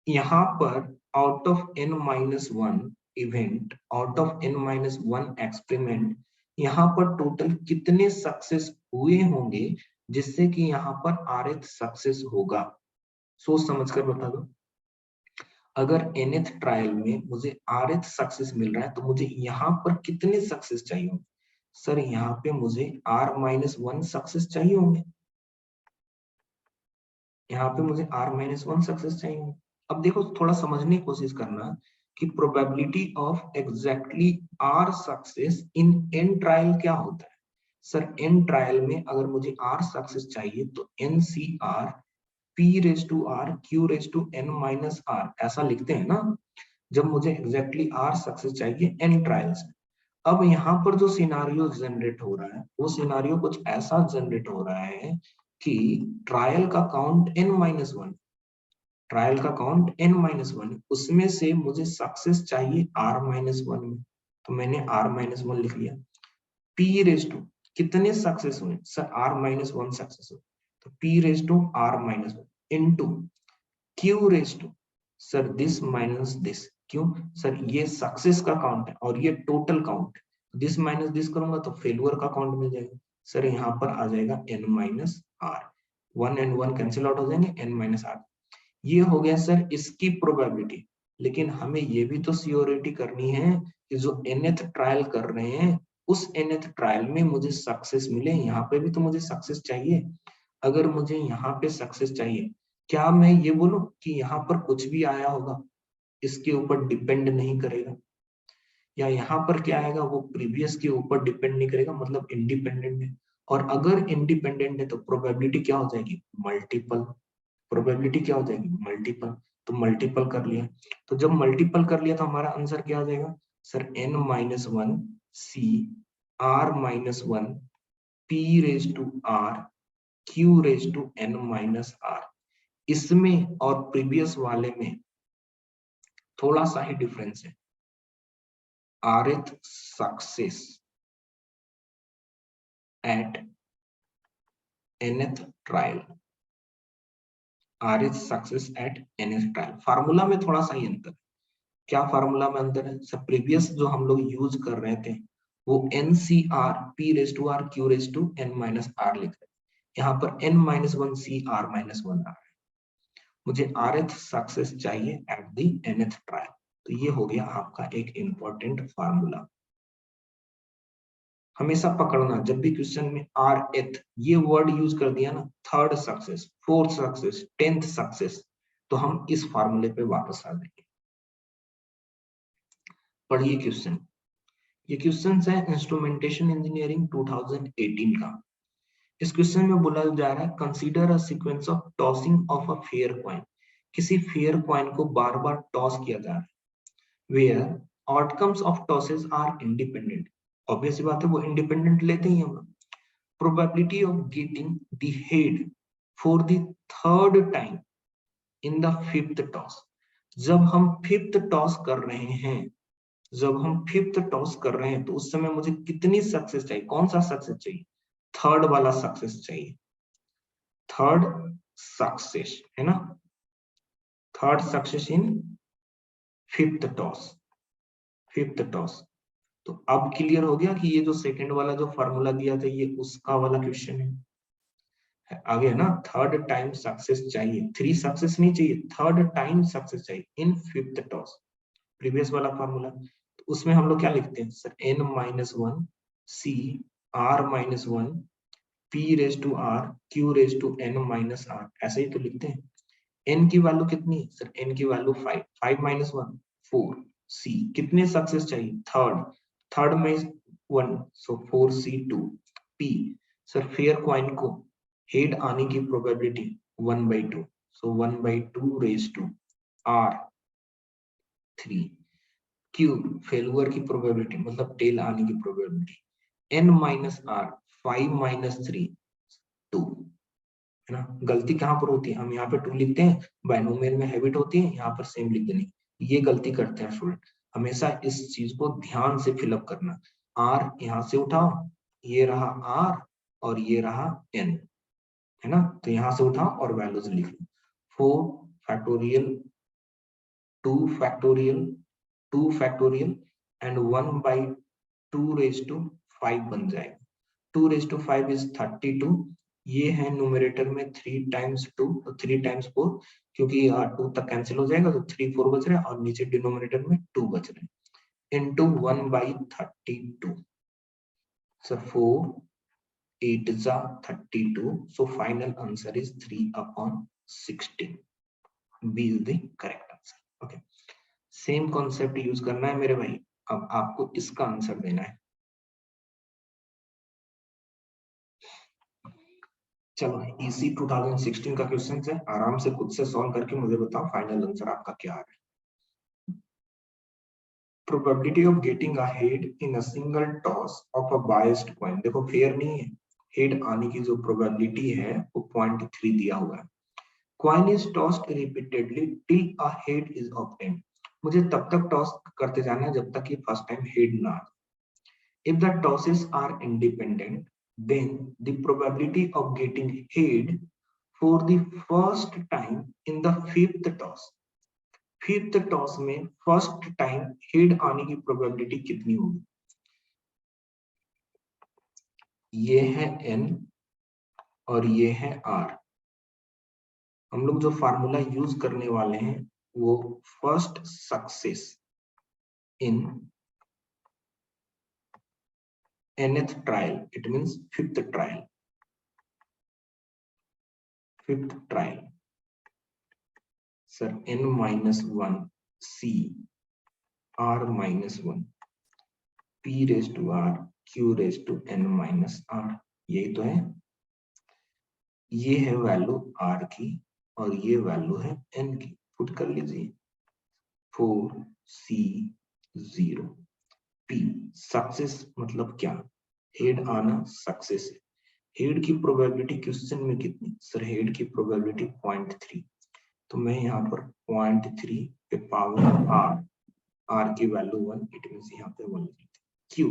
यहाँ पर out of n-1 event, out of n-1 experiment, यहाँ पर टोटल कितने सक्सेस हुए होंगे जिससे कि यहाँ पर rth सक्सेस होगा? सोच समझ कर बता दो। अगर nth ट्रायल में मुझे rth सक्सेस मिल रहा है तो मुझे यहाँ पर कितने सक्सेस चाहिए होंगे? सर यहाँ पे मुझे r-1 सक्सेस चाहिए होंगे, यहाँ पे मुझे r-1 सक्सेस चाहिए होंगे। अब देखो थोड़ा समझने की कोशिश करना कि probability of exactly r success in n trial क्या होता है। सर n ट्रायल में अगर मुझे r सक्सेस चाहिए तो NCR P raise to R Q raise to n minus R ऐसा लिखते हैं ना, जब मुझे एग्जैक्टली R सक्सेस चाहिए n ट्रायल्स में। अब यहाँ पर जो सिनारियो जनरेट हो रहा है वो सिनारियो कुछ ऐसा जनरेट हो रहा है कि ट्रायल का काउंट n-1, ट्रायल का काउंट n-1, उसमें से मुझे सक्सेस चाहिए r-1 में, तो मैंने r-1 लिख लिया। p रेज टू कितने सक्सेस हुए सर, r-1 सक्सेस हुए, तो p raise to r-1 into q raise to sir this minus this, क्यों सर ये सक्सेस का काउंट है और ये total count, this minus this करूंगा तो फेलियर का काउंट मिल जाएगा। सर यहाँ पर आ जाएगा n minus R, 1 and 1 cancel out हो जाएंगे, n माइनस आर। ये हो गया सर इसकी प्रोबेबिलिटी। लेकिन हमें ये भी तो सियोरिटी करनी है कि जो nth ट्रायल कर रहे हैं उस nth ट्रायल में मुझे सक्सेस मिले, यहाँ पे भी तो मुझे सक्सेस चाहिए। अगर मुझे यहाँ पे सक्सेस चाहिए, क्या मैं ये बोलूं कि यहाँ पर कुछ भी आया होगा इसके ऊपर डिपेंड नहीं करेगा, या यहाँ पर क्या आएगा वो प्रीवियस के ऊपर डिपेंड नहीं करेगा, मतलब इंडिपेंडेंट है। और अगर इंडिपेंडेंट है तो प्रोबेबिलिटी क्या हो जाएगी, मल्टीपल। प्रोबेबिलिटी क्या हो जाएगी, मल्टीपल। तो मल्टीपल कर लिया, तो जब मल्टीपल कर लिया तो हमारा आंसर क्या आ जाएगा sir, n-1 C r-1 p raise to r q raise to n minus r। इसमें और प्रीवियस वाले में थोड़ा सा ही डिफरेंस है, rth success at nth trial, rth success at nth trial. Formula में थोड़ा सा ही अंतर है। क्या फार्मूला में अंतर है सर, प्रीवियस जो हम लोग यूज कर रहे थे वो NCR P raise to R Q raise to n minus R लिख रहे हैं, यहाँ पर n-1 C r-1 आ रहा है। मुझे rth सक्सेस चाहिए एट द nth ट्रायल, तो ये हो गया आपका एक इंपॉर्टेंट फार्मूला। हमेशा पकड़ना, जब भी क्वेश्चन में rth ये वर्ड यूज कर दिया ना, third success, fourth success, 10th success, तो हम इस फार्मूले पे वापस आ जाएंगे। पढ़िए क्वेश्चन, ये क्वेश्चन है इंस्ट्रूमेंटेशन इंजीनियरिंग 2018 का। इस क्वेश्चन में बोला जा रहा है consider a sequence of tossing of a fair coin. किसी फेयर कॉइन को बार बार टॉस किया जा रहा है, where outcomes of tosses are independent. Obvious बात है वो इंडिपेंडेंट लेते ही हम लोग। Probability of getting the head for the third time in the fifth toss. जब हम फिफ्थ टॉस कर रहे हैं, जब हम फिफ्थ टॉस कर रहे हैं तो उस समय मुझे कितनी सक्सेस चाहिए, कौन सा सक्सेस चाहिए, थर्ड वाला सक्सेस चाहिए, थर्ड सक्सेस है ना, third success in fifth toss, fifth toss. तो अब क्लियर हो गया कि ये जो सेकंड वाला जो फॉर्मूला दिया था ये उसका वाला क्वेश्चन है। आगे है ना, थर्ड टाइम सक्सेस चाहिए, थ्री सक्सेस नहीं चाहिए, थर्ड टाइम सक्सेस चाहिए इन फिफ्थ टॉस, प्रीवियस वाला फॉर्मूला। तो उसमें हम लोग क्या लिखते हैं sir, n-1 C r-1 p raise to r q raise to n minus r, ऐसे ही तो लिखते हैं। n की वैल्यू कितनी सर, n की वैल्यू 5, 5 माइनस 1 4, c कितने सक्सेस चाहिए, थर्ड, थर्ड में 1 so 4c2, p sir fair coin को हेड आने की probability 1/2, so 1/2 raise to r 3, q failure की प्रोबेबिलिटी मतलब टेल आने की probability, n minus r 5 minus 3 2, है ना। गलती कहाँ पर होती है, हम यहाँ पे 2 लिखते हैं, बाइनोमियल में हैबिट होती है यहाँ पर सेम लिख देनी, ये गलती करते हैं स्टूडेंट। हमेशा इस चीज को ध्यान से फिलअप करना, r यहाँ से उठाओ, ये रहा r और ये रहा n, है ना, तो यहाँ से उठाओ और वैल्यूज लिख लो, 4 factorial 2 factorial 2 factorial and 1/2 raise to 5 बन जाएगा। 2 रेज टू 5 इज 32, ये है न्यूमरेटर में 3 टाइम्स 2 तो 3 टाइम्स 4, क्योंकि 2 तक कैंसिल हो जाएगा तो 3 4 बच रहे हैं और नीचे डिनोमिनेटर में 2 बच रहे हैं, इनटू 1/32, सो 4 8 जा 32, so final answer is 3/16, B is the correct answer। okay, same concept use करना है मेरे भाई, अब आपको इसका आंसर देना है। चलो इसी 2016 का क्वेश्चन है, आराम से खुद से सॉल्व करके मुझे बताओ फाइनल आंसर आपका क्या आ रहा है। Probability of getting a head in a single toss of a biased coin, देखो फेयर नहीं है, हेड आने की जो प्रोबेबिलिटी है वो 0.3 दिया हुआ है। Coin is tossed repeatedly till a head is obtained, मुझे तब तक टॉस करते जाना है जब तक कि फर्स्ट टाइम हेड ना आए। If the tosses are independent, then the probability of getting head for the first time in the fifth toss, fifth toss में फर्स्ट टाइम हेड आने की प्रोबेबिलिटी कितनी होगी? ये है n और ये है r। हम लोग जो फार्मूला यूज करने वाले हैं वो first success in nth trial, it means fifth trial, fifth trial sir n-1 c r-1 p raise to r q raise to n-r, यही तो है। ये है वैल्यू r की और ये वैल्यू है n की, पुट कर लीजिए 4c0 p। सक्सेस मतलब क्या? हेड आना सक्सेस है। हेड की प्रोबेबिलिटी क्वेश्चन में कितनी? सर हेड की प्रोबेबिलिटी 0.3, तो मैं यहाँ पर 0.3 पे पावर r की वैल्यू 1, इट मींस यहाँ पे 1 q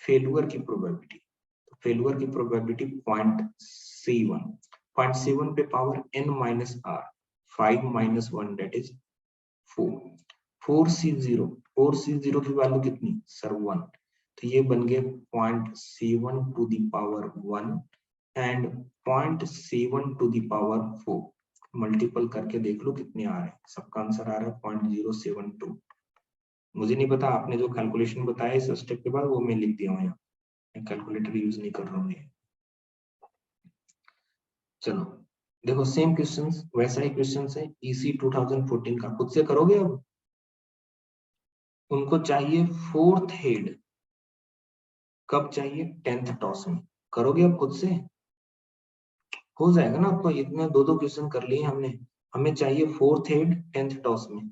फेलुअर की प्रोबेबिलिटी, तो फेलुअर की प्रोबेबिलिटी 0.7, 0.7 पे power n-r, 5 - 1 that is 4, 4c0 की वैल्यू कितनी? सर 1, तो ये बन गए 0.7 to the power 1 and 0.7 to the power 4, multiple करके देख लो कितने आ रहे हैं, सबका आंसर आ रहा है 0.072। मुझे नहीं पता, आपने जो कैलकुलेशन बताया इस स्टेप के बाद वो मैं लिख दिया हूँ यहाँ, मैं कैलकुलेटर यूज नहीं कर रहा हूँ। चलो देखो सेम क्वेश्चंस, वैसा ही क्वेश्चंस है इसी 2014 का, खुद से करोगे अब। उनको चाहिए फोर्थ हेड, कब चाहिए? 10th टॉस में। करोगे अब खुद से? हो जाएगा ना आपको, इतने दो दो क्वेश्चन कर लिए हमने, हमें चाहिए फोर्थ हेड 10th टॉस में,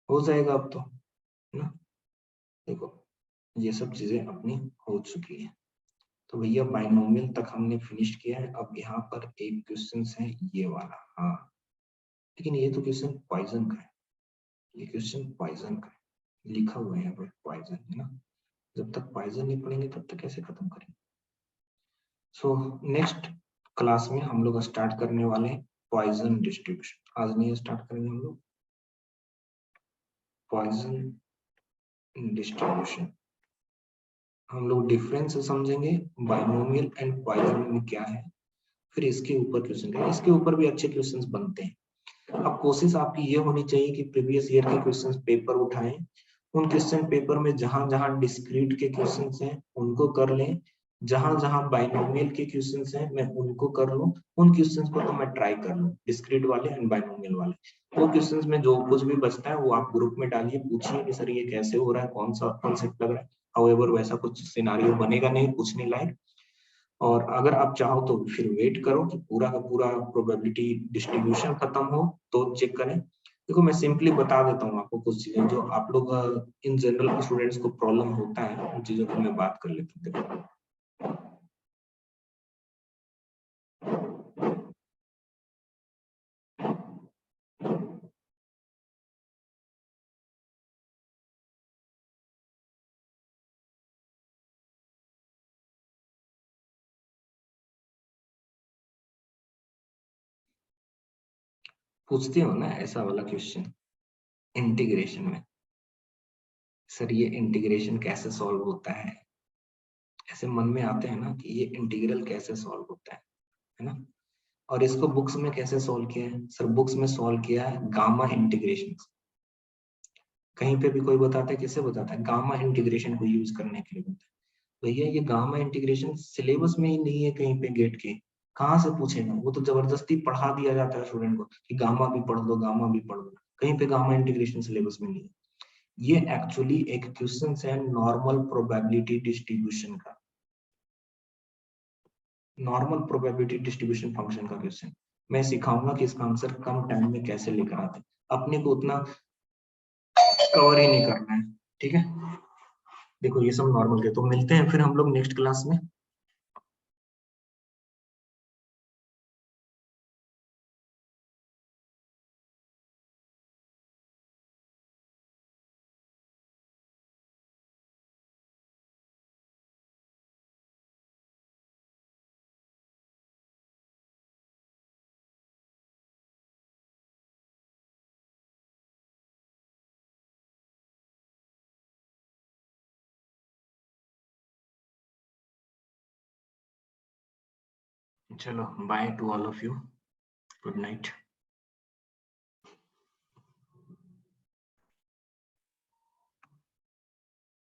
हो जाएगा अब तो, है ना। देखो ये सब चीजें अपनी हो चुकी है, तो भैया बाइनोमियल तक हमने फिनिश किया है। अब यहाँ पर एक क्वेश्चन है ये वाला, हाँ लेकिन ये तो क्वेश्चन पॉइजन का है, ये क्वेश्चन पॉइजन का है, लिखा हुआ है यहाँ पर पॉइजन, है ना। जब तक पॉइजन नहीं पढ़ेंगे तब तक कैसे खत्म करेंगे। सो नेक्स्ट क्लास में हम लोग स्टार्ट करने वाले हैं पॉइजन डिस्ट्रीब्यूशन। आज नहीं स्टार्ट करेंगे हम लोग पॉइजन डिस्ट्रीब्यूशन, हम लोग डिफरेंस समझेंगे बाइनोमियल एंड पॉइजन में क्या है, फिर इसके ऊपर क्वेश्चन करेंगे। इसके ऊपर भी अच्छे क्वेश्चंस बनते हैं। अब कोशिश आपकी ये होनी चाहिए कि प्रीवियस ईयर के क्वेश्चंस पेपर उठाएं, उन क्वेश्चन पेपर में जहां जहां डिस्क्रीट के क्वेश्चंस हैं उनको कर लें, जहां जहां बाइनोमियल के क्वेश्चंस हैं मैं उनको कर लूं, उन क्वेश्चंस को तो मैं ट्राई कर लूं, डिस्क्रीट वाले एंड बाइनोमियल वाले। वो क्वेश्चंस में जो कुछ भी बचता है वो आप ग्रुप में डालिए, पूछिए कि सर ये कैसे हो रहा है, कौन सा कॉन्सेप्ट लग रहा है। हाउएवर वैसा कुछ सिनारियो बनेगा नहीं पूछने लायक, और अगर आप चाहो तो फिर वेट करो कि पूरा का पूरा प्रोबेबिलिटी डिस्ट्रीब्यूशन खत्म हो तो चेक करें। देखो मैं सिंपली बता देता हूँ आपको कुछ चीजें जो आप लोग इन जनरल स्टूडेंट्स को प्रॉब्लम होता है, उन चीजों को मैं बात कर लेता हूँ। देखो पूछते हो ना ऐसा वाला क्वेश्चन इंटीग्रेशन में, सर ये इंटीग्रेशन कैसे सॉल्व होता है, ऐसे मन में आते हैं ना कि ये इंटीग्रल कैसे सॉल्व होता है ना। और इसको बुक्स में कैसे सॉल्व किया है? सर बुक्स में सॉल्व किया है गामा इंटीग्रेशन। कहीं पे भी कोई बताता है, किसे बताता है? गामा इंटीग्रेशन को यूज करने के लिए बताता है। भैया ये गामा इंटीग्रेशन सिलेबस में ही नहीं है कहीं पे गेट के, कहाँ से पूछेगा? वो तो जबरदस्ती पढ़ा दिया जाता है स्टूडेंट को कि गामा भी पढ़ लो, गामा भी पढ़ लो, कहीं पे गामा इंटीग्रेशन सिलेबस में नहीं है। ये एक्चुअली एक क्वेश्चन है नॉर्मल प्रोबेबिलिटी डिस्ट्रीब्यूशन का, नॉर्मल प्रोबेबिलिटी डिस्ट्रीब्यूशन फंक्शन का क्वेश्चन। मैं सिखाऊंगा कि इसका आंसर कम टाइम में कैसे लेकर आते, अपने को उतना कवर ही नहीं करना है, ठीक है। देखो ये सब नॉर्मल के, तो मिलते हैं फिर हम लोग नेक्स्ट क्लास में। चलो by two all of you, good night.